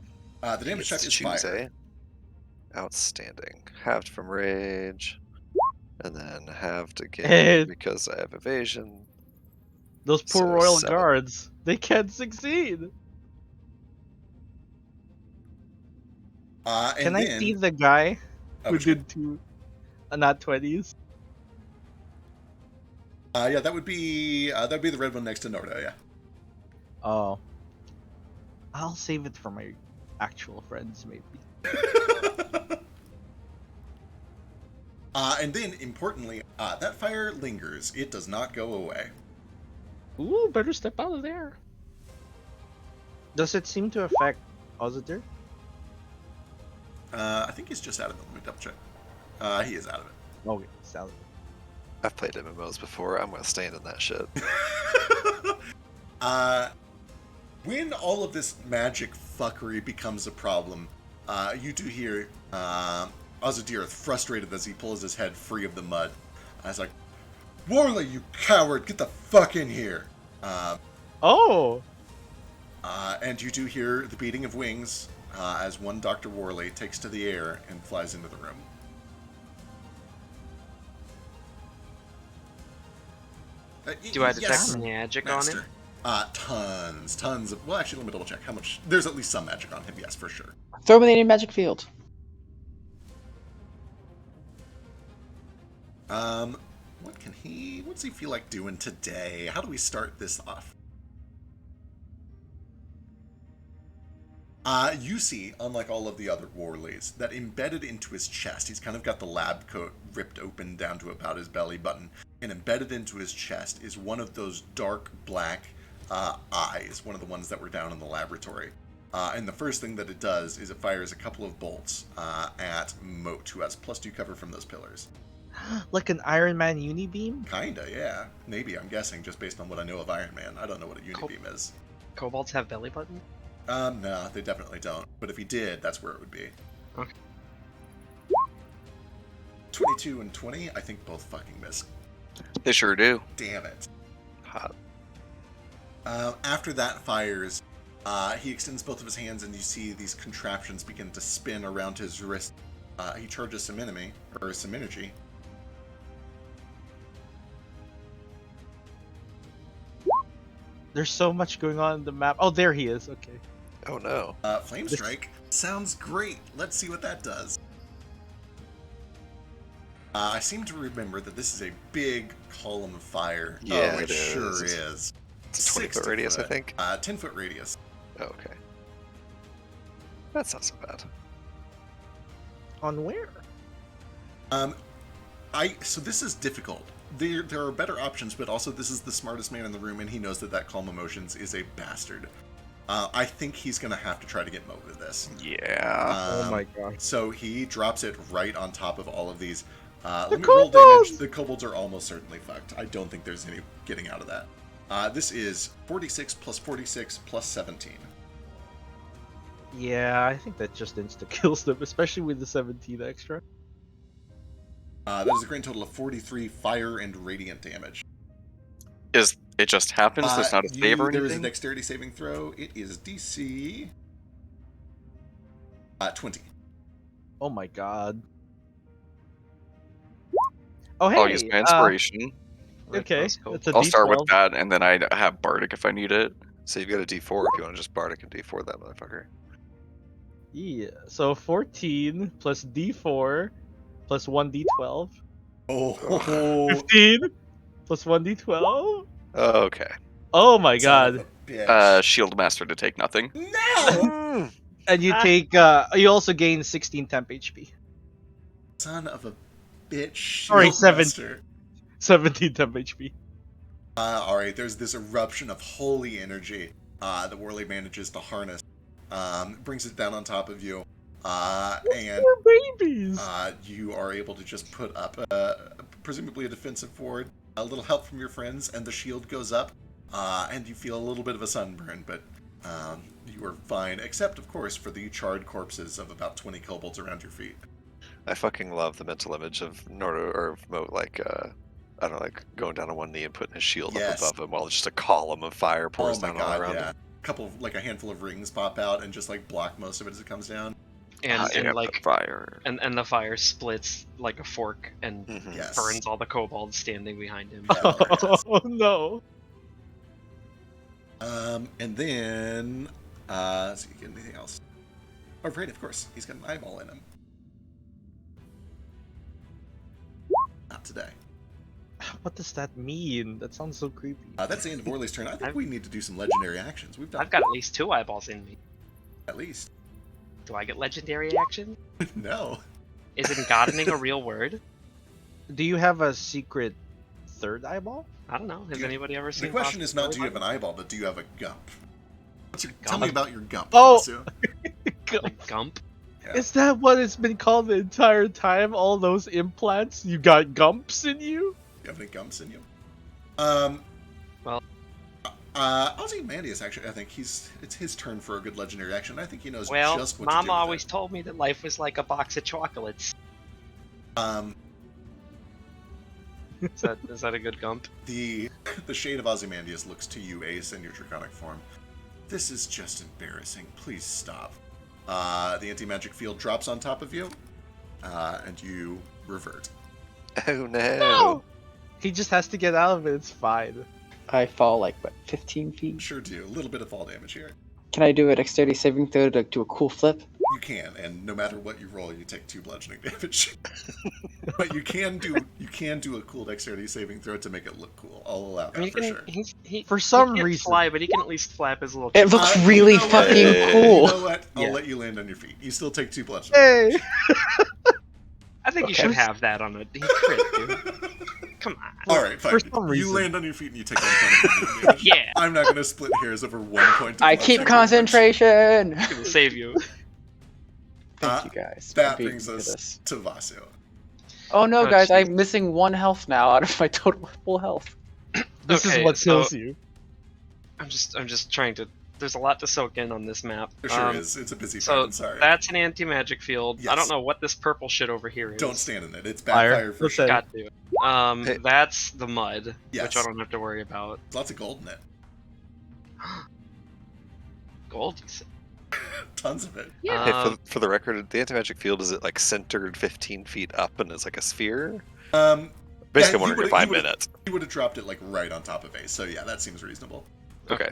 The damage type is Choose fire. Outstanding. Halved from rage. And then halved again Eh. because I have evasion. Those poor So royal 7. guards. They can't succeed. And Can I then, see the guy who which one? did two not 20s? Yeah, that would be the red one next to Nordo. Yeah. Oh. I'll save it for my actual friends, maybe. And then, importantly, that fire lingers. It does not go away. Ooh, better step out of there. Does it seem to affect Oziter? I think he's just out of it. Let me double check. He is out of it. Okay, salad. I've played MMOs before. I'm gonna stand in that shit. When all of this magic fuckery becomes a problem, you do hear Ozadir frustrated as he pulls his head free of the mud. He's like, "Warley, you coward, get the fuck in here!" Oh! And you do hear the beating of wings as one Dr. Warley takes to the air and flies into the room. Do I detect Yes, magic Master. on him? Tons of. Well, actually, let me double check how much. There's at least some magic on him. Yes, for sure. Throw him in the magic field. What's he feel like doing today? How do we start this off? You see, unlike all of the other Warleys, that embedded into his chest, he's kind of got the lab coat ripped open down to about his belly button, and embedded into his chest is one of those dark black eyes, one of the ones that were down in the laboratory. And the first thing that it does is it fires a couple of bolts at Moat, who has +2 cover from those pillars. Like an Iron Man unibeam? Kinda, yeah. Maybe, I'm guessing, just based on what I know of Iron Man. I don't know what a unibeam is. Kobolds have belly button? No, they definitely don't. But if he did, that's where it would be. Okay. 22 and 20, I think both fucking miss. They sure do. Damn it. Hot. After that fires, he extends both of his hands and you see these contraptions begin to spin around his wrist. He charges some energy. There's so much going on in the map. Oh, there he is. Okay. Oh no. Flame Strike sounds great. Let's see what that does. I seem to remember that this is a big column of fire. Yeah, oh, it it sure is. is. It's a 20-foot 60 radius, I foot. think. 10-foot radius. Oh, okay. That's not so bad. On where? So this is difficult. There are better options, but also this is the smartest man in the room, and he knows that Calm Emotions is a bastard. I think he's going to have to try to get Mo with this. Yeah. Oh my god. So he drops it right on top of all of these. Let me kobolds! roll damage. The kobolds are almost certainly fucked. I don't think there's any getting out of that. This is 46 plus 46 plus 17. Yeah, I think that just insta kills them, especially with the 17 extra. That is a grand total of 43 fire and radiant damage. It just happens? There's not a save or There is a anything? dexterity saving throw. It is DC 20. Oh my god. Oh hey. I'll use my inspiration. with Okay, those kobolds. that's a I'll start with D12. that, and then I have Bardic if I need it. So you've got a D4 if you want to just Bardic and D4 that motherfucker. Yeah, so 14 plus D4 plus 1D12. Oh, 15 plus 1D12. Okay. Oh my son of god. a bitch. Shield Master to take nothing. No! And you take, you also gain 16 temp HP. Son of a bitch. Sorry, Shield 7. Master. 17 temp HP. Alright, there's this eruption of holy energy that Worley manages to harness. Brings it down on top of you. And Poor babies. you are able to just put up, presumably a defensive ward, a little help from your friends, and the shield goes up. And you feel a little bit of a sunburn, but you are fine, except, of course, for the charred corpses of about 20 kobolds around your feet. I fucking love the mental image of Nordo or of Moat, like, I don't know, like going down on one knee and putting his shield Yes. up above him while just a column of fire pours Oh my down all god, around yeah. him. A handful of rings pop out and just, like, block most of it as it comes down. And, I and have like the fire. and the fire splits like a fork and Mhm. Yes. burns all the kobolds standing behind him. Yeah, yes. Oh no. And then, so you get anything else? Oh, right, of course. He's got an eyeball in him. Not today. What does that mean? That sounds so creepy. That's the end of Orly's turn. I think we need to do some legendary actions. We've done I've got at least 2 eyeballs in me. at least. Do I get legendary action? No. Isn't gardening a real word? Do you have a secret third eyeball? I don't know. Has anybody ever seen? The question is not Possible do you have an eyeball, but do you have a gump? Tell Gump? me about your gump, Oh! Vasu. Like Gump? Yeah. Is that what it's been called the entire time? All those implants? You got gumps in you? You have any gumps in you? Well- Ozymandias, actually, I think it's his turn for a good legendary action. I think he knows Well, just what Mom to do with always it. told me that life was like a box of chocolates. Is that a good Gump? The shade of Ozymandias looks to you, Ace, in your draconic form. This is just embarrassing. Please stop. The anti-magic field drops on top of you, and you revert. Oh no! No! He just has to get out of it. It's fine. I fall like, what, 15 feet? Sure do. A little bit of fall damage here. Can I do a dexterity saving throw to do a cool flip? You can, and no matter what you roll, you take 2 bludgeoning damage. But you can do a cool dexterity saving throw to make it look cool. I'll allow I mean, that for sure. For some he can't reason. fly, but he can at least flap his little. It looks You really know what? fucking Hey. cool. You know what? I'll Yeah. let you land on your feet. You still take 2 bludgeoning Hey! damage. I think you Okay. should have that on a he crit, dude. Come on. All right, fine. For some You reason. land on your feet and you take 1 point of bludgeoning damage. Yeah, I'm not going to split hairs over 1 point. Of I keep bludgeoning damage. concentration! it will save you. Thank you guys. That for being brings with us to Vasu. Oh no, Oh, guys, jeez. I'm missing 1 health now out of my total full health. This Okay, is what so- kills you. I'm just trying to. There's a lot to soak in on this map. There sure is. It's a busy So fight. I'm sorry. that's an anti-magic field. I Yes. don't know what this purple shit over here is. Don't stand in it. It's bad Fire. fire for Let's sure. say- Got to. Hey. That's the mud, Yes. which I don't have to worry about. Lots of gold in it. Gold. You said. Tons of it. Yeah. Hey, for the record, the anti-magic field, is it like centered 15 feet up and it's like a sphere? Um, Basically, you wondering if would've- I'm you in would've- it. You would have dropped it like right on top of Ace, so yeah, that seems reasonable. Okay.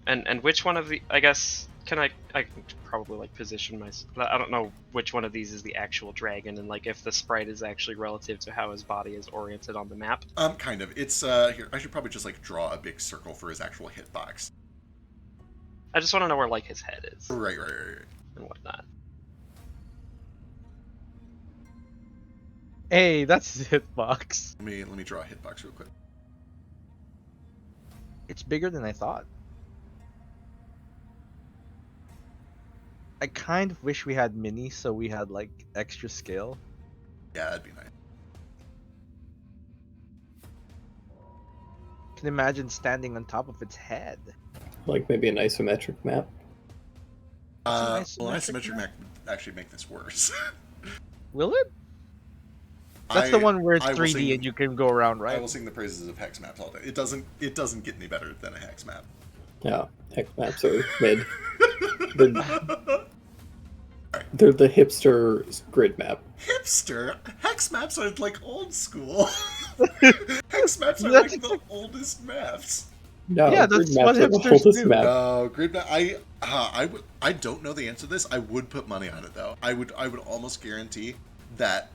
And which one of the? I guess I can probably like position myself. I don't know which one of these is the actual dragon, and like if the sprite is actually relative to how his body is oriented on the map. Kind of. It's here. I should probably just like draw a big circle for his actual hitbox. I just want to know where like his head is Right. and whatnot. Hey, that's his hitbox. Let me draw a hitbox real quick. It's bigger than I thought. I kind of wish we had mini so we had like extra scale. Yeah, that'd be nice. Can imagine standing on top of its head. Like maybe an isometric map. Well, an isometric isometric map would actually make this worse. Will it? That's the one where it's I will 3D sing- and you can go around, I right? will sing the praises of hex maps all day. It doesn't get any better than a hex map. Yeah, hex maps are mid. They're the hipster grid map. Hipster? Hex maps are like old school. Hex maps are That's like the oldest maps. No, Yeah, grid that's what maps are the hipsters oldest do. map. No, grid map. I don't know the answer to this. I would put money on it though. I would almost guarantee that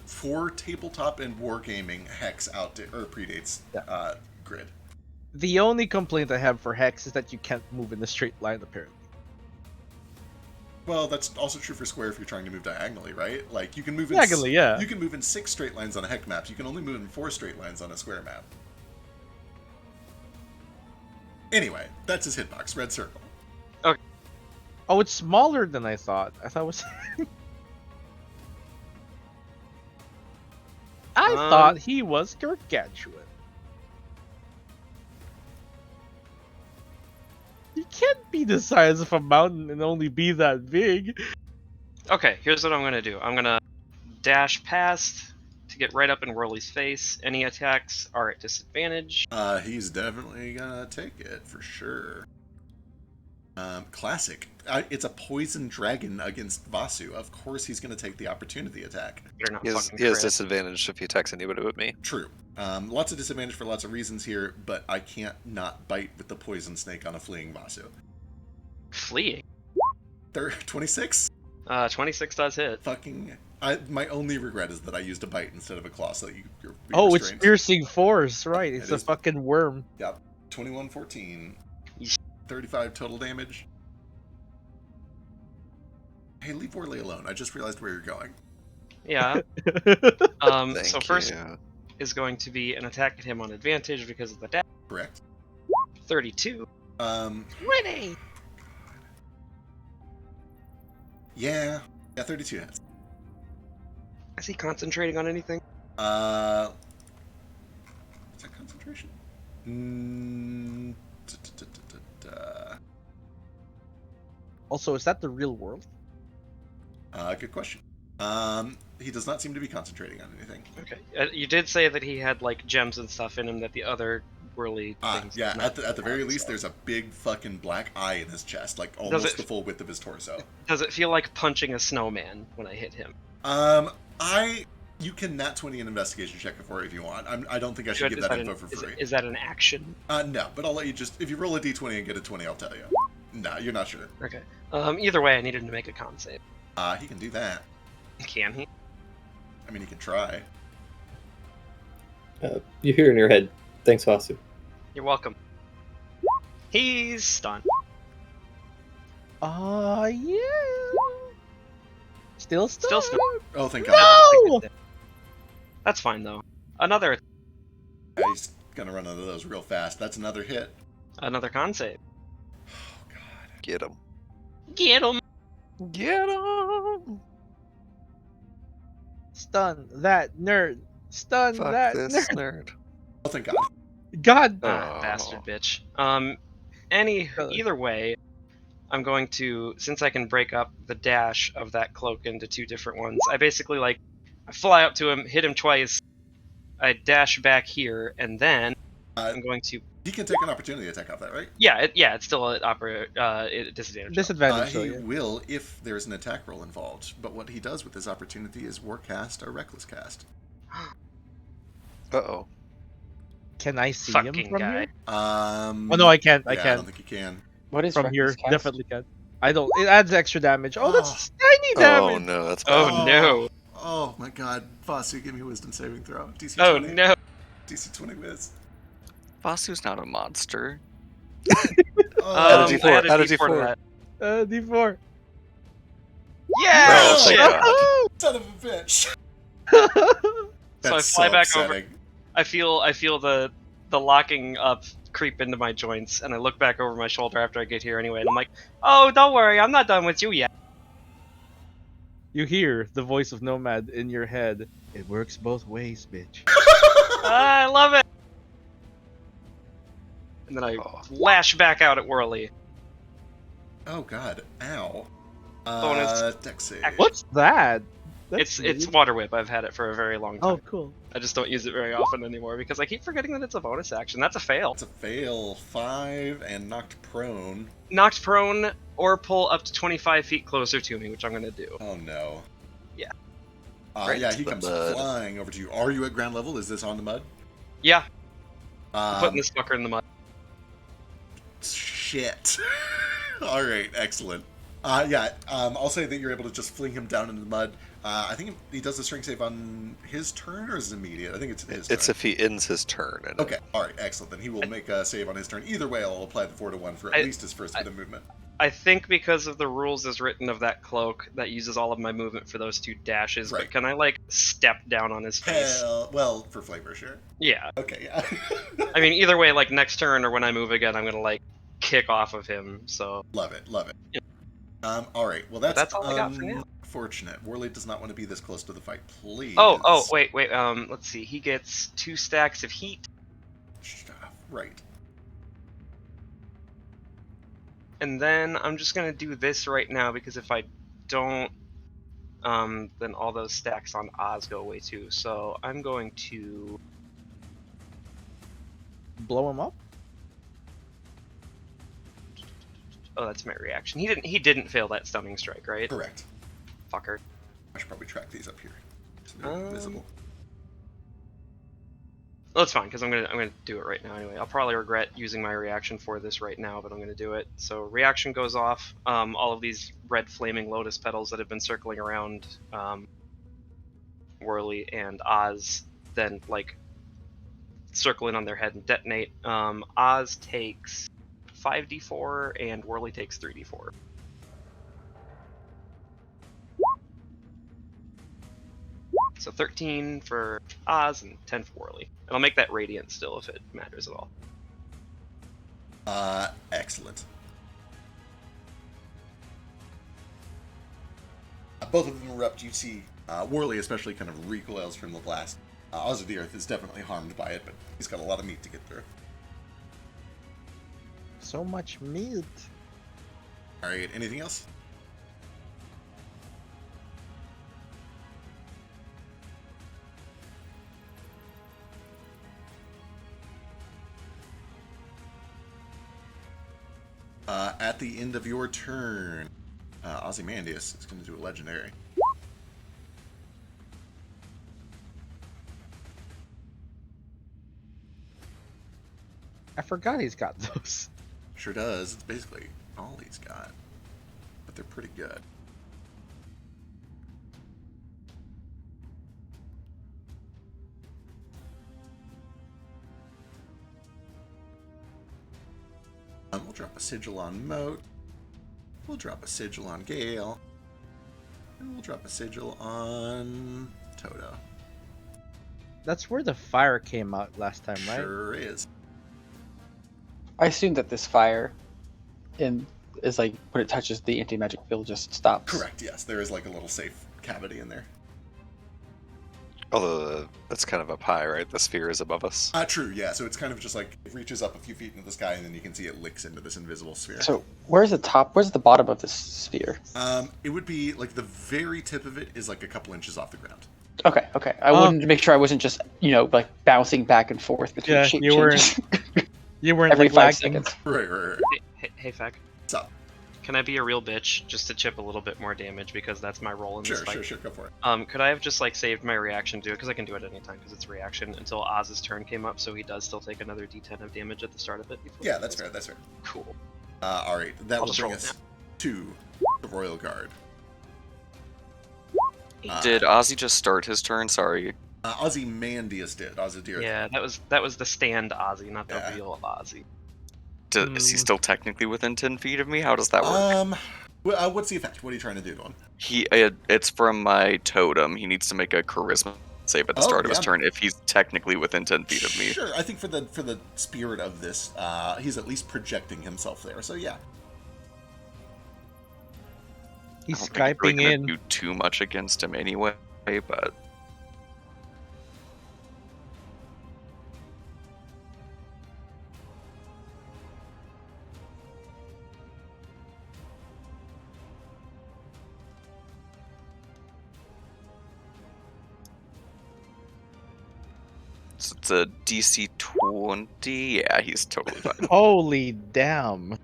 for tabletop and wargaming, Hex predates grid. The only complaint I have for Hex is that you can't move in a straight line, apparently. Well, that's also true for square if you're trying to move diagonally, right? Like you can move in Diagonally, yeah. You can move in 6 straight lines on a Hex map. You can only move in 4 straight lines on a square map. Anyway, that's his hitbox. Red circle. Oh, it's smaller than I thought. I thought it was. I thought he was gargantuan. He can't be the size of a mountain and only be that big. Okay, here's what I'm gonna do. I'm gonna dash past to get right up in Whirly's face. Any attacks are at disadvantage. He's definitely gonna take it for sure. Classic. It's a poison dragon against Vasu. Of course, he's gonna take the opportunity attack. They're not He has fucking crit. disadvantage if he attacks anybody but me. True. Lots of disadvantage for lots of reasons here, but I can't not bite with the poison snake on a fleeing Vasu. Fleeing. 26? 26 does hit. Fucking. My only regret is that I used a bite instead of a claw, so that you're Oh, it's restrained. piercing force, right? It's It a is. fucking worm. Yep. 21, 14. Yeesh. 35 total damage. Hey, leave Worley alone. I just realized where you're going. Yeah. Thank So first you. is going to be an attack at him on advantage because of the dash. Correct. 32. 20. Yeah, 32 hits. Is he concentrating on anything? Is that concentration? Also, is that the real world? Good question. He does not seem to be concentrating on anything. Okay. You did say that he had like gems and stuff in him that the other Whirly things. Yeah, did at not the very have, least, so. there's a big fucking black eye in his chest, like almost the full width of his torso. Does it feel like punching a snowman when I hit him? You can nat 20 an investigation check for it if you want. I don't think I should Good. give that info for free. Is that an action? No, but I'll let you if you roll a d20 and get a 20, I'll tell you. No, you're not sure. Okay. Either way, I need him to make a con save. He can do that. Can he? I mean, he can try. You hear in your head, thanks, Vasu. You're welcome. He's stunned. Yeah. Still stunned? Still stunned. Oh, thank No! God. That's fine though. Another He's gonna run out of those real fast. That's another hit. con save. Oh, God. Get him. Get him. Get him! Stun that nerd. Stun Fuck that this nerd. nerd. Oh, thank God. God. Oh. Bastard bitch. Either way, I'm going to, since I can break up the dash of that cloak into 2 different ones, I basically I fly up to him, hit him twice, I dash back here, and then I'm going to. He can take an opportunity attack off that, right? Yeah, it's still an disadvantage. Disadvantage. He So, yeah. will if there's an attack roll involved. But what he does with his opportunity is Warcast or Reckless Cast. Uh-oh. Can I see him Fucking from guy. here? Oh no, I can't. I I can't. don't think you can. What is From here, Reckless Cast? definitely can. I don't. It adds extra damage. Oh, that's Oh. tiny damage. Oh no, that's Oh bad. no. Oh my God. Vasu, give me a wisdom saving throw. DC 20. Oh no. DC 20 whiz. Vasu's not a monster. Oh, Add a D4, I had a add a D4 to D4. that. D4. Yeah! Oh, thank shit! God. son of a bitch. So I That's fly so back over. upsetting. I feel the locking up creep into my joints, and I look back over my shoulder after I get here anyway, and I'm like, oh, don't worry, I'm not done with you yet. You hear the voice of Nomad in your head. It works both ways, bitch. I love it. And then I Oh. lash back out at Whirly. Oh God. Ow. Bonus. Dex save. What's that? That's It's weird. Water Whip. I've had it for a very long time. Oh, cool. I just don't use it very often anymore because I keep forgetting that it's a bonus action. That's a fail. It's a fail. 5 and knocked prone. Knocked prone or pull up to 25 feet closer to me, which I'm gonna do. Oh no. Yeah. Right Yeah, to he the comes mud. flying over to you. Are you at ground level? Is this on the mud? Yeah, I'm putting Um, this fucker in the mud. shit. All right, excellent. I'll say that you're able to just fling him down into the mud. I think he does the strength save on his turn, or is it immediate? I think it's his It's turn. if he ends his turn. In Okay, all right, excellent. Then he will make a save on his turn. Either way, I'll apply the 4-1 for at least his first bit of movement. I think because of the rules as written of that cloak, that uses all of my movement for those 2 dashes. Right. But can I like step down on his face? Well, for flavor, sure. Yeah. Okay, yeah. I mean, either way, like next turn or when I move again, I'm gonna like kick off of him. So Love it. Yeah. All right. Well, But that's that's all I got for now. unfortunate. Worley does not want to be this close to the fight, please. Oh, wait. Let's see. He gets 2 stacks of heat, Right. and then I'm just gonna do this right now because if I don't, then all those stacks on Oz go away too. So I'm going to. Blow him up. Oh, that's my reaction. He didn't fail that stunning strike, right? Correct. Fucker. I should probably track these up here so they're visible. Well, it's fine because I'm gonna do it right now anyway. I'll probably regret using my reaction for this right now, but I'm gonna do it. So reaction goes off. All of these red flaming lotus petals that have been circling around Whirly and Oz, then like circle in on their head and detonate. Oz takes 5d4 and Whirly takes 3d4. So 13 for Oz and 10 for Whirly. And I'll make that radiant still if it matters at all. Excellent. Both of them erupt. You see Worley especially kind of recoils from the blast. Ozadir is definitely harmed by it, but he's got a lot of meat to get through. So much meat. All right, anything else? At the end of your turn, Ozymandias is going to do a legendary. I forgot he's got those. Sure does. It's basically all he's got, but they're pretty good. We'll drop a sigil on Moat. We'll drop a sigil on Gale. And we'll drop a sigil on Toto. That's where the fire came out last time, right? Sure is. I assume that this fire is like when it touches the anti-magic field just stops. Correct, yes. There is like a little safe cavity in there. Although that's kind of up high, right? The sphere is above us. True, yeah. So it's kind of just like it reaches up a few feet into the sky and then you can see it licks into this invisible sphere. So where's the top? Where's the bottom of this sphere? It would be like the very tip of it is like a couple inches off the ground. Okay. I wanted to make sure I wasn't just like bouncing back and forth between Yeah, shape you weren't- changes. You weren't Every like 5 lagging. seconds. Right. Hey, Feck. What's up? Can I be a real bitch just to chip a little bit more damage because that's my role in this fight? Sure, go for it. Could I have just like saved my reaction to it because I can do it anytime because it's reaction until Oz's turn came up, so he does still take another D10 of damage at the start of it. Before Yeah, that's fair. Cool. All right, that I'll will just bring roll us to the Royal Guard. Did Ozzy just start his turn? Sorry. Ozymandias did. Ozymandias. Yeah, that was the stand Ozzy, not the Yeah. real Ozzy. Is he still technically within 10 feet of me? How does that work? What's the effect? What are you trying to do to him? It's from my totem. He needs to make a charisma save at the start of his turn if he's technically within 10 feet of me. Sure, I think for the spirit of this, he's at least projecting himself there. So yeah. He's I don't think I'm really Skyping gonna in. do too much against him anyway, but so it's a DC 20. Yeah, he's totally fine. Holy damn.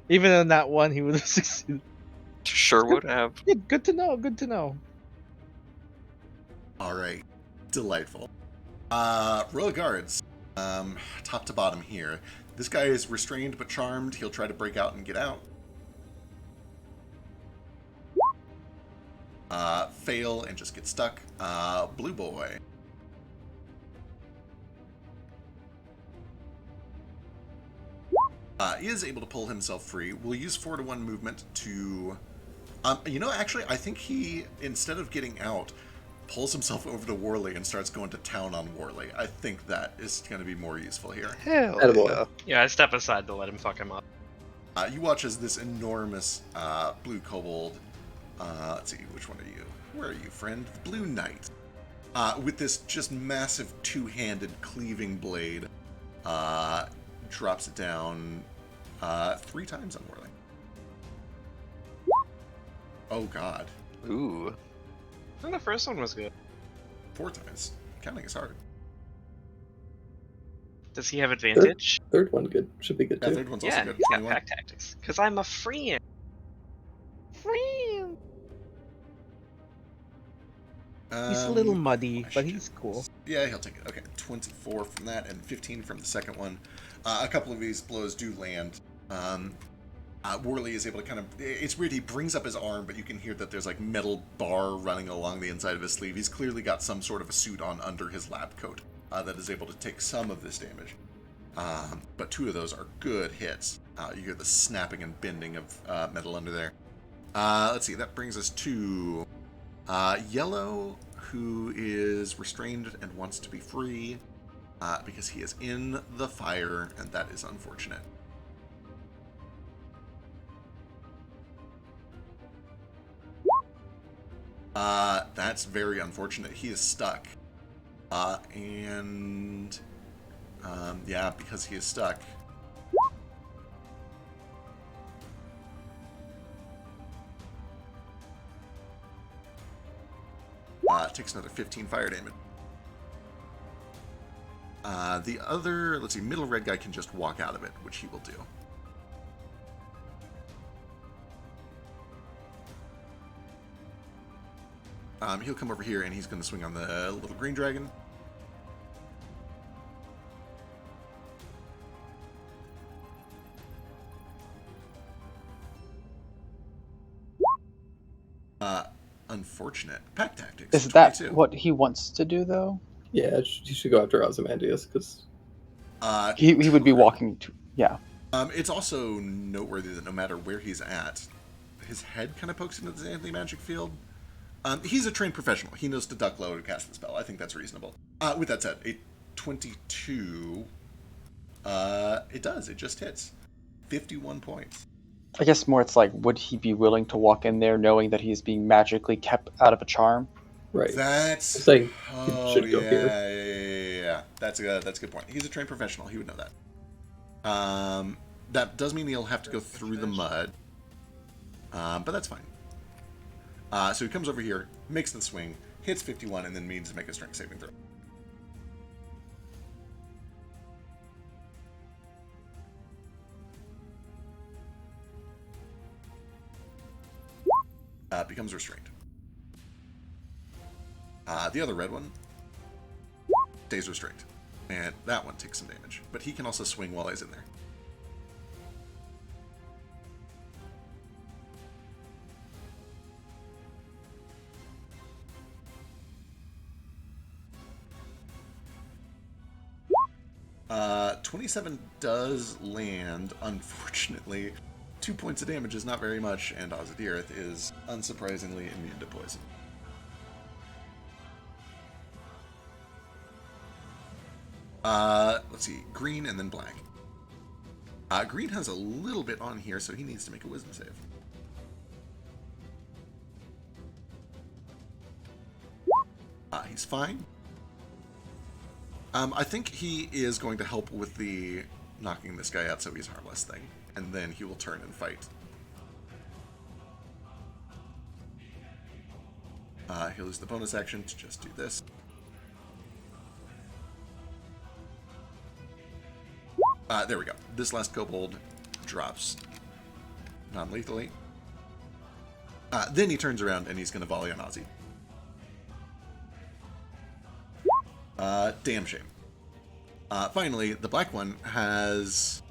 Even on that one, he would have succeeded. Sure would have. Yeah, good to know. All right. Delightful. Royal Guards. Top to bottom here. This guy is restrained but charmed. He'll try to break out and get out. Fail and just get stuck. Blue boy. Is able to pull himself free. We'll use 4-to-1 movement to... actually, I think he, instead of getting out, pulls himself over to Worley and starts going to town on Worley. I think that is going to be more useful here. Hell Attaboy. yeah. Yeah, I step aside to let him fuck him up. You watch as this enormous blue kobold... let's see, which one are you? Where are you, friend? The Blue Knight. With this just massive two-handed cleaving blade, drops it down 3 times on Worley. Oh god. Ooh. I think the first one was good. 4 times. Counting is hard. Does he have advantage? Third one good. Should be good Yeah, too. third one's also Yeah, good. he's got 21. pack tactics. Because I'm a friend. Friend. He's a little muddy, but question. he's cool. Yeah, he'll take it. Okay, 24 from that and 15 from the second one. A couple of these blows do land. Worley is able to kind of... It's weird, he brings up his arm, but you can hear that there's like metal bar running along the inside of his sleeve. He's clearly got some sort of a suit on under his lab coat that is able to take some of this damage. But 2 of those are good hits. You hear the snapping and bending of metal under there. Let's see, that brings us to Yellow, who is restrained and wants to be free because he is in the fire, and that is unfortunate. That's very unfortunate. He is stuck. Yeah, because he is stuck. Takes another 15 fire damage. The other, let's see, middle red guy can just walk out of it, which he will do. He'll come over here and he's going to swing on the little green dragon. Unfortunate. Pack tactics. Is that 22. what he wants to do, though? Yeah, he should go after Ozymandias because He would be walking to... Yeah. It's also noteworthy that no matter where he's at, his head kind of pokes into the anti-magic field. He's a trained professional. He knows to duck low to cast the spell. I think that's reasonable. With that said, a 22... it does. It just hits. 51 points. I guess more it's like, would he be willing to walk in there knowing that he's being magically kept out of a charm? right. That's... I'm saying Oh, should go yeah, here. yeah. That's a good point. He's a trained professional. He would know that. That does mean he'll have to go through the mud. But that's fine. So he comes over here, makes the swing, hits 51, and then needs to make a strength saving throw. Becomes restrained. The other red one stays restrained. And that one takes some damage. But he can also swing while he's in there. Uh, 27 does land, unfortunately. 2 points of damage is not very much, and Ozymandias is unsurprisingly immune to poison. Let's see, green and then black. Green has a little bit on here, so he needs to make a wisdom save. He's fine. I think he is going to help with the knocking this guy out so he's harmless thing, and then he will turn and fight. He'll use the bonus action to just do this. There we go. This last kobold drops non-lethally. Then he turns around and he's going to volley on Ozzy. Damn shame. Finally, the black one has...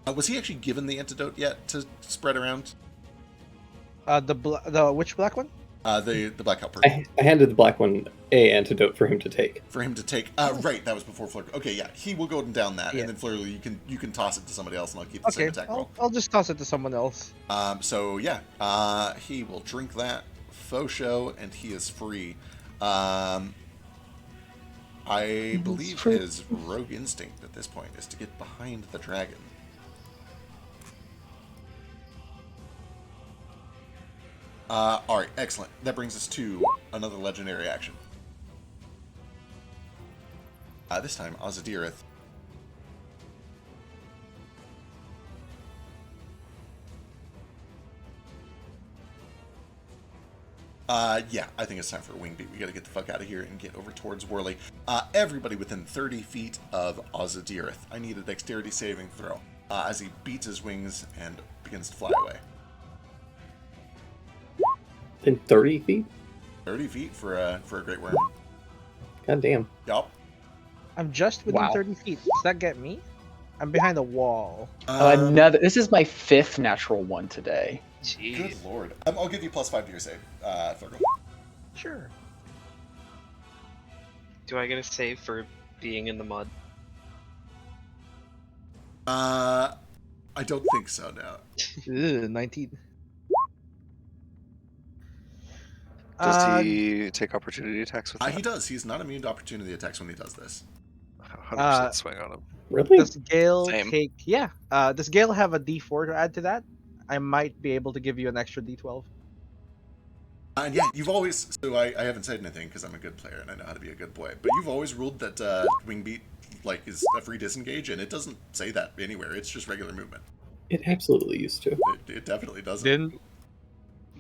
was he actually given the antidote yet to spread around? The which black one? The black helper. I handed the black one a antidote for him to take. For him to take. Right, that was before Fleur. Okay, yeah, he will go down that, Yeah. and then Fleur, you can toss it to somebody else, and I'll keep the same attack roll. I'll just toss it to someone else. So yeah, he will drink that faux show, and he is free. I believe his rogue instinct at this point is to get behind the dragon. Alright, excellent. That brings us to another legendary action. This time, Ozadirith. Yeah, I think it's time for a wing beat. We gotta get the fuck out of here and get over towards Worley. Everybody within 30 feet of Ozadirith. I need a dexterity saving throw as he beats his wings and begins to fly away. In 30 feet? 30 feet for a great worm. God damn. Yup. I'm just within 30 feet. Does that get me? I'm behind a wall. Another. This is my 5th natural one today. Jeez. Good lord. I'll give you +5 to your save, Thurgle. Sure. Do I get a save for being in the mud? I don't think so, no. 19. Does he take opportunity attacks with that? He does. He's not immune to opportunity attacks when he does this. 100% swing on him. Really? Does Gale Same. take... Yeah. Does Gale have a D4 to add to that? I might be able to give you an extra D12. And yeah, you've always... So I haven't said anything because I'm a good player and I know how to be a good boy. But you've always ruled that wing beat is a free disengage, and it doesn't say that anywhere. It's just regular movement. It absolutely used to. It definitely doesn't. Then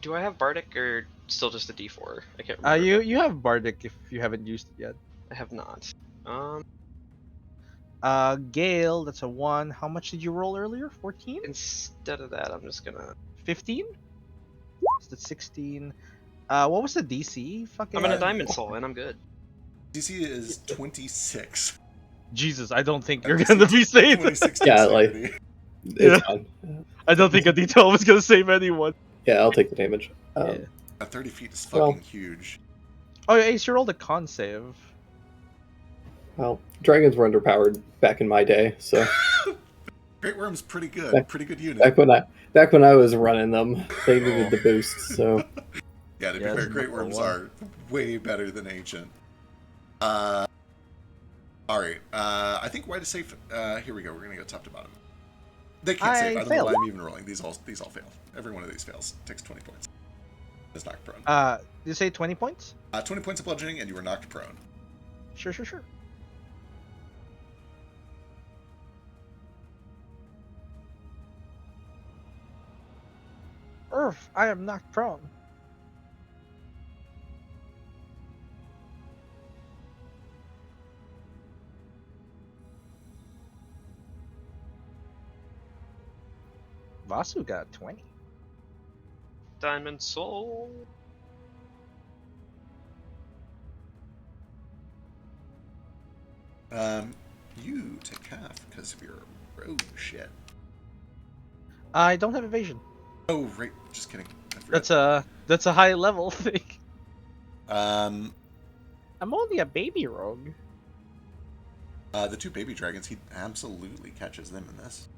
Do I have Bardic or still just a D4? I can't remember. you have Bardic if you haven't used it yet. I have not. Gale, that's a 1. How much did you roll earlier? 14? Instead of that, I'm just gonna. 15? Is that 16? What was the DC? Fucking. I'm in a Diamond Soul and I'm good. DC is 26. Jesus, I don't think you're gonna be safe. 26 Yeah, dexterity. like- It's fine. I don't think a D12 is gonna save anyone. Yeah, I'll take the damage. Yeah. 30 feet is fucking Well- huge. Oh, yeah, Ace, you rolled a con save. Well, dragons were underpowered back in my day, so Great Worm's pretty good. Back- Pretty good unit. back when I was running them, they needed the boost. So Yeah, to be Yeah, fair, it's Great number Worms one. are way better than Ancient. Alright, I think White is safe. Here we go, we're gonna go top to bottom. They can't save, I don't know why I'm even rolling. These all fail. Every one of these fails. Takes 20 points. Is knocked prone. Did you say 20 points? 20 points of bludgeoning, and you are knocked prone. Sure. I am knocked prone. Vasu got 20. Diamond Soul. You take half because of your rogue shit. I don't have evasion. Oh, right. Just kidding. I forgot. That's a high level thing. Um, I'm only a baby rogue. the two baby dragons, he absolutely catches them in this.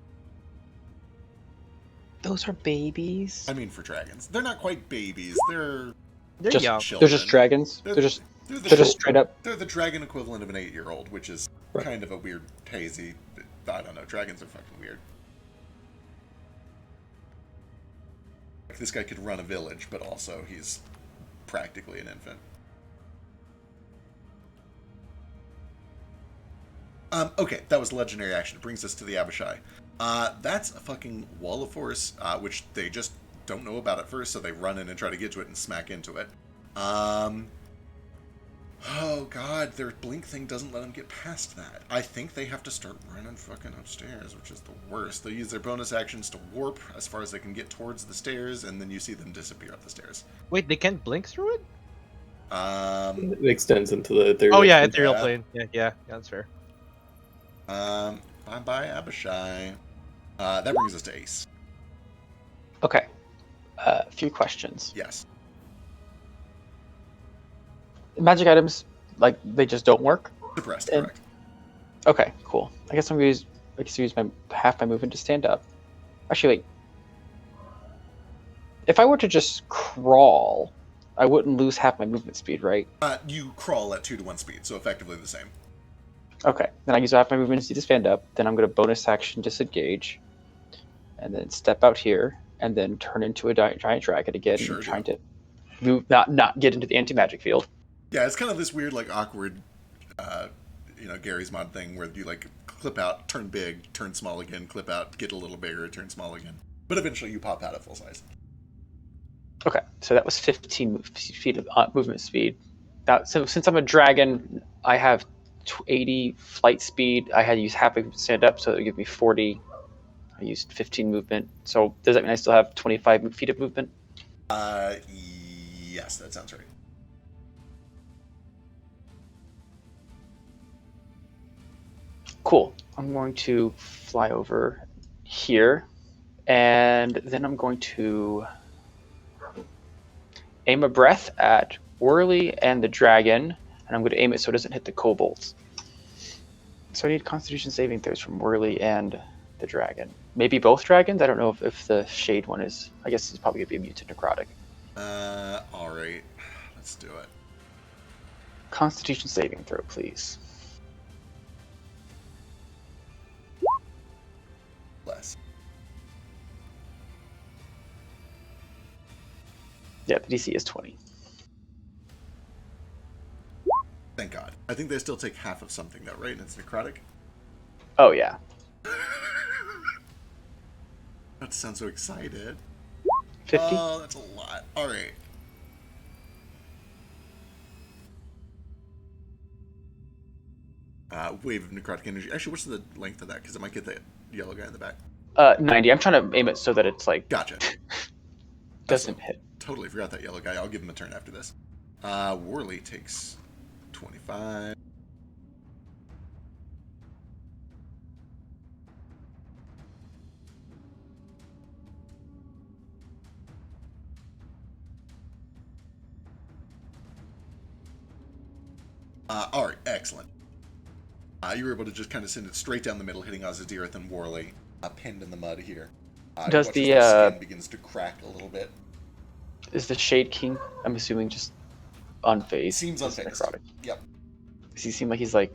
Those are babies. I mean, for dragons. They're not quite babies. They're They're Just- young. children. They're just dragons. They're- They're just They're the, they're just straight up. They're the dragon equivalent of an 8-year-old, which is Right. kind of a weird, hazy... I don't know. Dragons are fucking weird. Like, this guy could run a village, but also he's practically an infant. Okay, that was legendary action. It brings us to the Abishai. That's a fucking wall of force, which they just don't know about at first, so they run in and try to get to it and smack into it. Oh god, their blink thing doesn't let them get past that. I think they have to start running fucking upstairs, which is the worst. They use their bonus actions to warp as far as they can get towards the stairs, and then you see them disappear up the stairs. Wait, they can't blink through it? It extends into the ethereal. Oh yeah, plane. ethereal Yeah. plane. Yeah, that's fair. Bye-bye, Abishai. That brings us to Ace. Okay. A few questions. Yes. Magic items, like, they just don't work? Suppressed, And- correct. Okay, cool. I guess I'm gonna use my half my movement to stand up. Actually, wait. If I were to just crawl, I wouldn't lose half my movement speed, right? You crawl at 2 to 1 speed, so effectively the same. Okay. Then I use half my movement speed to stand up. Then I'm gonna bonus action disengage, and then step out here, and then turn into a giant dragon again, Sure trying do. to move, not get into the anti-magic field. Yeah, it's kind of this weird, like, awkward, Gary's mod thing where you, like, clip out, turn big, turn small again, clip out, get a little bigger, turn small again. But eventually you pop out at full size. Okay, so that was 15 feet of movement speed. So since I'm a dragon, I have 80 flight speed. I had to use half my movement to stand up, so it would give me 40. I used 15 movement. So does that mean I still have 25 feet of movement? Yes, that sounds right. Cool. I'm going to fly over here, and then I'm going to aim a breath at Whirly and the dragon, and I'm going to aim it so it doesn't hit the kobolds. So I need Constitution saving throws from Whirly and the dragon. Maybe both dragons? I don't know if the shade one is... I guess it's probably going to be a mutant necrotic. Alright. Let's do it. Constitution saving throw, please. Less. Yeah, the DC is 20. Thank God. I think they still take half of something, though, right? And it's necrotic? Oh, yeah. That sounds so excited. 50? Oh, that's a lot. Alright. Wave of necrotic energy. Actually, what's the length of that? Because it might get the yellow guy in the back. 90. I'm trying to aim it so that it's like... Gotcha. doesn't hit. Totally forgot that yellow guy. I'll give him a turn after this. Worley takes 25. Alright, excellent. You were able to just kind of send it straight down the middle, hitting Azadirith and Worley, pinned in the mud here. Does the the skin begins to crack a little bit? is the Shade King, I'm assuming, just unfazed? Seems as unfazed. necrotic? Yep. Does he seem like he's like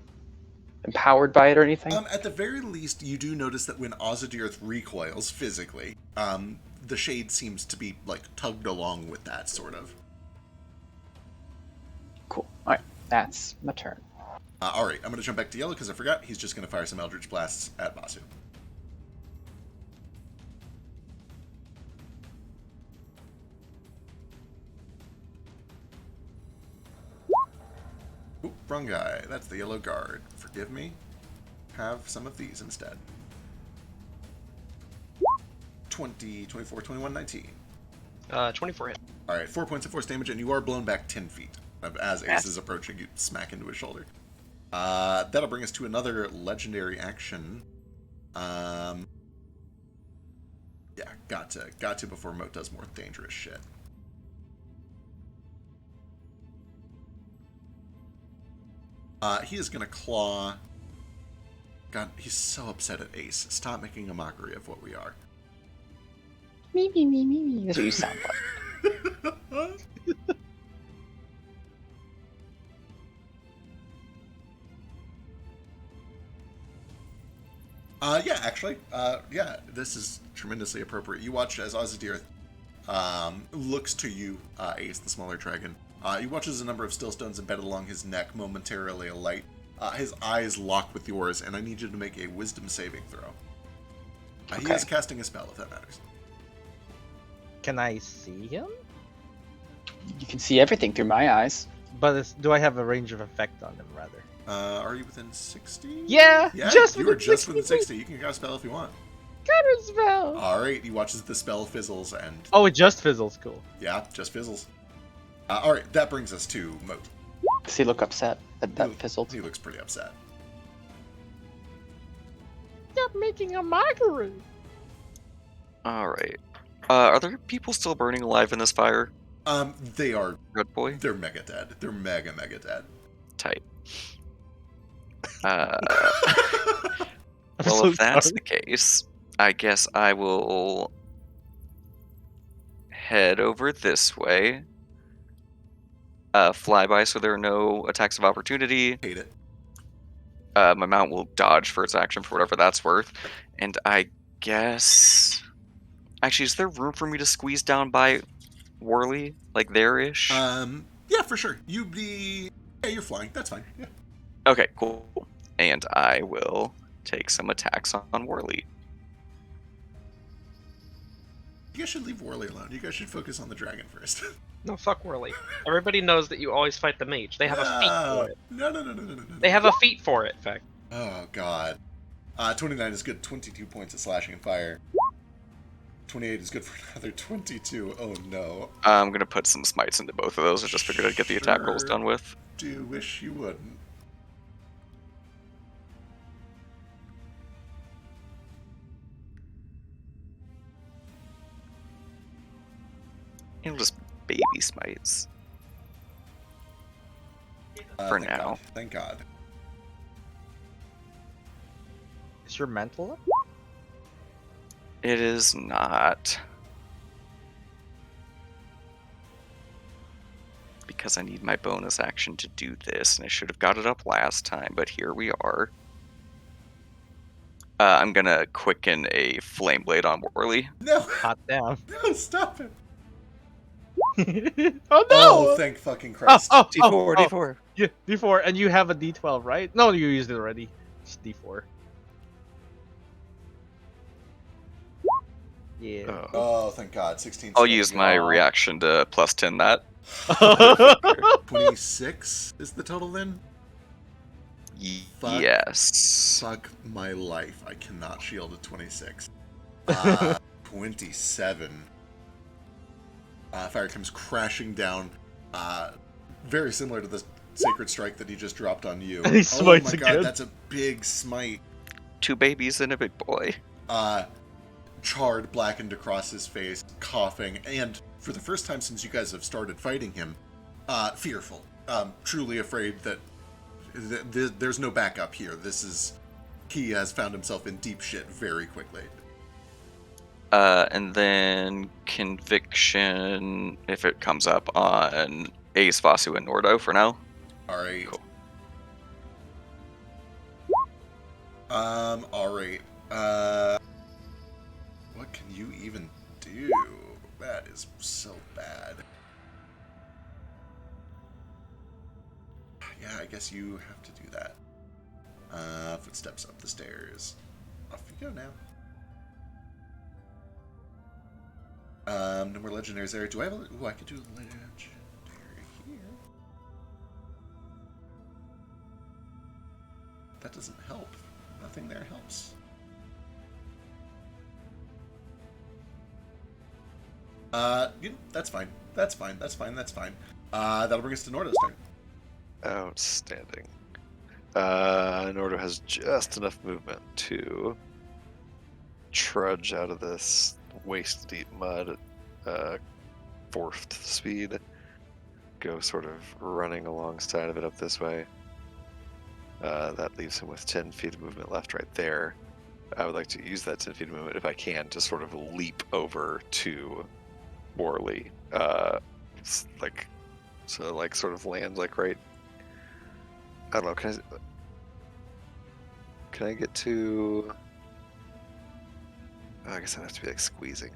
empowered by it or anything? At the very least, you do notice that when Azadirith recoils physically, the shade seems to be like tugged along with that, sort of. Cool. All right, that's my turn. All right, I'm going to jump back to yellow because I forgot. He's just going to fire some Eldritch Blasts at Basu. Oop, wrong guy. That's the yellow guard. Forgive me. Have some of these instead. 20, 24, 21, 19. 24 hit. All right, 4 points of force damage, and you are blown back 10 feet. As Ace is approaching, you smack into his shoulder. That'll bring us to another legendary action. Yeah, got to before Moat does more dangerous shit. He is gonna claw. God, he's so upset at Ace. Stop making a mockery of what we are. Me. That's what you sound like. Yeah, actually. Yeah, this is tremendously appropriate. You watch as Azadirith looks to you, Ace, the smaller dragon. You watch as a number of stillstones embedded along his neck momentarily alight. His eyes lock with yours, and I need you to make a wisdom saving throw. He is casting a spell, if that matters. Can I see him? You can see everything through my eyes. But do I have a range of effect on him, rather? Are you within 60? Yeah, Yeah, just you within are just 60. within 60. You can cast a spell if you want. Counter spell. Alright, you watch as the spell fizzles, and Oh, it just fizzles. Cool. yeah, just fizzles. All right, that brings us to Moat. Does he look upset at that fizzled? He looks pretty upset. Stop making a mockery. All right. Are there people still burning alive in this fire? They are. Red boy? They're mega dead. They're mega dead. Tight. I'm Well, so if that's sorry. the case, I guess I will head over this way. Fly by so there are no attacks of opportunity. Hate it. My mount will dodge for its action for whatever that's worth. And I guess... Actually, is there room for me to squeeze down by Worley? Like there-ish? Yeah, for sure. Yeah, you're flying. That's fine. Yeah. Okay, cool. And I will take some attacks on Worley. You guys should leave Worley alone. You guys should focus on the dragon first. No, fuck Whirly. Everybody knows that you always fight the mage. They have a feat for it. No. They have a feat for it, in fact. Oh, God. 29 is good. 22 points of slashing and fire. 28 is good for another 22. Oh, no. I'm going to put some smites into both of those. I just figured I'd get the attack rolls Sure. done with. Do wish you wouldn't. And just baby smites. For Thank now. God. Thank God. Is your mental up? It is not. Because I need my bonus action to do this, and I should have got it up last time, but here we are. I'm gonna quicken a flame blade on Worley. No! Hot damn. No, stop it! Oh no! Oh, thank fucking Christ. D4, oh. D4. Yeah, D4, and you have a D12, right? No, you used it already. It's D4. Yeah. Oh, thank God. 16. I'll use my reaction to plus 10 that. 26 is the total then? Fuck. Yes. Fuck my life. I cannot shield a 26. 27. Fire comes crashing down. Very similar to the Sacred Strike that he just dropped on you. And he smites oh my God, again. that's a big smite. 2 babies and a big boy. Charred, blackened across his face, coughing, and for the first time since you guys have started fighting him, fearful. Truly afraid that there's no backup here. He has found himself in deep shit very quickly. And then Conviction, if it comes up, on Ace, Vasu, and Nordo for now. Alright. Cool. Alright. What can you even do? That is so bad. Yeah, I guess you have to do that. Footsteps up the stairs. Off you go now. No more legendaries there. Do I have a... Ooh, I could do legendary here. That doesn't help. Nothing there helps. That's fine. That's fine. That'll bring us to Nordo's turn. Outstanding. Nordo has just enough movement to trudge out of this waist-deep mud at 4th speed. Go sort of running alongside of it up this way. That leaves him with 10 feet of movement left right there. I would like to use that 10 feet of movement, if I can, to sort of leap over to Worley. Sort of land like right... I don't know, can I get to... I guess I'd have to be like squeezing.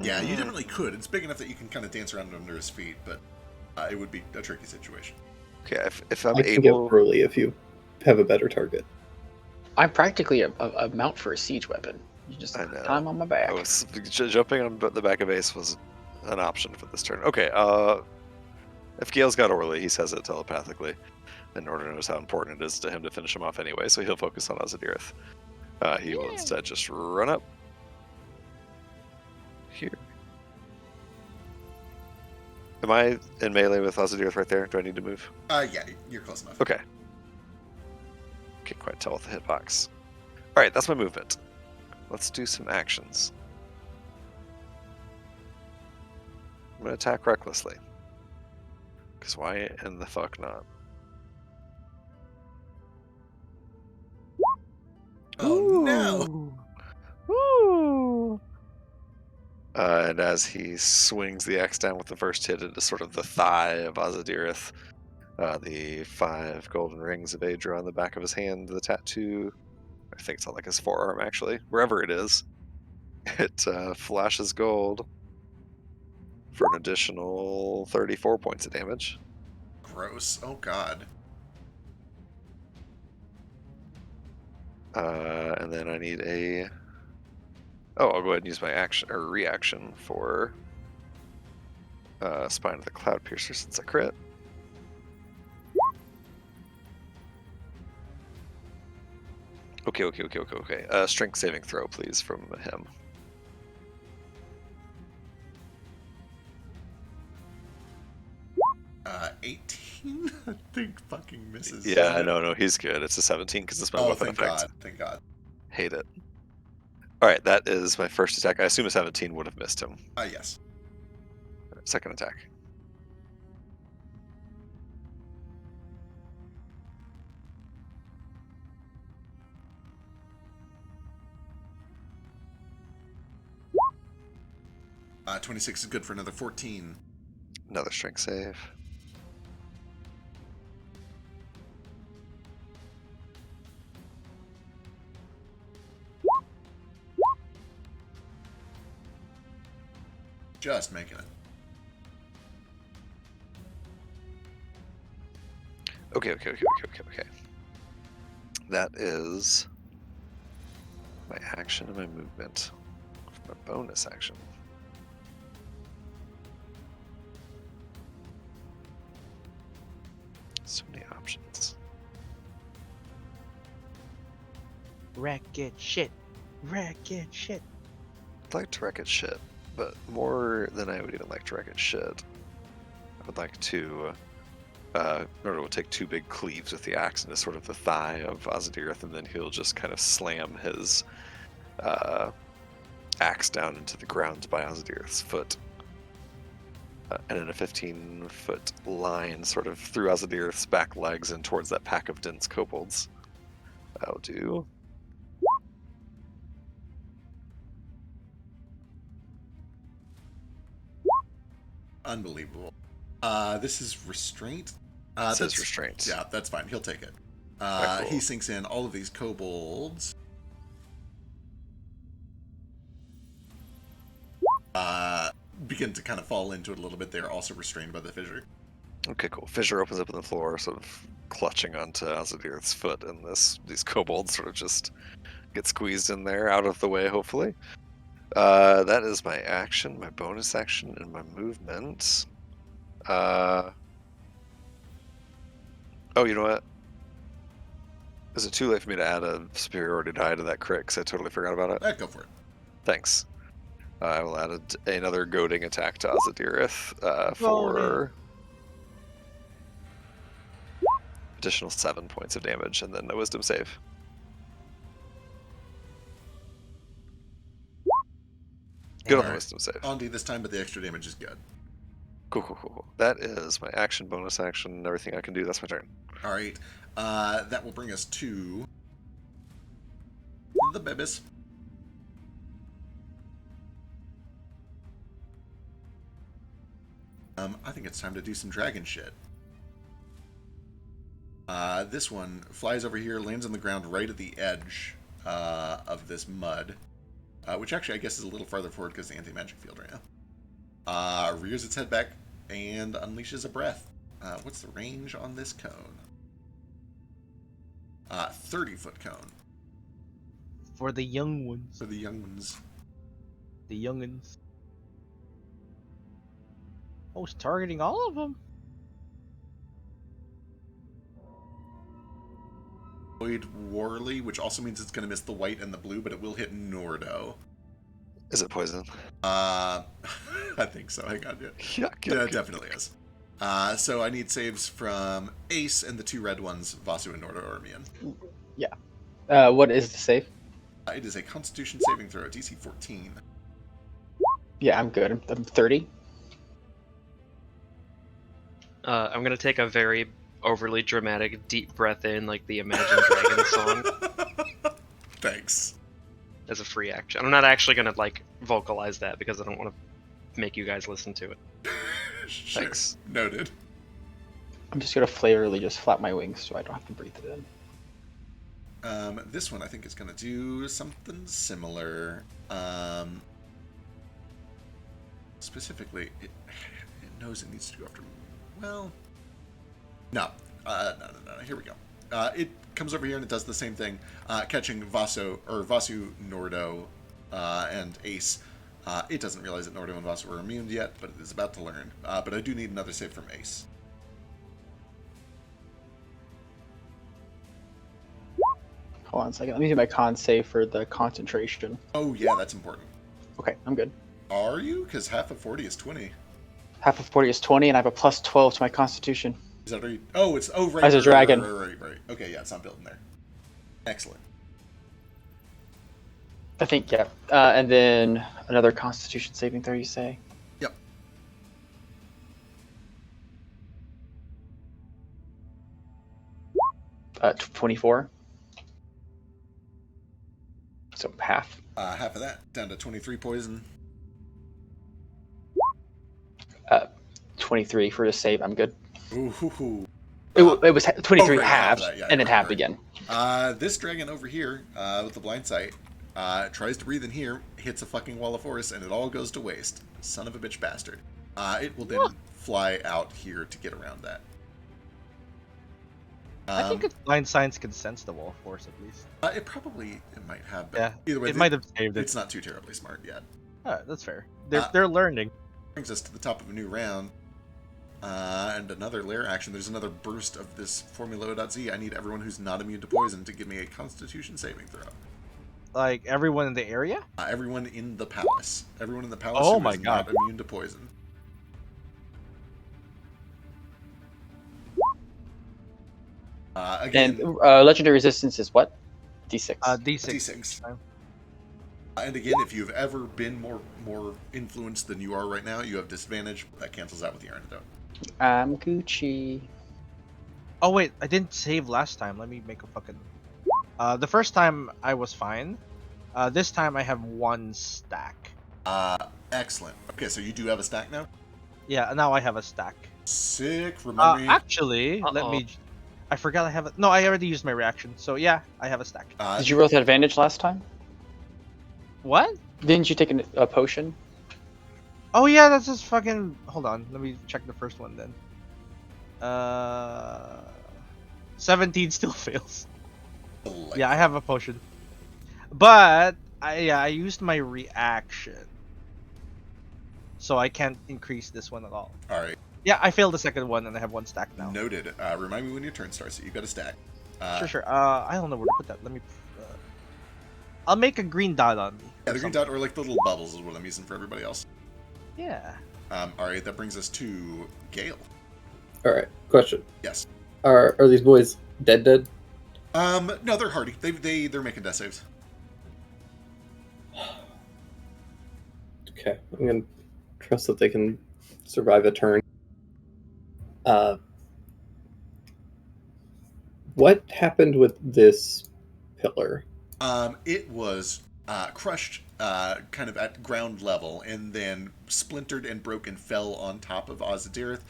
Yeah, you definitely could. It's big enough that you can kind of dance around under his feet, but it would be a tricky situation. Okay, if I'm I can able... get early if you have a better target. I'm practically a mount for a siege weapon. You just I know. climb on my back. Jumping on the back of Ace was an option for this turn. Okay, if Gale's got Orly, he says it telepathically. And Nordo knows how important it is to him to finish him off anyway, so he'll focus on Azadirith. He will instead just run up here. Am I in melee with Azadirath right there? Do I need to move? Yeah, you're close enough. Okay. Can't quite tell with the hitbox. Alright, that's my movement. Let's do some actions. I'm gonna attack recklessly. Because why in the fuck not? Oh no! Woo! And as he swings the axe down with the first hit into sort of the thigh of Azadirath, the 5 golden rings of Aedra on the back of his hand, the tattoo, I think it's on like his forearm actually, wherever it is, it flashes gold for an additional 34 points of damage. Gross. Oh god. And then I need a... Oh, I'll go ahead and use my action or reaction for Spine of the Cloud Piercer since I crit. Okay. Strength saving throw, please, from him. Uh, 18? I think fucking misses. Yeah, no, he's good. It's a 17 because it's my weapon thank effect. God. Thank God. Hate it. Alright, that is my first attack. I assume a 17 would have missed him. Yes. Second attack. 26 is good for another 14. Another strength save. Just making it. Okay. That is my action and my movement. My bonus action. So many options. Racket shit. I'd like to wreck it shit, but more than I would even like to wreck it shit, I would like to Nordo will take 2 big cleaves with the axe into sort of the thigh of Azadirath, and then he'll just kind of slam his axe down into the ground by Azadirath's foot. And in a 15-foot line, sort of through Azadirath's back legs and towards that pack of dense kobolds. I'll do... Unbelievable. This is restraint. Says restraint. Yeah, that's fine. He'll take it. Cool. He sinks in. All of these kobolds begin to kind of fall into it a little bit. They're also restrained by the fissure. Okay, cool. Fissure opens up in the floor, sort of clutching onto Azadirath's foot, and these kobolds sort of just get squeezed in there, out of the way, hopefully. That is my action, my bonus action, and my movement. Oh, you know what? Is it too late for me to add a superiority die to that crit? Because I totally forgot about it. Go for it. Thanks. I will add another goading attack to Azadirath for additional 7 points of damage, and then a wisdom save. Good on the wisdom save. On D this time, but the extra damage is good. Cool. That is my action, bonus action, everything I can do. That's my turn. All right. That will bring us to the babies. I think it's time to do some dragon shit. This one flies over here, lands on the ground right at the edge of this mud, which actually I guess is a little farther forward because of the anti-magic field right now. Rears its head back and unleashes a breath. What's the range on this cone? 30-foot cone. For the young ones. For the young ones. The youngins. Oh, it's targeting all of them. Avoid Worley, which also means it's going to miss the white and the blue, but it will hit Nordo. Is it poison? I I think so. Hang on. Yeah, Yeah, it definitely is. So I need saves from Ace and the two red ones, Vasu and Nordo Ormian. What is the save? It is a Constitution saving throw, DC 14. Yeah, I'm good. I'm 30. I'm gonna take a very overly dramatic deep breath in, like the Imagine Dragons song, Thanks. as a free action. I'm not actually gonna like vocalize that because I don't want to make you guys listen to it. Sure. Thanks. Noted. I'm just gonna flavorily just flap my wings so I don't have to breathe it in. This one I think is going to do something similar. Specifically, it knows it needs to go after. Well, no. No. Here we go. It comes over here and it does the same thing, catching Vasu, Nordo, and Ace. It doesn't realize that Nordo and Vasu are immune yet, but it is about to learn. But I do need another save from Ace. Hold on a second. Let me do my con save for the concentration. Oh yeah, that's important. Okay, I'm good. Are you? Because half of 40 is 20. Half of 40 is 20, and I have a plus 12 to my constitution. Is that right? Oh, it's right. As a dragon. Right. Okay, yeah, it's not building there. Excellent. I think, yeah. And then another constitution saving throw, you say? Yep. 24. So half. Half of that, down to 23 poison. 23 for the save. I'm good. Ooh. It was 23 right, halves, that, yeah, and then right, half right. again. This dragon over here, with the blind sight, tries to breathe in here, hits a fucking wall of force, and it all goes to waste. Son of a bitch bastard. It will then fly out here to get around that. I think blind science can sense the wall of force at least. It might have, but Yeah, either way, it might have saved it. it's not too terribly smart yet. Alright, that's fair. They're learning. Brings us to the top of a new round. And another lair action. There's another burst of this Formula.Z. I need everyone who's not immune to poison to give me a Constitution saving throw. Like everyone in the area? Everyone in the palace. Everyone in the palace Oh who my is God. not immune to poison. Again, And legendary resistance is what? D6. D6. D6. And again, if you've ever been more influenced than you are right now, you have disadvantage. That cancels out with your antidote. I'm Gucci. Oh wait, I didn't save last time. Let me make a fucking. The first time I was fine. This time I have 1 stack. Excellent. Okay, so you do have a stack now? Yeah, now I have a stack. Sick. Remember Actually, let me. I forgot I have it. No, I already used my reaction. So yeah, I have a stack. Did you roll with advantage last time? What? Didn't you take a potion? Oh yeah, that's just fucking. Hold on, let me check the first one then. 17 still fails. Yeah, I have a potion, but I used my reaction, so I can't increase this one at all. All right. Yeah, I failed the second one and I have 1 stack now. Noted. Remind me when your turn starts. So you got a stack. Sure. I don't know where to put that. Let me. I'll make a green dot on me. Yeah, the green dot or like the little bubbles is what I'm using for everybody else. Yeah. All right, that brings us to Gale. All right. Question: Yes. Are these boys dead? No, they're hardy. They're making death saves. Okay, I'm gonna trust that they can survive a turn. What happened with this pillar? It was crushed kind of at ground level and then splintered and broken, fell on top of Ozadirith,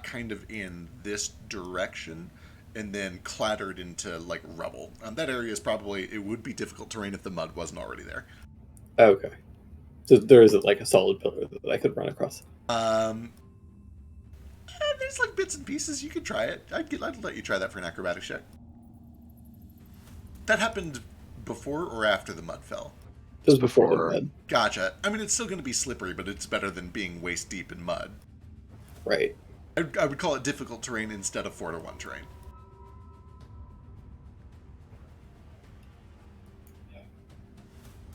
kind of in this direction, and then clattered into like rubble. That area is probably, it would be difficult terrain if the mud wasn't already there. Okay, so there isn't like a solid pillar that I could run across. There's like bits and pieces. You could try it. I'd let you try that for an acrobatics check. That happened before or after the mud fell? It was before the mud. Gotcha. I mean, it's still going to be slippery, but it's better than being waist deep in mud. Right. I would call it difficult terrain instead of 4-1 terrain.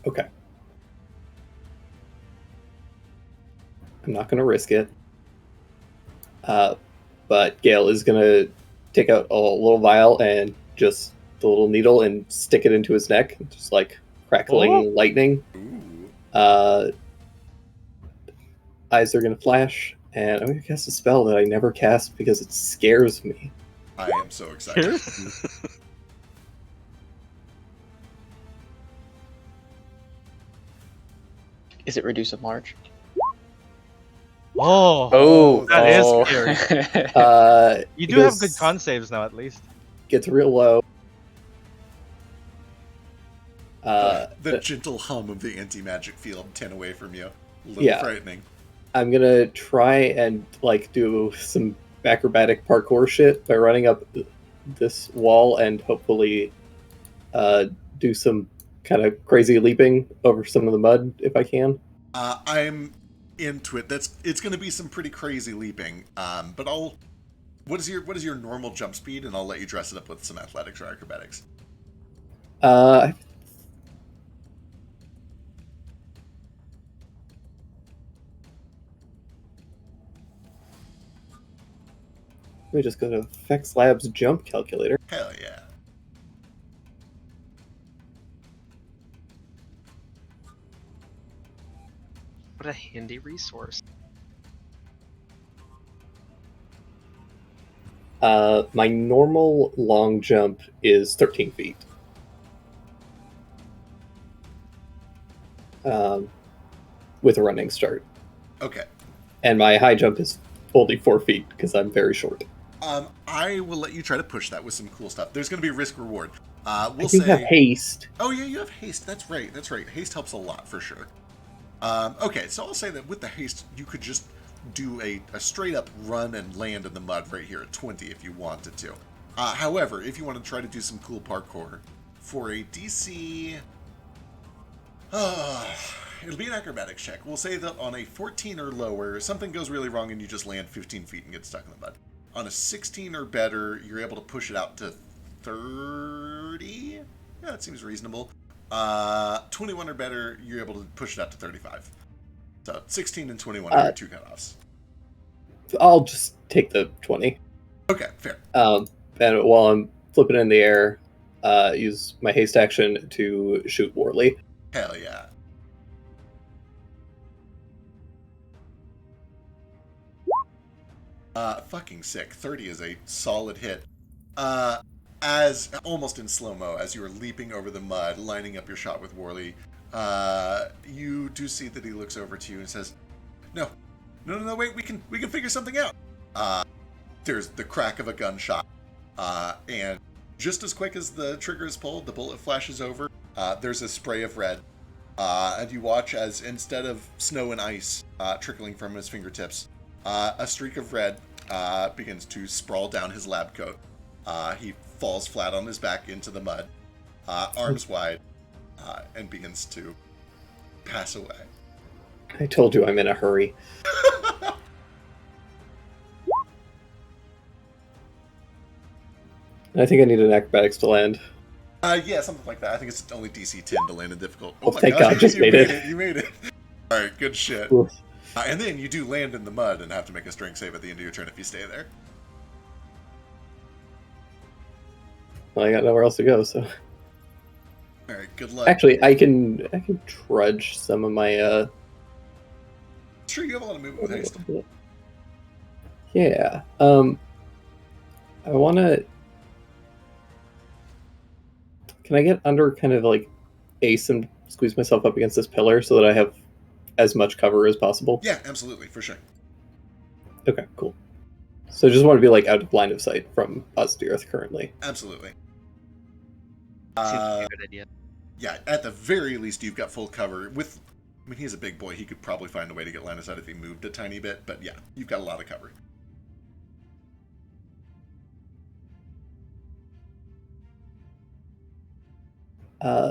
Okay. I'm not going to risk it. But Gale is going to take out a little vial and just the little needle and stick it into his neck, just like crackling lightning. Ooh. Eyes are going to flash, and I'm going to cast a spell that I never cast because it scares me. I am so excited. Is it reduce of March? Oh, that is oh. scary. You do have good con saves now, at least. Gets real low. The gentle hum of the anti-magic field 10 away from you. A little frightening. I'm gonna try and like do some acrobatic parkour shit by running up this wall and hopefully do some kind of crazy leaping over some of the mud if I can. I'm into it. It's going to be some pretty crazy leaping. But what is your normal jump speed, and I'll let you dress it up with some athletics or acrobatics. Let me just go to Fex Labs jump calculator. Hell yeah. What a handy resource. My normal long jump is 13 feet. With a running start. Okay. And my high jump is only 4 feet because I'm very short. I will let you try to push that with some cool stuff. There's going to be risk reward. We'll I have haste. Oh yeah, you have haste. That's right. Haste helps a lot for sure. Okay, so I'll say that with the haste, you could just do a straight up run and land in the mud right here at 20 if you wanted to. However, if you want to try to do some cool parkour, for a DC... it'll be an acrobatics check. We'll say that on a 14 or lower, something goes really wrong and you just land 15 feet and get stuck in the mud. On a 16 or better, you're able to push it out to 30? Yeah, that seems reasonable. 21 or better, you're able to push it out to 35. So 16 and 21 are your two cutoffs. I'll just take the 20. Okay, fair. And while I'm flipping in the air, use my haste action to shoot Worley. Hell yeah. Fucking sick. 30 is a solid hit. As almost in slow-mo, as you are leaping over the mud, lining up your shot with Worley, you do see that he looks over to you and says, No, wait, we can figure something out. There's the crack of a gunshot, and just as quick as the trigger is pulled, the bullet flashes over. There's a spray of red, and you watch as instead of snow and ice trickling from his fingertips, a streak of red begins to sprawl down his lab coat. He falls flat on his back into the mud, arms wide, and begins to pass away. I told you I'm in a hurry. I think I need an acrobatics to land. Yeah, something like that. I think it's only DC 10 to land in difficult. Oh my thank God, just made it. You made it. All right, good shit. And then you do land in the mud and have to make a strength save at the end of your turn if you stay there. Well, I got nowhere else to go, so. All right, good luck. Actually, I can trudge some of my. Sure, you have a lot of movement with haste. Yeah. I want to. Can I get under kind of like ace and squeeze myself up against this pillar so that I have as much cover as possible? Yeah, absolutely, for sure. Okay, cool. So I just want to be like out of line of sight from us to Earth currently. Absolutely. Seems like a good idea. Yeah, at the very least, you've got full cover. I mean, he's a big boy. He could probably find a way to get line of sight if he moved a tiny bit. But yeah, you've got a lot of cover.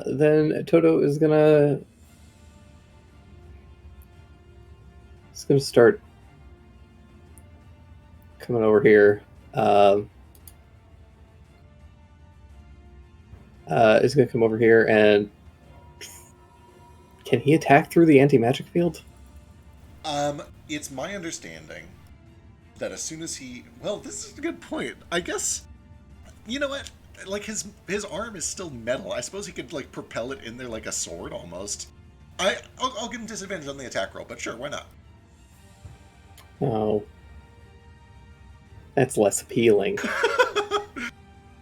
Then Toto is gonna start coming over here. Is gonna come over here and can he attack through the anti-magic field? It's my understanding that as soon as he... Well, this is a good point. I guess... You know what? Like, his arm is still metal. I suppose he could, like, propel it in there like a sword, almost. I'll give him disadvantage on the attack roll, but sure, why not? Oh. That's less appealing.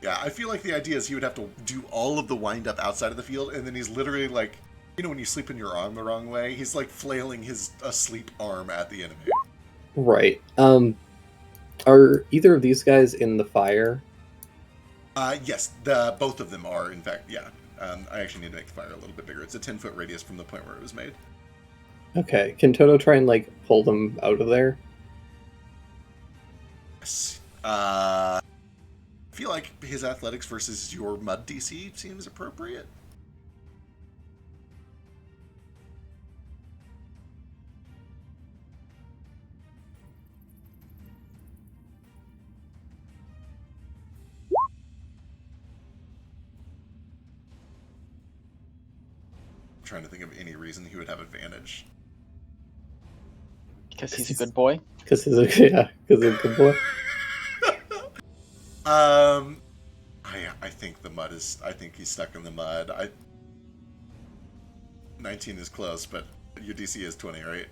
Yeah, I feel like the idea is he would have to do all of the wind-up outside of the field, and then he's literally, like... You know when you sleep in your arm the wrong way? He's, like, flailing his asleep arm at the enemy. Right. Are either of these guys in the fire? Yes, both of them are, in fact, yeah. I actually need to make the fire a little bit bigger. It's a 10-foot radius from the point where it was made. Okay. Can Toto try and, like, pull them out of there? Yes. I feel like his athletics versus your mud DC seems appropriate. I'm trying to think of any reason he would have advantage. Because he's a good boy. Because he's a good boy. I think the mud is... I think he's stuck in the mud. 19 is close, but your DC is 20, right?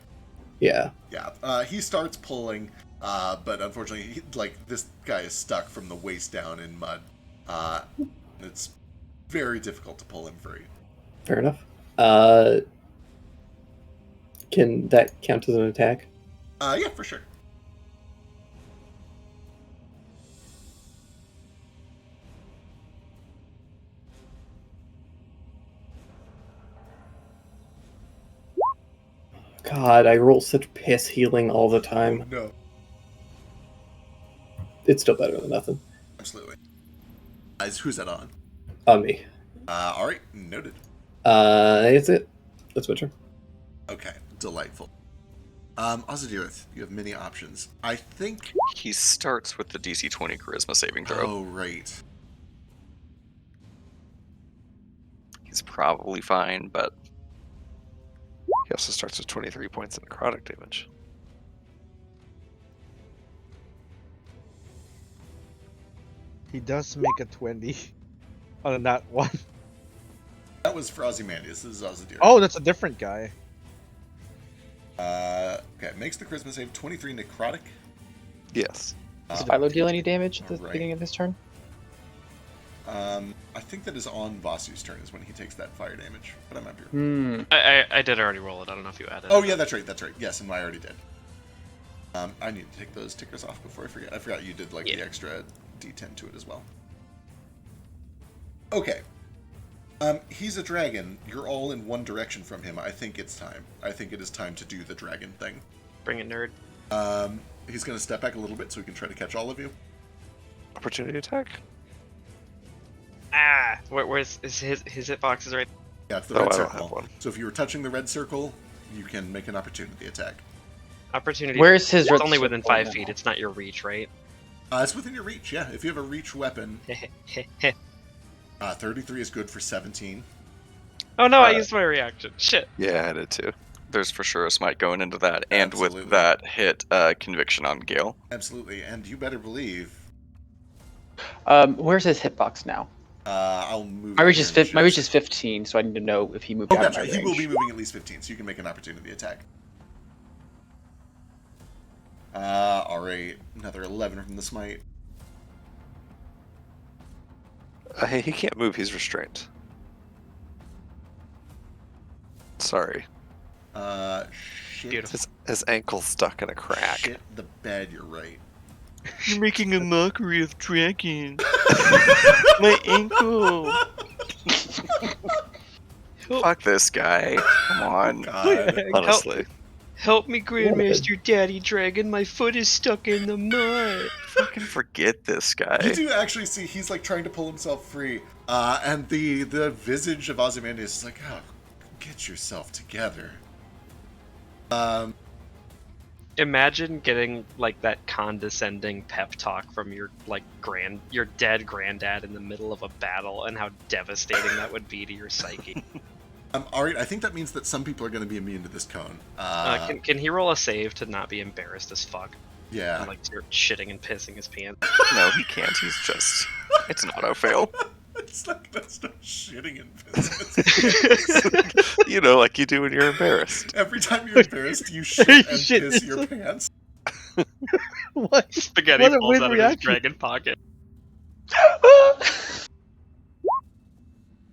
Yeah. Yeah. He starts pulling, but unfortunately, this guy is stuck from the waist down in mud. It's very difficult to pull him free. Fair enough. Can that count as an attack? Yeah, for sure. God, I roll such piss healing all the time. No. It's still better than nothing. Absolutely. Who's that on? On me. Alright, noted. That's it. That's my turn. Okay, delightful. Ozadirith, you have many options. I think... He starts with the DC 20 charisma saving throw. Oh, right. He's probably fine, but He also starts with 23 points of necrotic damage. He does make a 20 on that one. That was for Ozymandias. This is Ozadirith. Oh, that's a different guy. Okay, makes the charisma save 23 necrotic. Yes. Does Philo deal any damage at the Right. beginning of his turn? I think that is on Vasu's turn is when he takes that fire damage, but I might be wrong. I did already roll it. I don't know if you added. Oh yeah, that's right. Yes, and I already did. I need to take those tickers off before I forget. I forgot you did the extra D10 to it as well. Okay. He's a dragon. You're all in one direction from him. I think it's time. I think it is time to do the dragon thing. Bring it, nerd. He's going to step back a little bit so he can try to catch all of you. Opportunity attack? Ah, where's his hitbox is right. Yeah, it's the No, red I don't circle. have one. So if you were touching the red circle, you can make an opportunity attack. Opportunity. Where's his It's red only within circle 5 now? feet. It's not your reach, right? It's within your reach, yeah. If you have a reach weapon, 33 is good for 17. Oh no, I used my reaction. Shit. Yeah, I did too. there's for sure a smite going into that. And Absolutely. with that hit, conviction on Gale. Absolutely, and you better believe. Where's his hitbox now? I'll move. My it reach here is in just- my reach is 15, so I need to know if he moved Oh, out of gotcha. my He range. will be moving at least 15, so you can make an opportunity attack. Alright, another 11 from the smite. He can't move, he's restrained. Sorry. Shit. Beautiful. His ankle's stuck in a crack. Shit the bed, you're right. You're making a mockery of dragon. My ankle. Fuck this guy. Come on. God. Honestly. Help me, Grandmaster Daddy Dragon. My foot is stuck in the mud. Fucking forget this You guy. do actually see he's like trying to pull himself free, and the visage of Ozymandias is like, oh, get yourself together. Imagine getting like that condescending pep talk from your your dead granddad in the middle of a battle, and how devastating that would be to your psyche. Alright, I think that means that some people are going to be immune to this cone. Can he roll a save to not be embarrassed as fuck? Yeah. And, like, start shitting and pissing his pants. No, he can't. He's just. It's an auto fail. It's not going to start shitting in business. You know, like you do when you're embarrassed. Every time you're embarrassed, you shit and Shit piss yourself. your pants. What? Spaghetti What a falls weird out of reaction. his dragon pocket.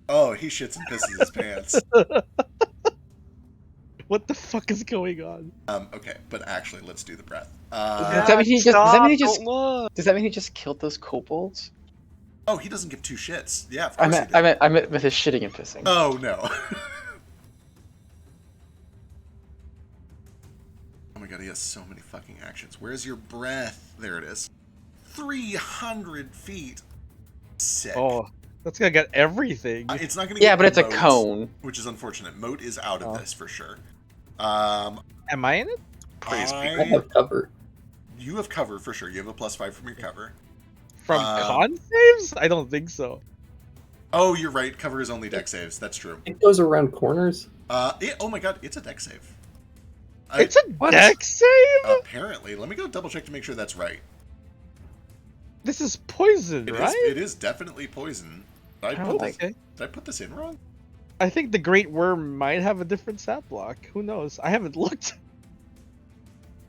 Oh, he shits and pisses his pants. What the fuck is going on? Okay, but actually, let's do the breath. Does that mean he just? Does that mean he just? Don't look. Does that mean he just killed those kobolds? Oh, he doesn't give two shits. Yeah, of I course meant, he did. I meant with his shitting and pissing. Oh, no. Oh my god, he has so many fucking actions. Where's your breath? There it is. 300 feet. Sick. Oh, that's gonna get everything. It's not gonna Yeah, get but it's a moat, cone. which is unfortunate. Moat is out of Oh. this for sure. Am I in it? Praise be. I have cover. You have cover for sure. You have a +5 from your cover. From Um, con saves? I don't think so. Oh, you're right. Cover is only deck saves. That's true. It goes around corners. Oh my god, it's a deck save. It's a what? deck save? Apparently. Let me go double check to make sure that's right. This is poison, It is. right? It is definitely poison. Did I, Oh, put this, Okay. did I put this in wrong? I think the Great Worm might have a different stat block. Who knows? I haven't looked.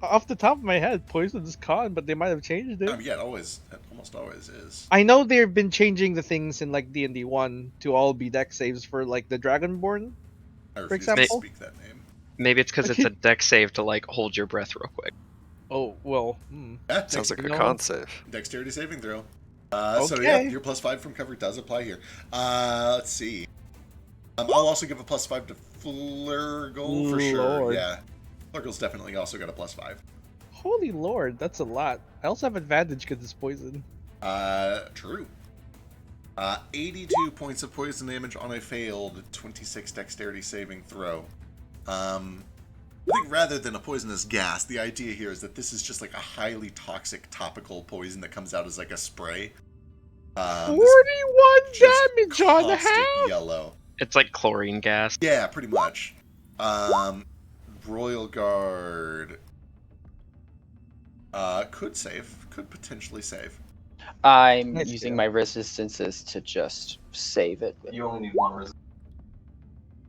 Off the top of my head, poison is con, but they might have changed it. Yeah, it almost always is. I know they've been changing the things in like D&D 1 to all be deck saves for like the Dragonborn. I refuse example? to speak that name. Maybe it's because it's a deck save to, like, hold your breath real quick. Oh, well. Yeah, Sounds like a No. con save. dexterity saving throw. So Okay. yeah, your +5 from cover does apply here. Let's see. I'll also give a +5 to Flurgle for sure. Lord. Yeah, Flurgle's definitely also got a +5. Holy lord, that's a lot. I also have advantage because it's poison. True. 82 points of poison damage on a failed 26 dexterity saving throw. I think rather than a poisonous gas, the idea here is that this is just like a highly toxic topical poison that comes out as like a spray. 41 Just damage on caustic half! yellow. It's like chlorine gas. Yeah, pretty much. Royal Guard could save, could potentially save. I'm Nice, using yeah. my resistances to just save it. You only need one resistance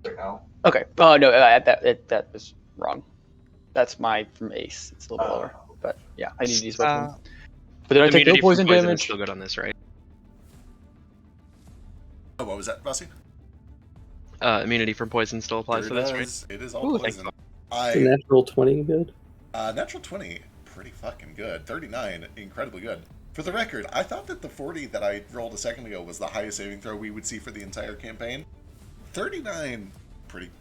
right now. Okay. Oh no, that was wrong. That's my from Ace. It's a little bit lower, but yeah, I need to use both of them. But then I take no Immunity from poison is damage. still good on this, right? Oh, what was that, Bossy? Immunity from poison still applies for this, right? It is all Ooh, poison. Is the natural 20 good? Natural 20, pretty fucking good. 39, incredibly good. For the record, I thought that the 40 that I rolled a second ago was the highest saving throw we would see for the entire campaign. 39,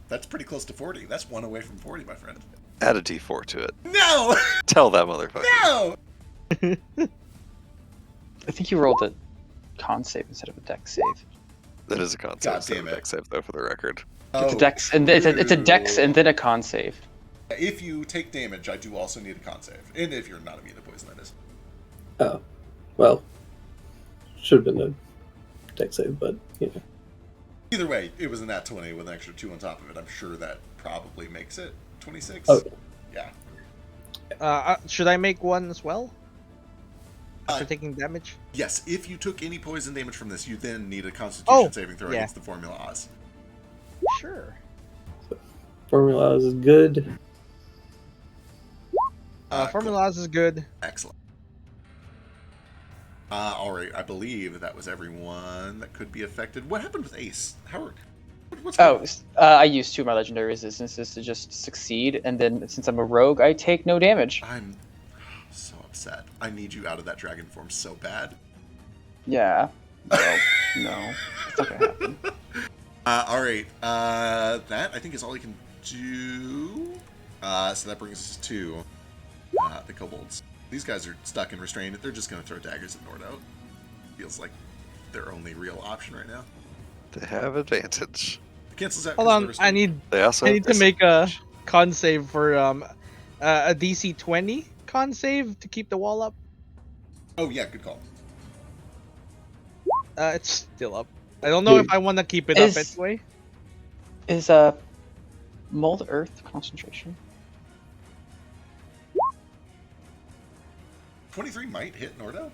that's pretty close to 40. That's one away from 40, my friend. Add a d4 to it. No! Tell that motherfucker. No! I think you rolled a con save instead of a dex save. That is a con God save. Instead damn of a it. dex save, though, for the record. It's a dex, and it's a dex and then a con save. If you take damage, I do also need a con save. And if you're not immune to poison, that is. Oh. Well. Should have been a deck save, but, you know. Either way, it was a nat 20 with an extra 2 on top of it. I'm sure that probably makes it 26. Oh. Yeah. Should I make one as well? After Uh, taking damage? Yes, if you took any poison damage from this, you then need a constitution saving throw yeah. against the Formula Oz. Sure. Formula is good. Cool. Formulas is good. Excellent. Alright, I believe that was everyone that could be affected. What happened with Ace? What's going Oh, I used 2 of my legendary resistances to just succeed, and then since I'm a rogue, I take no damage. I'm so upset. I need you out of that dragon form so bad. Yeah. No, it's not gonna happen. Alright, that I think is all he can do. So that brings us to the kobolds. These guys are stuck and restrained. They're just going to throw daggers at Nordo. Feels like their only real option right now. They have advantage. Cancels out. Hold 'cause on, they're I restrained. need They also I have need to make a disadvantage. con save for a DC 20 con save to keep the wall up. Oh yeah, good call. It's still up. I don't know if I want to keep it up Is- anyway. Is mold earth concentration? 23 might hit Nordo.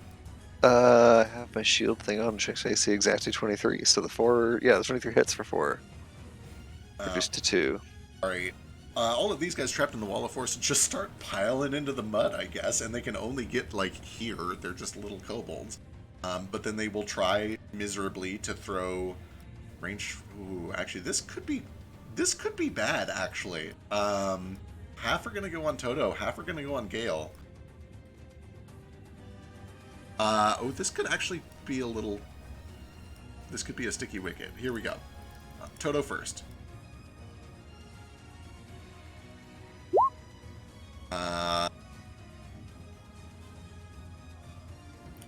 I have my shield thing on, checks AC exactly 23. So the 23 hits for 4. Reduced to 2. Alright. All of these guys trapped in the wall of force just start piling into the mud, I guess, and they can only get, like, here. They're just little kobolds. But then they will try miserably to throw range. Ooh, actually, this could be bad, actually. Half are gonna go on Toto, half are gonna go on Gale. This could actually be a little... This could be a sticky wicket. Here we go. Toto first.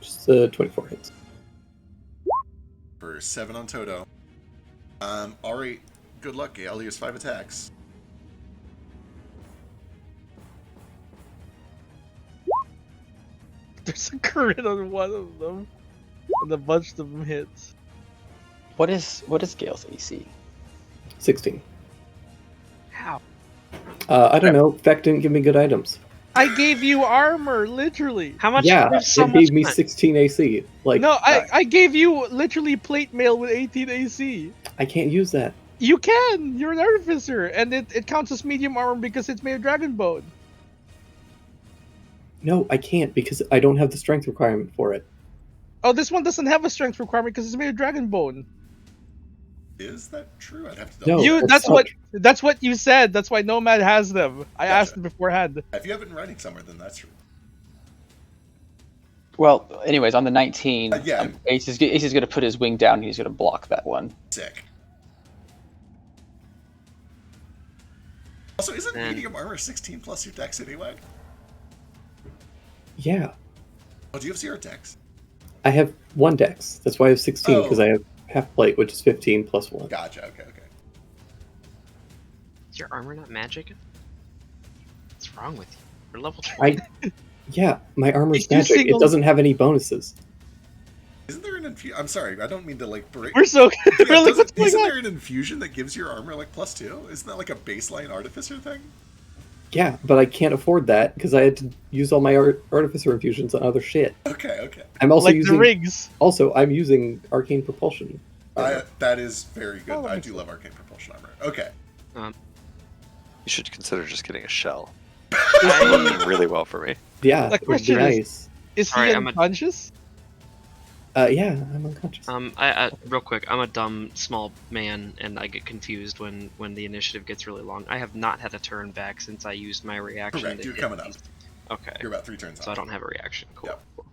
Just the 24 hits. For 7 on Toto. Alright. Good luck, Gale. Here's 5 attacks. There's a crit on one of them, and a bunch of them hits. What is Gale's AC? 16. How? I don't know. Feck didn't give me good items. I gave you armor, literally. How much? Yeah, there's so it gave much me fun. 16 AC. Like, No, I gave you literally plate mail with 18 AC. I can't use that. You can. You're an artificer, and it counts as medium armor because it's made of dragon bone. No, I can't because I don't have the strength requirement for it. Oh, this one doesn't have a strength requirement because it's made of dragon bone. Is that true? I'd have to No. double check. That's what you said. That's why Nomad has them. I Gotcha. asked him beforehand. If you have it in writing somewhere, then that's true. Well, anyways, on the 19, Yeah. Ace is going to put his wing down. And he's going to block that one. Sick. Also, isn't Man. medium armor 16 plus your dex anyway? Yeah. Oh, do you have 0 dex? I have 1 dex. That's why I have 16, because Oh. I have half plate, which is 15 plus 1. Gotcha, okay. Is your armor not magic? What's wrong with you? You're level 20. Yeah, my armor's If you magic. single- It doesn't have any bonuses. Isn't there an infusion? I'm sorry, I don't mean to, like, break... We're so Yeah, really what's going isn't on? there an infusion that gives your armor, like, +2? Isn't that, like, a baseline artificer thing? Yeah, but I can't afford that because I had to use all my artificer infusions on other shit. Okay. I'm also Like using the rigs. Also, I'm using arcane propulsion. That is very good. Oh, that I makes do sense. love arcane propulsion armor. Okay. You should consider just getting a shell. I- Working really well for me. Yeah, The it would be question is- nice. Is Sorry, he I'm a- unconscious? Yeah, I'm unconscious. I real quick, I'm a dumb small man, and I get confused when the initiative gets really long. I have not had a turn back since I used my reaction. Correct, to you're hit coming up. these. Okay, You're about 3 turns so I off. don't have a reaction. Cool. Yep.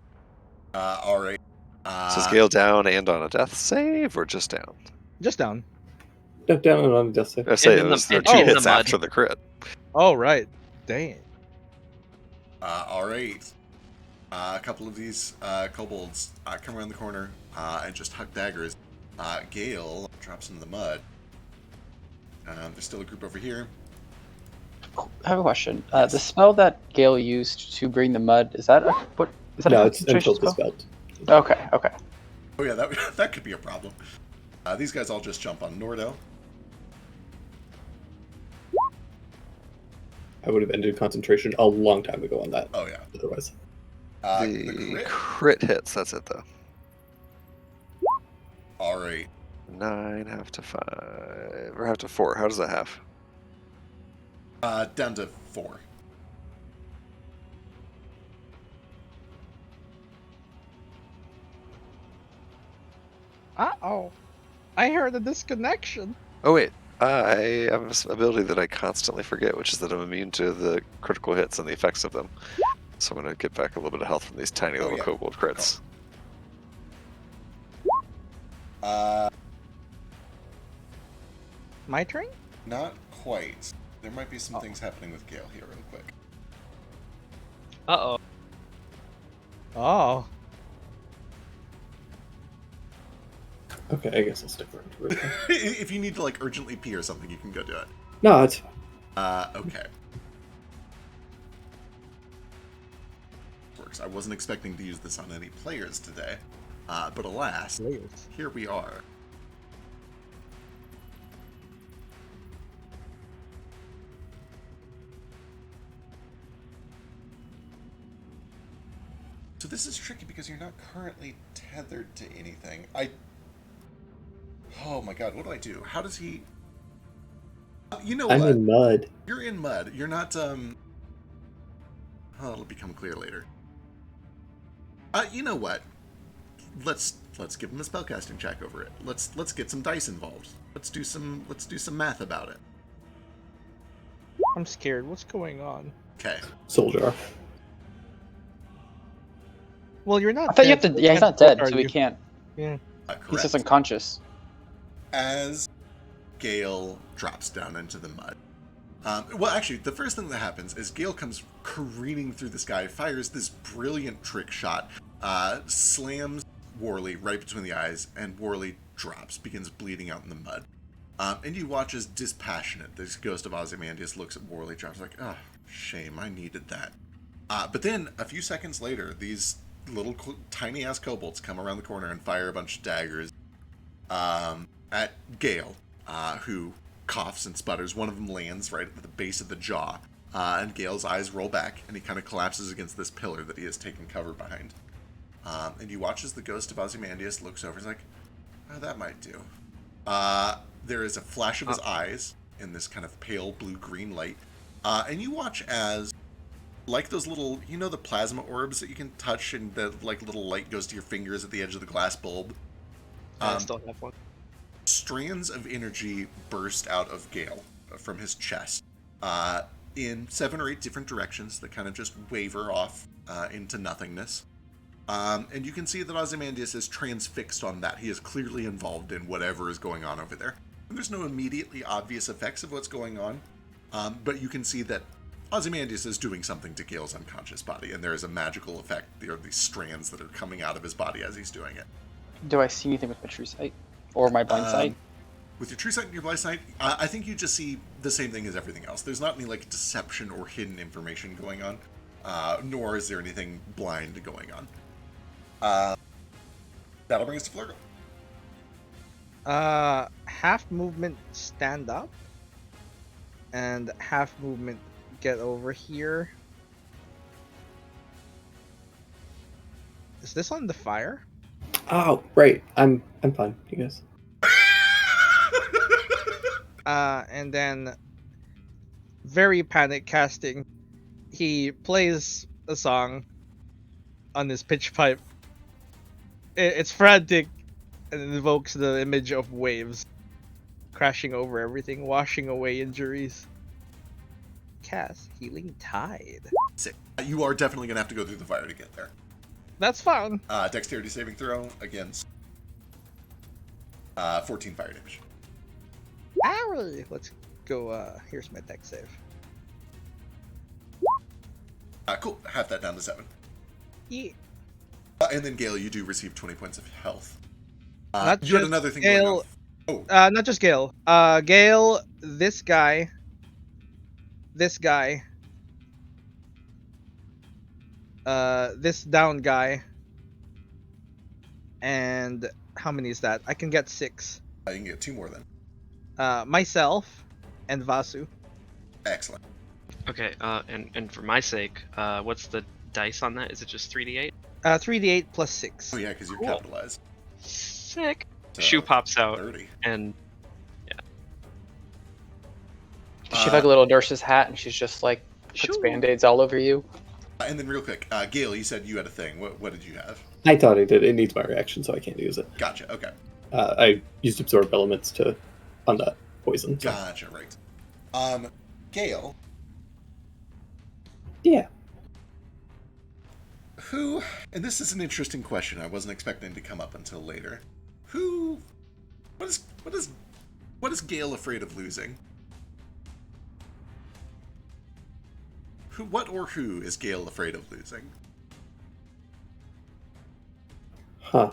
Alright. So is Gale down and on a death save, or just down? Just down. Step down and on the death save. I say in it was the- the and 2 in the hits mud. after the crit. Oh right. Dang. Alright. A couple of these kobolds come around the corner and just huck daggers. Gale drops into the mud. There's still a group over here. I have a question. The spell that Gale used to bring the mud, is that a No, it's concentration until spell? dispelled. Okay. Oh yeah, that could be a problem. These guys all just jump on Nordo. I would have ended concentration a long time ago on that. Oh yeah. Otherwise, The The crit. crit hits, that's it though. Alright. 9, half to 5, or half to 4. How does that half? Down to 4. Uh-oh. I heard a disconnection. Oh wait, I have this ability that I constantly forget, which is that I'm immune to the critical hits and the effects of them. So I'm going to get back a little bit of health from these tiny little yeah. kobold crits. My turn? Not quite. There might be some things happening with Gale here real quick. Uh-oh. Oh. okay, I guess I'll stick around for it. If you need to, like, urgently pee or something, you can go do it. No, it's Okay. Works. I wasn't expecting to use this on any players today, but alas, here we are. So this is tricky because you're not currently tethered to anything. Oh my god, what do I do? How does he... You know I'm what? in mud. You're in mud. You're not, Oh, it'll become clear later. You know what? Let's give him a spellcasting check over it. Let's get some dice involved. Let's do some math about it. I'm scared. What's going on? Okay. Soldier. Well, you're not. I thought you dead, have to. so Yeah, he's can't not dead, both so he argue. can't. Yeah. Correct. He's just unconscious. As Gale drops down into the mud. Well, actually, the first thing that happens is Gale comes careening through the sky, fires this brilliant trick shot, slams Worley right between the eyes, and Worley drops, begins bleeding out in the mud. And you watch as dispassionate this ghost of Ozymandias looks at Worley, drops like, oh, shame, I needed that. But then, a few seconds later, these little tiny-ass kobolds come around the corner and fire a bunch of daggers at Gale, who coughs and sputters. One of them lands right at the base of the jaw, and Gale's eyes roll back, and he kind of collapses against this pillar that he has taken cover behind. And you watch as the ghost of Ozymandias looks over, he's like, oh, that might do. There is a flash of his eyes in this kind of pale blue-green light, and you watch as, like those little, you know, the plasma orbs that you can touch, and the like little light goes to your fingers at the edge of the glass bulb. I still have one. Strands of energy burst out of Gale from his chest in 7 or 8 different directions that kind of just waver off into nothingness. And you can see that Ozymandias is transfixed on that. He is clearly involved in whatever is going on over there. And there's no immediately obvious effects of what's going on, but you can see that Ozymandias is doing something to Gale's unconscious body, and there is a magical effect. There are these strands that are coming out of his body as he's doing it. Do I see anything with my true sight or my blind sight? With your true sight and your blind sight, I think you just see the same thing as everything else. There's not any like deception or hidden information going on, nor is there anything blind going on. That'll bring us to Flurgle. Half movement stand up, and half movement get over here. Is this on the fire? Oh, right. I'm fine, you guys. And then, very panic casting, he plays a song on his pitch pipe. It's frantic, and it evokes the image of waves crashing over everything, washing away injuries. Cast Healing Tide. Sick. You are definitely going to have to go through the fire to get there. That's fine. Dexterity saving throw against 14 fire damage. Owie! Let's go, here's my dex save. Cool. Half that down to 7. Yeah. And then Gale, you do receive 20 points of health. Not you had just another thing Gale, going on. not just Gale. Gale, this guy, this down guy, and how many is that? I can get 6. You can get 2 more then. Myself and Vasu. Excellent. Okay, and for my sake, what's the dice on that? Is it just 3d8? 3d8 plus 6. Oh yeah, because you're Cool. capitalized. Sick. So, Shoe pops out, 30. and Does she have like a little nurse's hat and she's just like puts Sure. band-aids all over you? And then real quick, Gale, you said you had a thing. What did you have? I thought I did. It needs my reaction, so I can't use it. Gotcha. Okay. I used absorb elements on that poison. So. Gotcha. Right. Gale, Yeah. who? And this is an interesting question. I wasn't expecting to come up until later. What is Gale afraid of losing? What or who is Gale afraid of losing? Huh.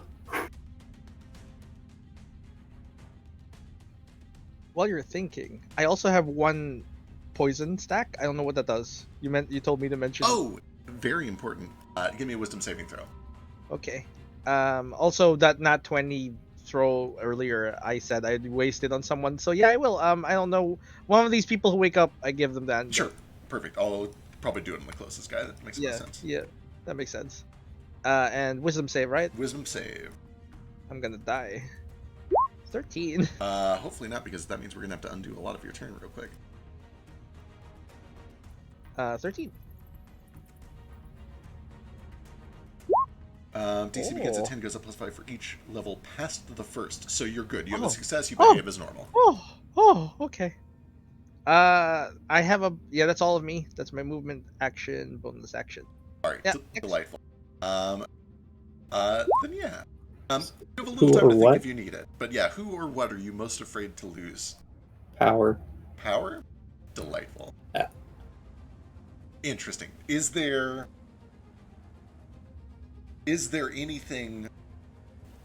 While you're thinking, I also have 1 poison stack. I don't know what that does. You told me to mention. Oh, very important. Give me a wisdom saving throw. Okay. Also that nat 20 throw earlier, I said I'd waste it on someone. So yeah, I will. I don't know. One of these people who wake up, I give them that. Sure. Perfect. I'll probably do it on the closest guy. That makes more sense. Yeah, that makes sense. And wisdom save, right? Wisdom save. I'm gonna die. 13. Hopefully not, because that means we're gonna have to undo a lot of your turn real quick. 13. DC begins at Oh. 10, goes up +5 for each level past the first. So you're good. You have Oh. a success. You Oh. behave as normal. Oh, okay. I have a that's all of me. That's my movement, action, bonus action. All right, Yeah, delightful. Then yeah. You have a little Who time or to think what? if you need it. But yeah, who or what are you most afraid to lose? Power. Power? Delightful. Yeah. Interesting. Is there anything,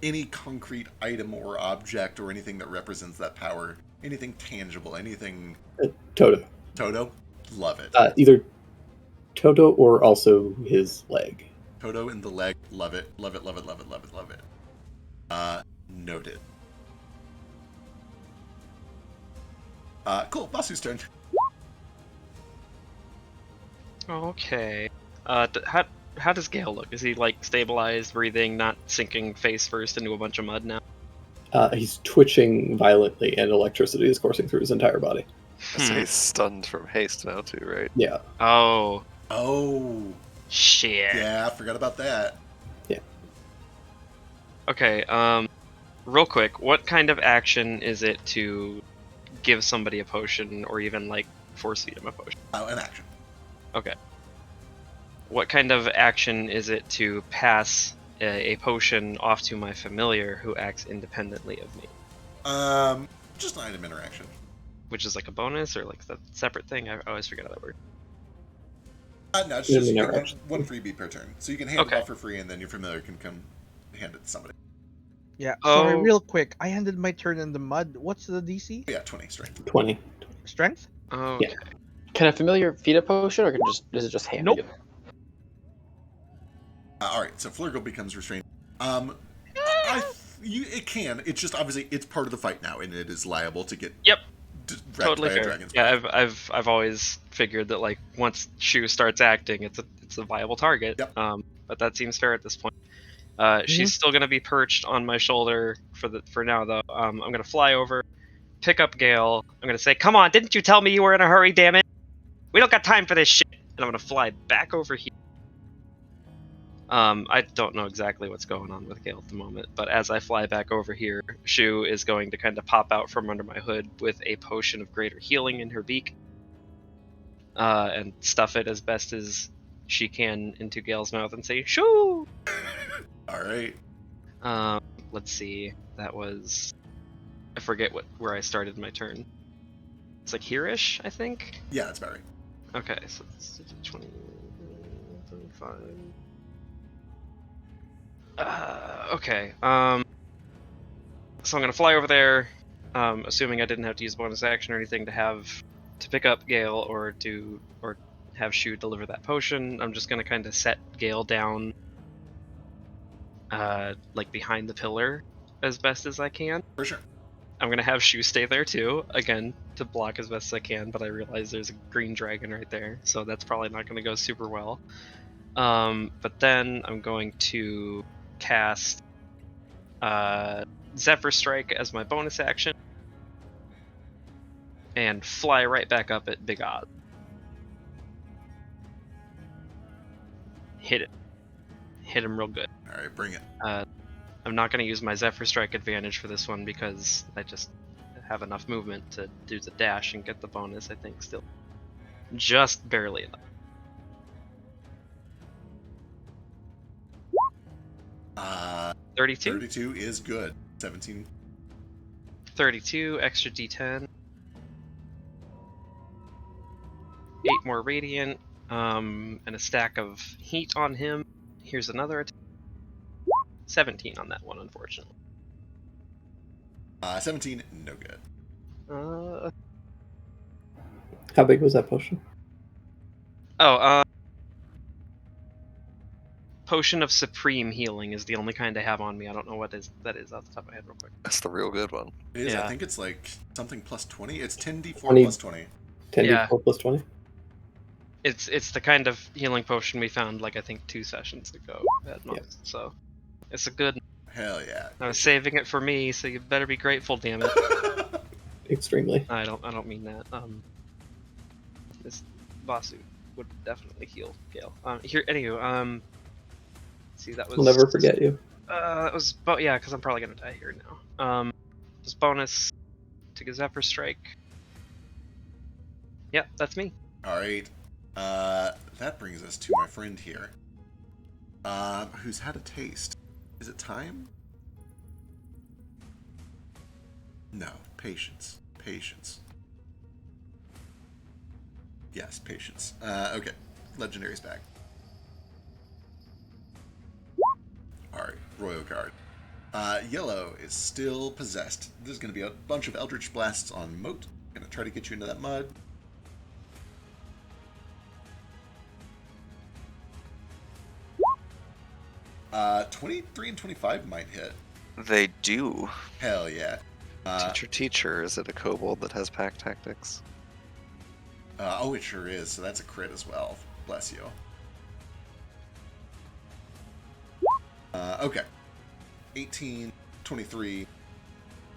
any concrete item or object or anything that represents that power? Anything tangible? Anything? Toto. Toto? Love it. Either Toto or also his leg. Toto in the leg. Love it. Love it. Love it. Love it. Love it. Love it. Noted. Cool. Basu's turn. Okay. How does Gale look? Is he like stabilized, breathing, not sinking face first into a bunch of mud now? He's twitching violently, and electricity is coursing through his entire body. So he's stunned from haste now too, right? Yeah. Oh Oh. shit. Yeah, I forgot about that. Okay. Real quick, what kind of action is it to give somebody a potion, or even like force feed him a potion? An action. Okay. What kind of action is it to pass a potion off to my familiar who acts independently of me? Just an item interaction. Which is like a bonus or like a separate thing? I always forget how that works. No, it's just Interaction. one freebie per turn. So you can hand it Okay. off for free, and then your familiar can come hand it to somebody. Yeah. Sorry, Oh. real quick. I ended my turn in the mud. What's the DC? Yeah, 20 strength. 20. Strength? Okay. Can a familiar feed a potion, or is it just handed? Nope. All right, so Flurgle becomes restrained. It can. It's just obviously it's part of the fight now, and it is liable to get Yep. wrecked Totally by a fair. dragon's Yeah, breath. I've always figured that like once Shu starts acting, it's a viable target. Yep. But that seems fair at this point. She's still gonna be perched on my shoulder for now though. I'm gonna fly over, pick up Gale. I'm gonna say, "Come on, didn't you tell me you were in a hurry? Damn it! We don't got time for this shit." And I'm gonna fly back over here. I don't know exactly what's going on with Gale at the moment, but as I fly back over here, Shu is going to kind of pop out from under my hood with a potion of greater healing in her beak, and stuff it as best as she can into Gale's mouth and say, "Shoo!" All right. Let's see. That was, I forget where I started my turn. It's like here-ish, I think. Yeah, that's about right. Okay, so it's 20, 35. Okay. So I'm gonna fly over there, assuming I didn't have to use bonus action or anything to pick up Gale or have Shu deliver that potion. I'm just gonna kind of set Gale down, like behind the pillar, as best as I can. For sure. I'm gonna have Shu stay there too, again, to block as best as I can, but I realize there's a green dragon right there, so that's probably not gonna go super well. But then I'm going to cast Zephyr Strike as my bonus action and fly right back up at Big Oz. Hit him real good. All right, bring it. I'm not going to use my Zephyr Strike advantage for this one because I just have enough movement to do the dash and get the bonus, I think, still. Just barely enough. 32? 32 is good. 17. 32, extra d10. 8 more radiant, and a stack of heat on him. Here's another attack. 17 on that one, unfortunately. 17, no good. How big was that potion? Potion of Supreme Healing is the only kind I have on me. I don't know what that is off the top of my head real quick. That's the real good one. It is. Yeah. I think it's like something plus 20. It's 10d4 20. plus 20. 10d4 Yeah. plus 20? It's the kind of healing potion we found like I think 2 sessions ago at most. Yeah. So it's a good. Hell yeah. I was saving it for me, so you better be grateful, damn it. Extremely. I don't mean that. This Vasu would definitely heal Gale. Here, anywho, see that was. We'll never forget you. It was, but yeah, because I'm probably gonna die here now. Just bonus to get Zephyr Strike. Yep, that's me. All right. That brings us to my friend here, who's had a taste. Is it time? No, patience. Patience. Yes, patience. Okay, Legendary's back. Alright, Royal Guard. Yellow is still possessed. There's going to be a bunch of Eldritch Blasts on Moat. Going to try to get you into that mud. Uh, 23 and 25 might hit. They do. Hell yeah. Teacher, is it a kobold that has pack tactics? Oh, it sure is. So that's a crit as well. Bless you. Okay. 18, 23,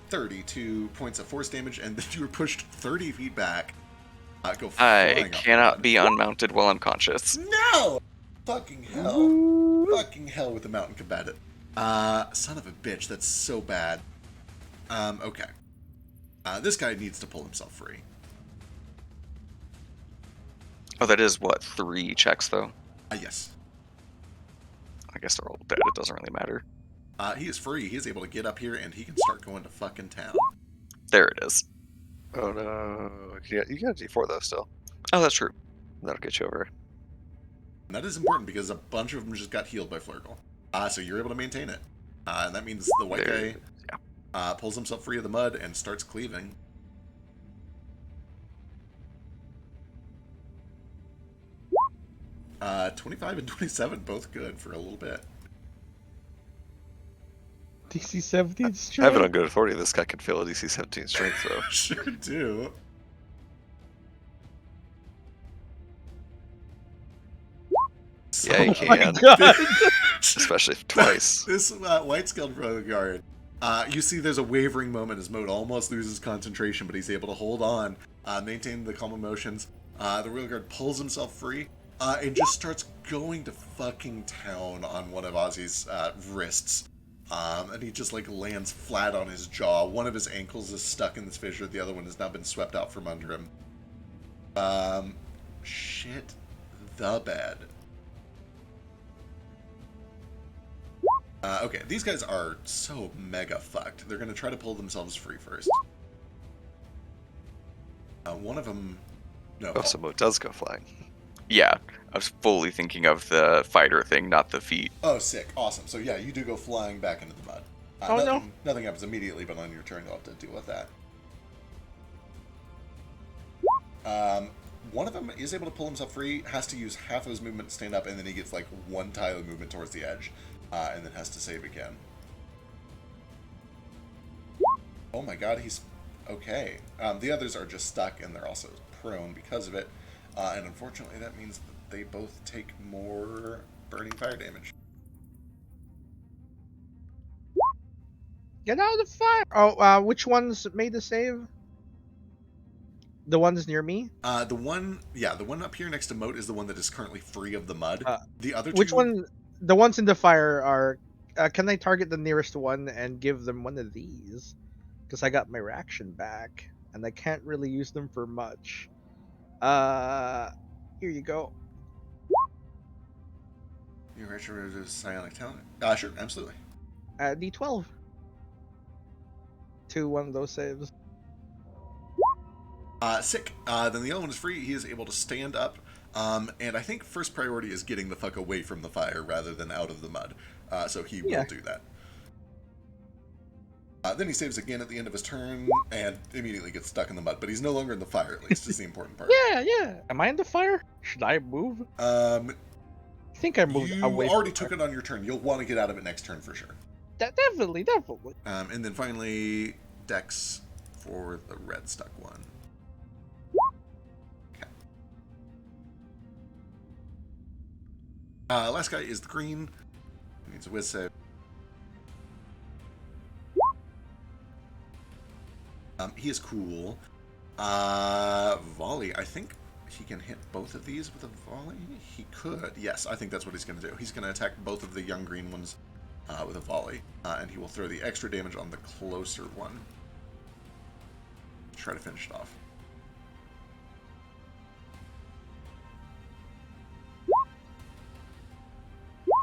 32 points of force damage, and then you were pushed 30 feet back. Go I flying up cannot the be unmounted while I'm conscious. No! Fucking hell. Fucking hell with the mountain combatant. Son of a bitch, that's so bad. Okay. This guy needs to pull himself free. Oh, that is what, 3 checks though? Yes. I guess they're all dead. It doesn't really matter. He is free. He is able to get up here, and he can start going to fucking town. There it is. Oh no. You got a D4 though still. Oh, that's true. That'll get you over. And that is important because a bunch of them just got healed by Flurgle. So you're able to maintain it. And that means the white There- guy pulls himself free of the mud and starts cleaving. Uh, 25 and 27, both good for a little bit. DC 17 I have it strength. on good authority. This guy can fail a DC 17 strength throw. Sure do. Yeah, you So- Oh my can. god! Especially if twice. This white-scaled royal guard, you see there's a wavering moment as Moat almost loses concentration, but he's able to hold on, maintain the calm emotions. The royal guard pulls himself free, and just starts going to fucking town on one of Ozzy's wrists. And he just like lands flat on his jaw. One of his ankles is stuck in this fissure, the other one has now been swept out from under him. Shit the bed. Okay, these guys are so mega fucked. They're gonna try to pull themselves free first. One of them... No. Oh, so Mo does go flying. Yeah, I was fully thinking of the fighter thing, not the feet. Oh, sick. Awesome. So yeah, you do go flying back into the mud. Oh, no. Nothing happens immediately, but on your turn you'll have to deal with that. One of them is able to pull himself free, has to use half of his movement to stand up, and then he gets like 1 tile of movement towards the edge, and then has to save again. Oh my god, he's okay. The others are just stuck, and they're also prone because of it. And unfortunately, that means that they both take more burning fire damage. Get out of the fire! Oh, which ones made the save? The ones near me? The one up here next to Moat is the one that is currently free of the mud. The other two... Which one? The ones in the fire are... can I target the nearest one and give them one of these? Because I got my reaction back, and I can't really use them for much. Here you go. You're right, sure it is psionic talent. Sure, absolutely. D12. To one of those saves. Sick. Then the other one is free. He is able to stand up. And I think first priority is getting the fuck away from the fire rather than out of the mud. So he will do that. Then he saves again at the end of his turn and immediately gets stuck in the mud. But he's no longer in the fire, at least, is the important part. Yeah. Am I in the fire? Should I move? I think I moved You away. already took it on your turn. You'll want to get out of it next turn for sure. Definitely. And then finally, Dex for the red stuck one. Last guy is the green. Needs a whiz save. He is cool. Volley. I think he can hit both of these with a volley. He could. Yes, I think that's what he's going to do. He's going to attack both of the young green ones with a volley, and he will throw the extra damage on the closer one. Try to finish it off.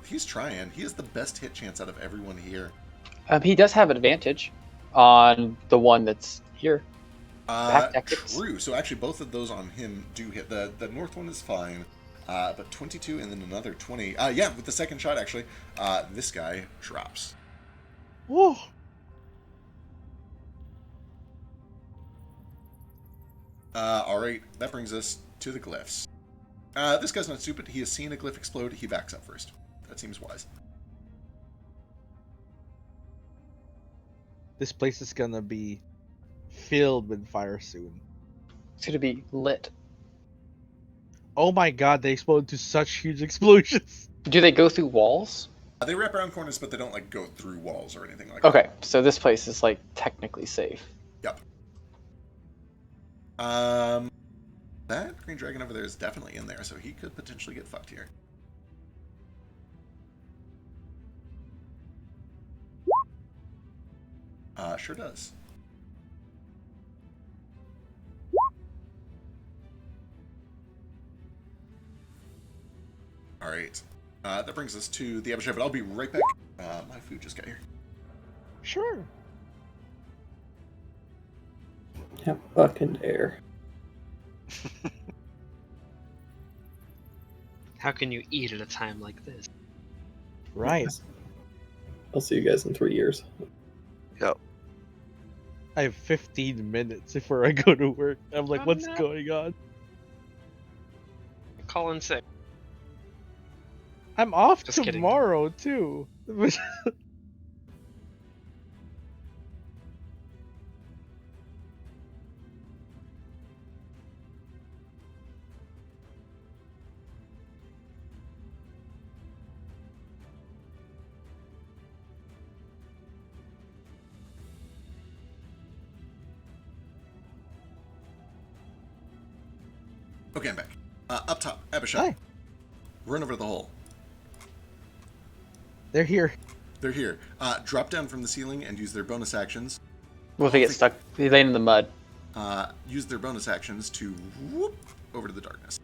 He's trying. He has the best hit chance out of everyone here. He does have an advantage on the one that's here. True. So actually, both of those on him do hit. The north one is fine, but 22 and then another 20. Yeah, with the second shot, actually, this guy drops. Whoa. All right, that brings us to the glyphs. This guy's not stupid. He has seen a glyph explode. He backs up first. That seems wise. This place is gonna be filled with fire soon. It's going to be lit. Oh my god, they explode into such huge explosions. Do they go through walls? They wrap around corners, but they don't like go through walls or anything like Okay, so this place is like technically safe. that. Yep. That green dragon over there is definitely in there, so he could potentially get fucked here. Sure does. All right. That brings us to the ambush, but I'll be right back. My food just got here. Sure. Yeah, fucking air. How can you eat at a time like this? Right. I'll see you guys in 3 years. Yep. I have 15 minutes before I go to work. I'm like, Oh, what's no. going on? Call in sick. I'm off Just kidding. tomorrow too. Okay, I'm back. Up top, Abishai. Hi. Run over the hole. They're here. They're here. Drop down from the ceiling and use their bonus actions. Well, if they get stuck, they land in the mud. Use their bonus actions to whoop over to the darkness.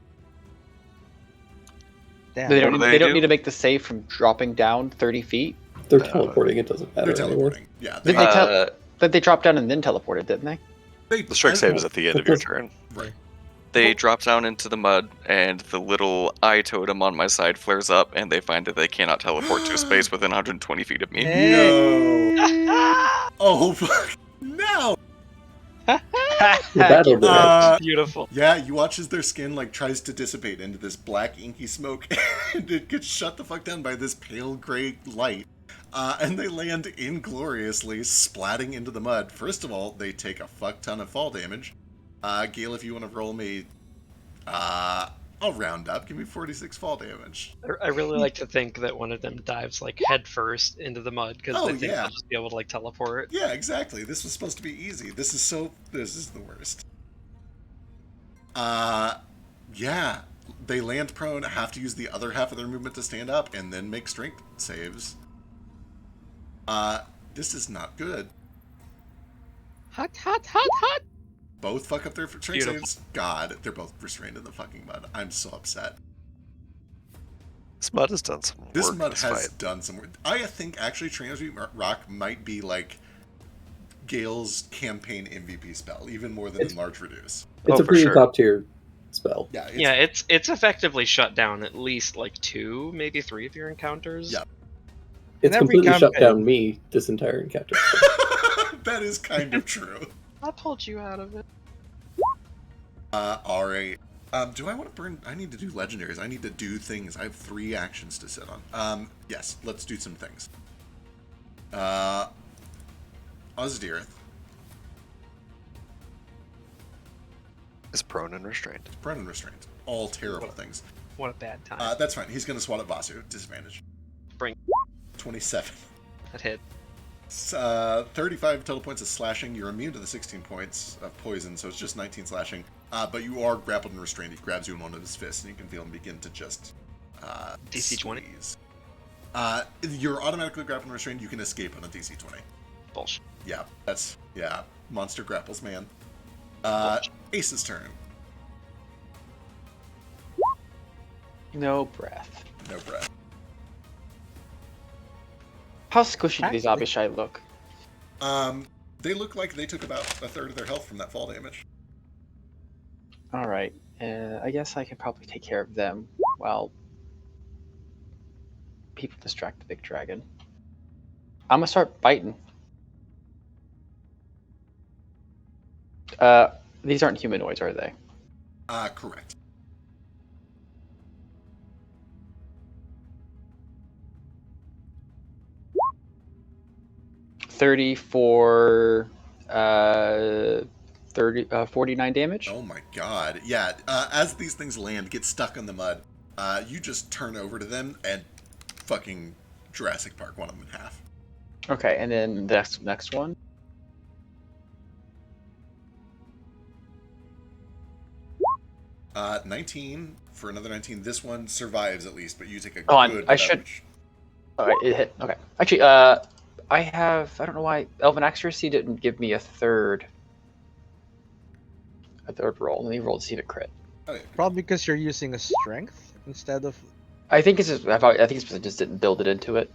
Damn. They What don't, do they they don't do? need to make the save from dropping down 30 feet. They're teleporting, it doesn't matter They're anymore. teleporting. Yeah. Did they But they dropped down and then teleported, didn't they? The strike save is at the end of your turn. Right. They drop down into the mud, and the little eye totem on my side flares up, and they find that they cannot teleport to a space within 120 feet of me. Hey. No. Oh, fuck. No. That'll do it. Beautiful. Yeah, you watch as their skin like tries to dissipate into this black inky smoke, and it gets shut the fuck down by this pale gray light. And they land ingloriously, splatting into the mud. First of all, they take a fuck ton of fall damage. Gale, if you want to roll me, I'll round up. Give me 46 fall damage. I really like to think that one of them dives like head first into the mud because Oh, they think yeah. they'll just be able to like teleport. Yeah, exactly. This was supposed to be easy. This is the worst. Yeah. They land prone, have to use the other half of their movement to stand up, and then make strength saves. This is not good. Hot, hot, hot, hot. Both fuck up their strength Beautiful. saves. God, they're both restrained in the fucking mud. I'm so upset. This mud has done some work. This in mud this has fight. done some work. I think actually Transmute Rock might be like Gale's campaign MVP spell, even more than Enlarge Reduce. It's Oh, a for pretty sure. top tier spell. Yeah, it's, Yeah, it's effectively shut down at least like 2, maybe 3 of your encounters. Yeah. It's In every completely shut campaign. down me this entire encounter. that is kind of true. I pulled you out of it. Alright. Do I want to burn? I need to do legendaries. I need to do things. I have 3 actions to sit on. Yes, let's do some things. Ozdirith, Is prone and restrained. prone and restraint. All terrible things. What a bad time. That's fine. He's going to swat at Vasu. Disadvantage. Bring 27. that hit. 35 total points of slashing. You're immune to the 16 points of poison, so it's just 19 slashing. But you are grappled and restrained. He grabs you in one of his fists, and you can feel him begin to just DC 20. squeeze. You're automatically grappled and restrained. You can escape on a DC 20. Bullshit. Yeah, monster grapples, man. Ace's turn. No breath. No breath. How squishy do these Abishai look? They look like they took about a third of their health from that fall damage. All right. I guess I can probably take care of them while people distract the big dragon. I'm gonna start biting. These aren't humanoids, are they? Correct. For 49 damage. Oh my god. Yeah, as these things land, get stuck in the mud, you just turn over to them and fucking Jurassic Park one of them in half. Okay, and then the next one. Uh, 19 for another 19. This one survives at least, but you take a Oh, good I should. damage. Okay, it hit. Okay, actually, I don't know why Elven Accuracy didn't give me a third roll. Let me roll to see if it crit. Okay. Probably because you're using a strength instead of. I think it's just, I think it's because I just didn't build it into it.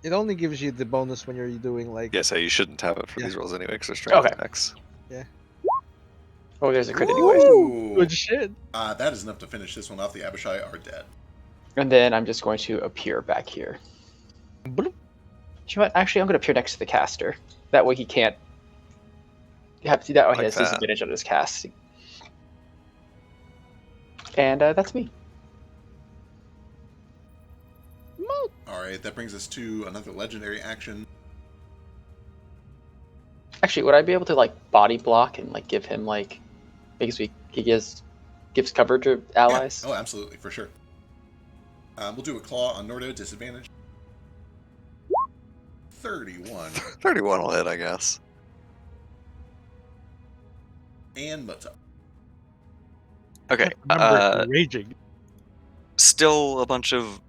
It only gives you the bonus when you're doing like. Yeah, so you shouldn't have it for Yeah. these rolls anyway, because they're strength Okay. attacks. Oh, there's a crit anyway. Ooh. Good shit. That is enough to finish this one off. The Abishai are dead. And then I'm just going to appear back here. Bloop. You know what? Actually, I'm going to appear next to the caster. That way he can't. That way Like he has that. disadvantage on his cast. And that's me. Alright, that brings us to another legendary action. Actually, would I be able to like body block and like give him like, because he gives cover to allies? Yeah. Oh, absolutely, for sure. We'll do a claw on Nordo, disadvantage. 31. 31 will hit, I guess. And Mota. Okay, Remember raging. still a bunch of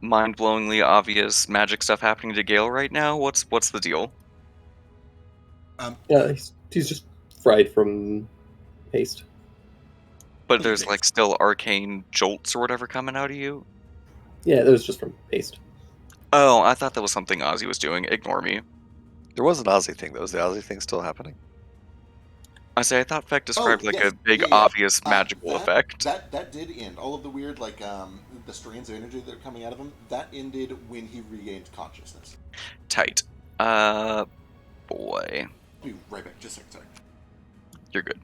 mind-blowingly obvious magic stuff happening to Gale right now. What's the deal? Yeah, he's just fried from haste. But there's like still arcane jolts or whatever coming out of you? Yeah, that was just from haste. Oh, I thought that was something Ozzy was doing. Ignore me. There was an Aussie thing, though. Is the Aussie thing still happening? I say I thought Feck described like yes. a big Yeah, yeah. obvious magical effect. That did end. All of the weird, like, the strands of energy that are coming out of him, that ended when he regained consciousness. Tight. Boy. I'll be right back. Just a second. You're good.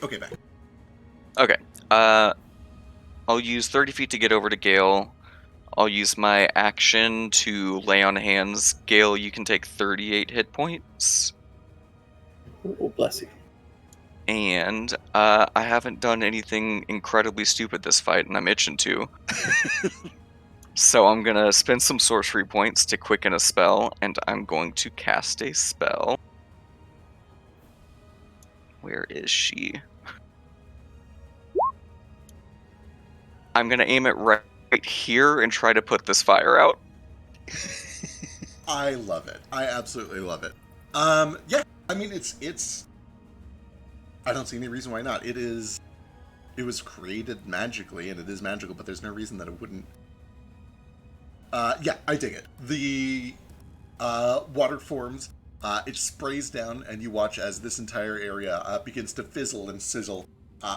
Okay, back. Okay. I'll use 30 feet to get over to Gale. I'll use my action to lay on hands. Gale, you can take 38 hit points. Oh, bless you. And I haven't done anything incredibly stupid this fight, and I'm itching to. So I'm going to spend some sorcery points to quicken a spell, and I'm going to cast a spell. Where is she? I'm going to aim it right here and try to put this fire out. I love it. I absolutely love it. Yeah, I mean, it's... I don't see any reason why not. It was created magically, and it is magical, but there's no reason that it wouldn't... yeah, I dig it. The water forms, it sprays down, and you watch as this entire area begins to fizzle and sizzle.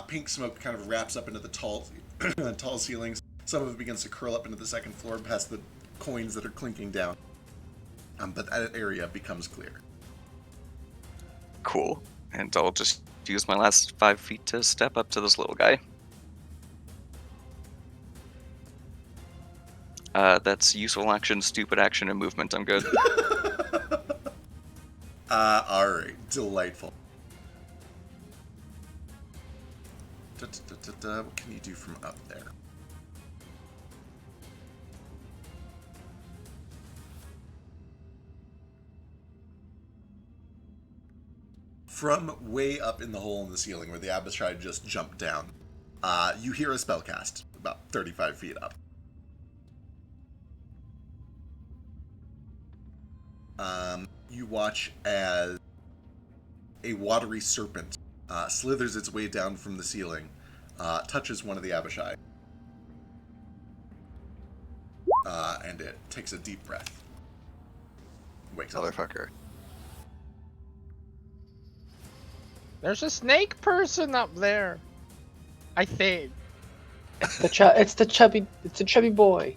Pink smoke kind of wraps up into the tall ceilings. Some of it begins to curl up into the second floor past the coins that are clinking down. But that area becomes clear. Cool. And I'll just use my last 5 feet to step up to this little guy. That's useful action, stupid action, and movement. I'm good. Alright. Delightful. What can you do from up there? From way up in the hole in the ceiling where the Abishai just jumped down, you hear a spell cast about 35 feet up. You watch as a watery serpent slithers its way down from the ceiling, touches one of the Abishai, and it takes a deep breath. Wakes up. Motherfucker. There's a snake person up there. I think. It's the chubby boy.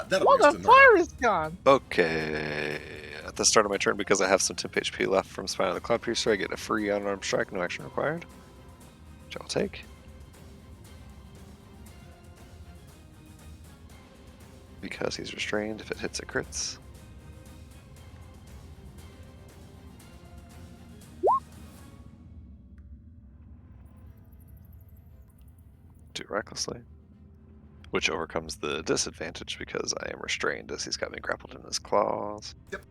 That Well, appears the to Nora. fire is gone. Okay. At the start of my turn, because I have some temp HP left from Spine of the Cloud Piercer, I get a free unarmed strike, no action required. Which I'll take. Because he's restrained, if it hits, it crits. Do recklessly. Which overcomes the disadvantage because I am restrained as he's got me grappled in his claws. Yep.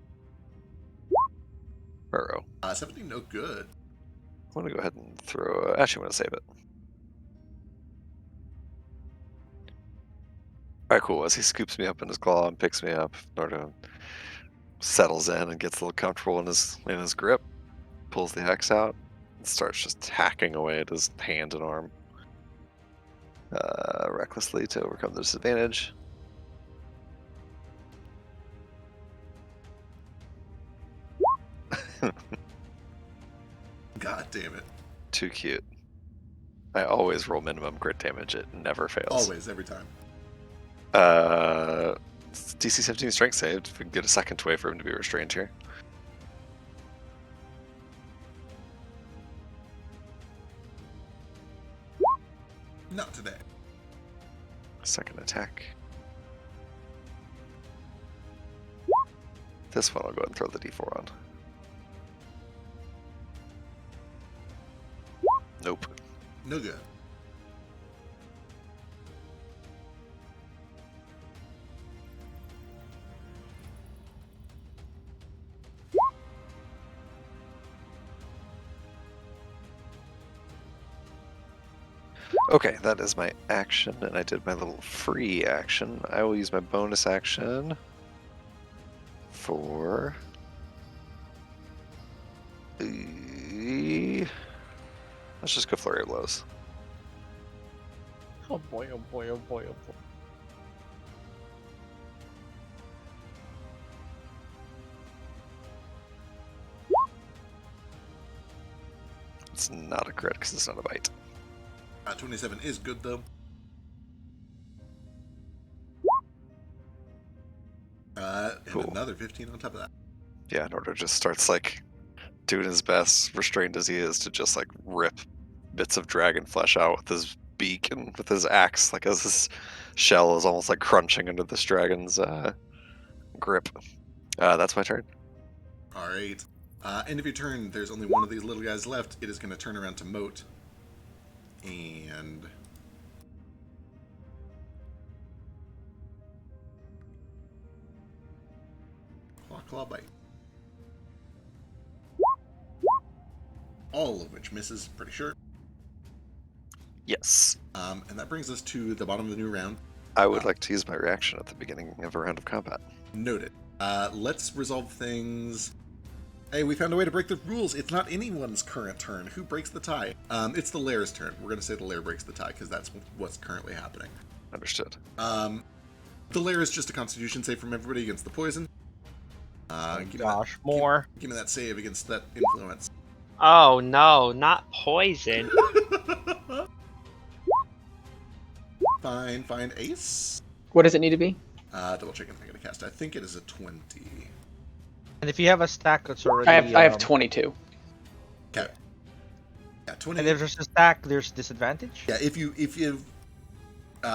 Burrow. 17, no good. I'm going to go ahead and throw... Actually, I'm going to save it. Alright, cool. As he scoops me up in his claw and picks me up, Nordo settles in and gets a little comfortable in his grip, pulls the axe out, and starts just hacking away at his hand and arm. Recklessly to overcome the disadvantage. God damn it. Too cute. I always roll minimum crit damage. It never fails. Always, every time. DC 17 strength saved. If we can get a second way for him to be restrained here. Not today. Second attack. This one I'll go ahead and throw the D4 on. Nope. No good. Okay, that is my action, and I did my little free action. I will use my bonus action for... Let's just go Flurry of Blows. Oh boy, oh boy, oh boy, oh boy. It's not a crit because it's not a bite. 27 is good, though. And Cool. another 15 on top of that. Yeah, Nordo just starts like doing his best, restrained as he is, to just like rip bits of dragon flesh out with his beak and with his axe, like as his shell is almost like crunching under this dragon's grip. That's my turn. Alright. End of your turn, there's only one of these little guys left. It is going to turn around to Moat. And... Claw bite. All of which misses, pretty sure. Yes. And that brings us to the bottom of the new round. I would like to use my reaction at the beginning of a round of combat. Noted. Let's resolve things. Hey, we found a way to break the rules. It's not anyone's current turn. Who breaks the tie? It's the lair's turn. We're going to say the lair breaks the tie because that's what's currently happening. Understood. The lair is just a constitution save from everybody against the poison. Gosh, more. Give me that save against that influence. Oh no, not poison. Fine, ace. What does it need to be? Double checking if I'm going to cast. I think it is a 20. And if you have a stack that's already... I have 22. Okay. Yeah, 20. And if there's a stack, there's disadvantage? Yeah, if you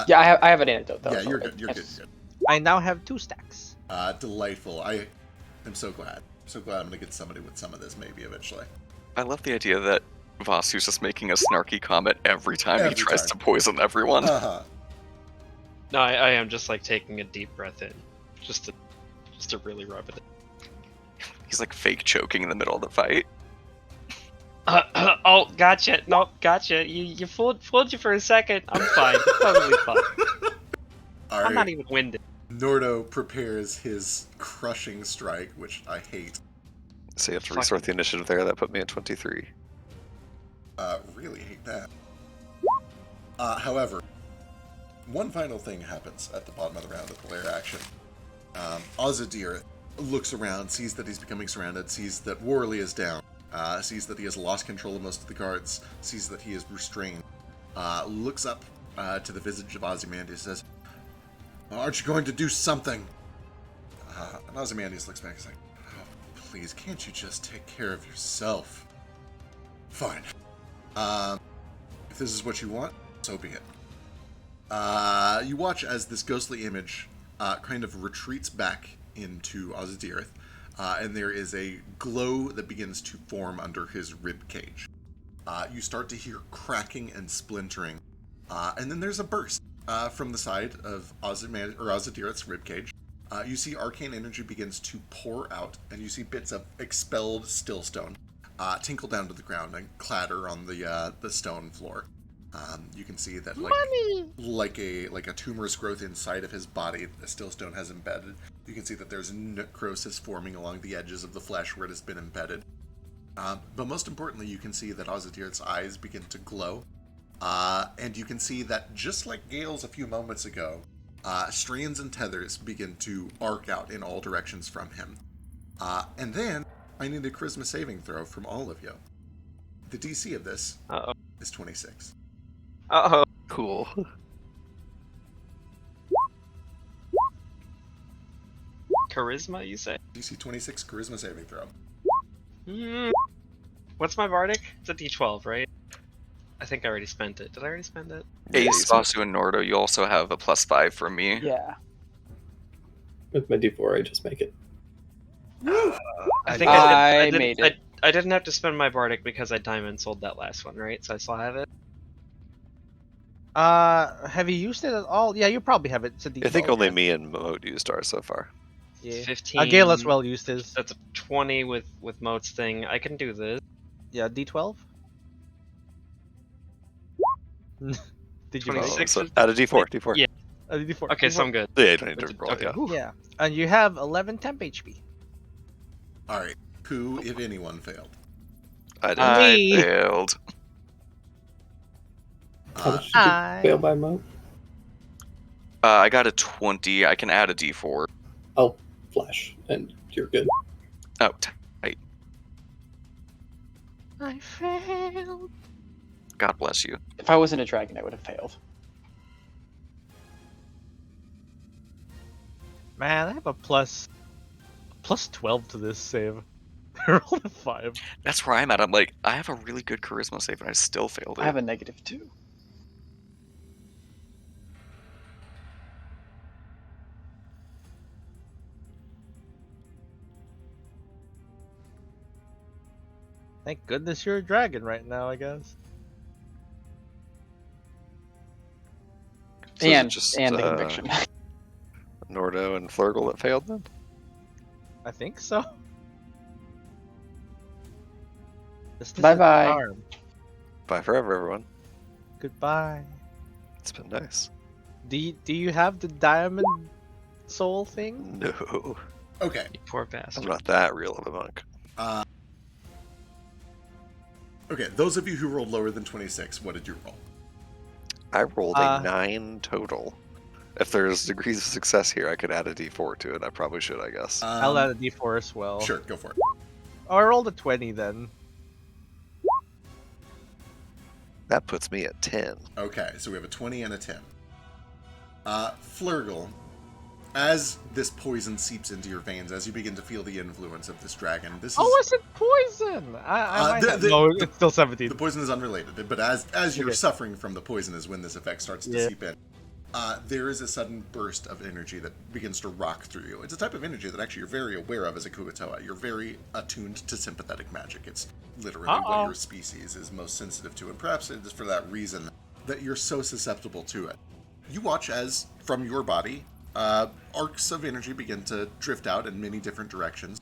Yeah, I have an antidote though. yeah, so you're good. You're good. it's- You're good. I now have 2 stacks. Delightful. I am so glad. So glad I'm gonna get somebody with some of this maybe eventually. I love the idea that Vasu's just making a snarky comment every time Every he tries time. to poison everyone. Uh-huh. No, I am just like taking a deep breath in, just to really rub it in. He's like fake choking in the middle of the fight. Oh, gotcha. No, gotcha. You fooled you for a second. I'm fine. Totally fine. All I'm not right. even winded. Nordo prepares his crushing strike, which I hate. So you have to resort the initiative there. That put me at 23. Really hate that. However, one final thing happens at the bottom of the round at the lair action. Ozadir looks around, sees that he's becoming surrounded, sees that Worley is down, sees that he has lost control of most of the guards, sees that he is restrained, looks up to the visage of Ozymandias, says, "Aren't you going to do something?" And Ozymandias looks back and is like, "Oh, please, can't you just take care of yourself?" Fine. If this is what you want, so be it. You watch as this ghostly image kind of retreats back into Ozadirith, and there is a glow that begins to form under his rib cage. You start to hear cracking and splintering, and then there's a burst from the side of Ozadirith's rib cage. You see arcane energy begins to pour out, and you see bits of expelled stillstone tinkle down to the ground and clatter on the stone floor. You can see that like a tumorous growth inside of his body, the stillstone has embedded. You can see that there's necrosis forming along the edges of the flesh where it has been embedded. But most importantly, you can see that Ozadir's eyes begin to glow. And you can see that just like Gale's a few moments ago, strands and tethers begin to arc out in all directions from him. And then I need a charisma saving throw from all of you. The DC of this is 26. Uh-oh. Cool. Charisma, you say? DC 26 charisma saving throw. What's my bardic? It's a D12, right? I think I already spent it. Did I already spend it? Ace, Vasu, and Nordo, you also have a +5 from me. Yeah. With my D4, I just make it. I think I made it. I didn't have to spend my bardic because I diamond sold that last one, right? So I still have it. Have you used it at all? Yeah, you probably have it. It's a D12, I think only right? me and Moat used ours so far. Yeah. 15. Gale as well used his. That's a 20 with Moat's thing. I can do this. Yeah, D12? Did you roll? 26. So add a D4. D4. Yeah. D4. Okay, so I'm good. Yeah, you don't need to roll it. Okay. Yeah. Yeah, and you have 11 temp HP. All right. Who, if anyone, failed? I did. I Me. failed. How much did I- you fail by, Mo? I got a 20. I can add a D4. I'll flash, and you're good. Oh, I failed. God bless you. If I wasn't a dragon, I would have failed. Man, I have a plus 12 to this save. I rolled a 5. That's where I'm at. I'm like, I have a really good charisma save, and I still failed it. I have a -2. Thank goodness you're a dragon right now, I guess. So is it And just, the conviction. Nordo and Flurgle that failed then? I think so. This is Bye-bye. a charm. Bye forever, everyone. Goodbye. It's been nice. Do you have the diamond soul thing? No, Okay. You poor I'm bastard. not that real of a monk. Okay, those of you who rolled lower than 26, what did you roll? I rolled a 9 total. If there's degrees of success here, I could add a D4 to it. I probably should, I guess. I'll add a d4 as well. Sure, go for it. Oh, I rolled a 20 then. That puts me at 10. Okay, so we have a 20 and a 10. Flurgle, As this poison seeps into your veins, as you begin to feel the influence of this dragon, this is... Oh, is it poison? I might have... No, it's still 17. The poison is unrelated, but as you're Okay. suffering from the poison is when this effect starts to Yeah. seep in. There is a sudden burst of energy that begins to rock through you. It's a type of energy that actually you're very aware of as a Kuatoa. You're very attuned to sympathetic magic. It's literally what your species is most sensitive to, and perhaps it is for that reason that you're so susceptible to it. You watch as, from your body, arcs of energy begin to drift out in many different directions,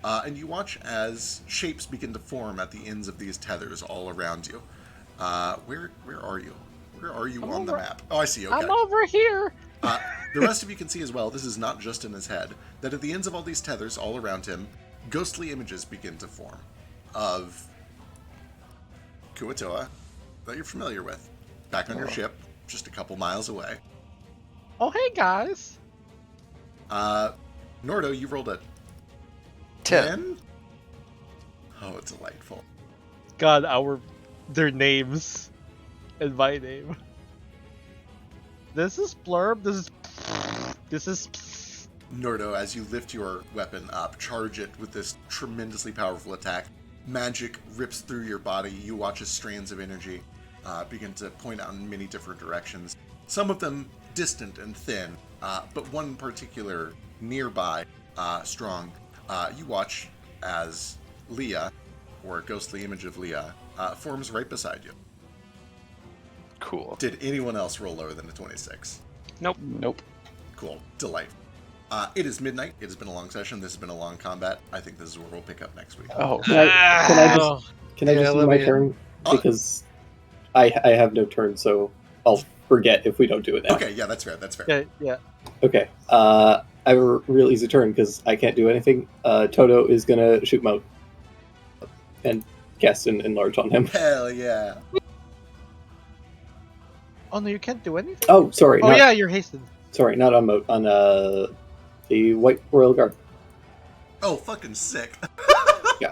and you watch as shapes begin to form at the ends of these tethers all around you. Where are you? Where are you on the map? Oh, I see. Okay. I'm over here. The rest of you can see as well, this is not just in his head, that at the ends of all these tethers all around him, ghostly images begin to form of Kuatoa that you're familiar with. Back on your ship, just a couple miles away. Oh, hey, guys. Nordo, you rolled a 10. Oh, delightful. God, their names and my name. This is Blurb. This is. Nordo, as you lift your weapon up, charge it with this tremendously powerful attack. Magic rips through your body. You watch as strands of energy begin to point out in many different directions. Some of them distant and thin, but one in particular nearby, strong. You watch as Leah, or a ghostly image of Leah, forms right beside you. Cool. Did anyone else roll lower than a 26? Nope. Cool. Delightful. It is midnight. It has been a long session. This has been a long combat. I think this is where we'll pick up next week. Oh, Can I just do my turn? Oh. Because I have no turn, so I'll forget if we don't do it now. Okay, yeah, that's fair. That's fair. Yeah, yeah. Okay. I have a real easy turn because I can't do anything. Toto is gonna shoot Moat and cast an enlarge on him. Hell yeah. Oh no, you can't do anything. Oh, sorry. Oh not, yeah, you're hasted. Sorry, not on Moat. On the White Royal Guard. Oh, fucking sick. Yeah.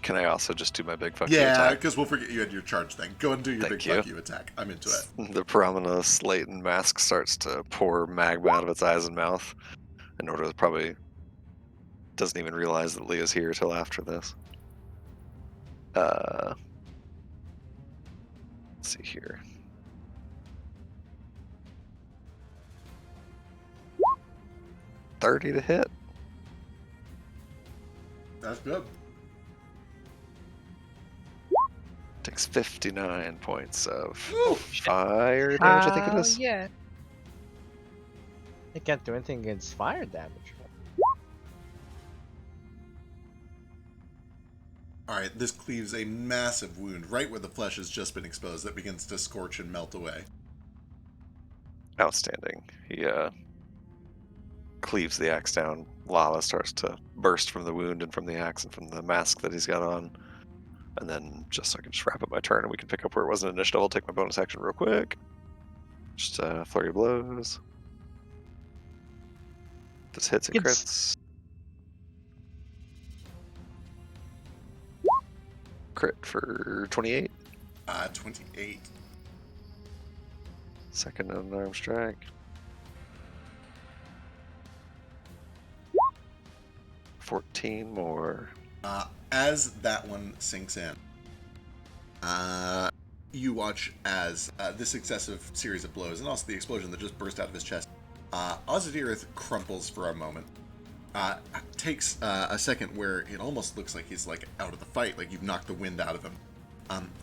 Can I also just do my big fuck you Yeah, attack? because we'll forget you had your charge thing. Go and do your Thank big you. fuck you attack. I'm into it. The Pyrominus Leighton mask starts to pour magma out of its eyes and mouth. In order to probably doesn't even realize that Leah's here till after this. Let's see here. $30 to hit. That's good. Takes 59 points of fire damage, I think it is. Yeah. I can't do anything against fire damage. Alright, this cleaves a massive wound right where the flesh has just been exposed that begins to scorch and melt away. Outstanding. He cleaves the axe down. Lava starts to burst from the wound and from the axe and from the mask that he's got on. And then, just so I can just wrap up my turn and we can pick up where it was in initiative, I'll take my bonus action real quick. Just flurry of blows. This hits and crits. Crit for 28. 28. Second unarmed strike. 14 more. As that one sinks in, you watch as this successive series of blows, and also the explosion that just burst out of his chest, Ozidirith crumples for a moment. Takes a second where it almost looks like he's like out of the fight, like you've knocked the wind out of him.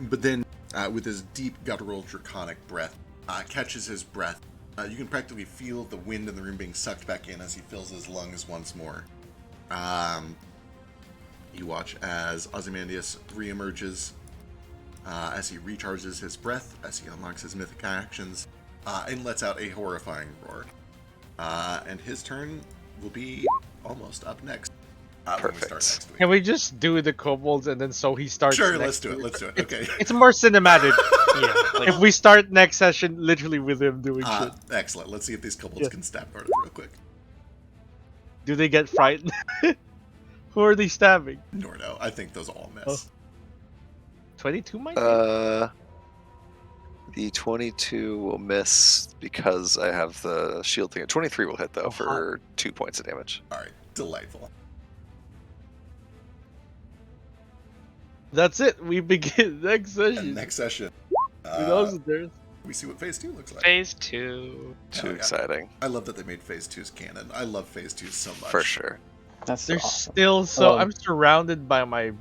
But then, with his deep guttural draconic breath, catches his breath. You can practically feel the wind in the room being sucked back in as he fills his lungs once more. You watch as Ozymandias reemerges, as he recharges his breath, as he unlocks his mythic actions, and lets out a horrifying roar. And his turn will be almost up next. When we start next week. Can we just do the kobolds and then so he starts? Sure, next let's do it. week? Let's do it. Okay. It's more cinematic. Yeah, like, If we start next session literally with him doing shit, Excellent. Let's see if these kobolds can stab Nordo real quick. do they get frightened? Who are they stabbing? Nordo, I think those all miss. 22 might be? The 22 will miss because I have the shield thing. 23 will hit though for 2 points of damage. All right, delightful. That's it. We begin next And session. next session, Who knows what there's? we see what Phase 2 looks like. Phase 2. Too yeah. exciting. I love that they made Phase 2's canon. I love Phase 2 so much. For sure. That's so There's awesome. still so. Um, I'm surrounded by my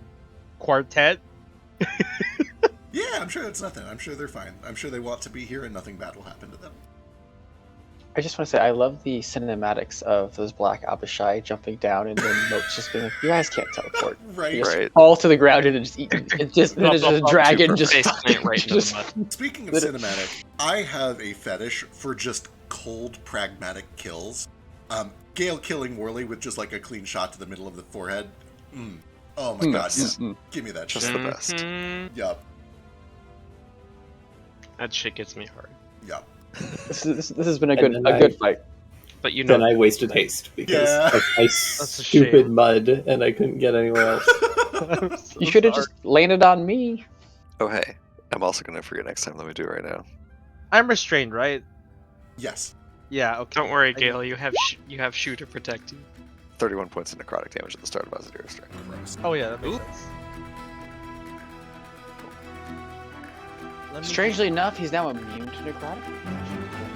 quartet. Yeah, I'm sure it's nothing. I'm sure they're fine. I'm sure they want to be here and nothing bad will happen to them. I just want to say I love the cinematics of those black Abishai jumping down and then Moat's just being like, "You guys can't teleport." Right. They just Right. fall to the ground and just eat. It just there's a dragon just Face plant right into the just- mud. Speaking of But- cinematic, I have a fetish for just cold, pragmatic kills. Gale killing Worley with just like a clean shot to the middle of the forehead. Oh my god, Yes. yeah. Give me that Just shit. the best. Mhm. Yup, That shit gets me hard. yup. This has been a And good then good fight. But you know, Then I wasted haste because Yeah. of my a stupid shame. mud, and I couldn't get anywhere else. I'm so You should have sorry. just landed on me. Oh, hey. I'm also going to forget next time. Let me do it right now. I'm restrained, right? Yes. Yeah. Okay. don't worry, I- Gale. You have Shu to protect you. 31 points of necrotic damage at the start of Azadira's turn. Gross. Oh yeah, that makes Oop. sense. Let me- Strangely enough, he's now immune to necrotic.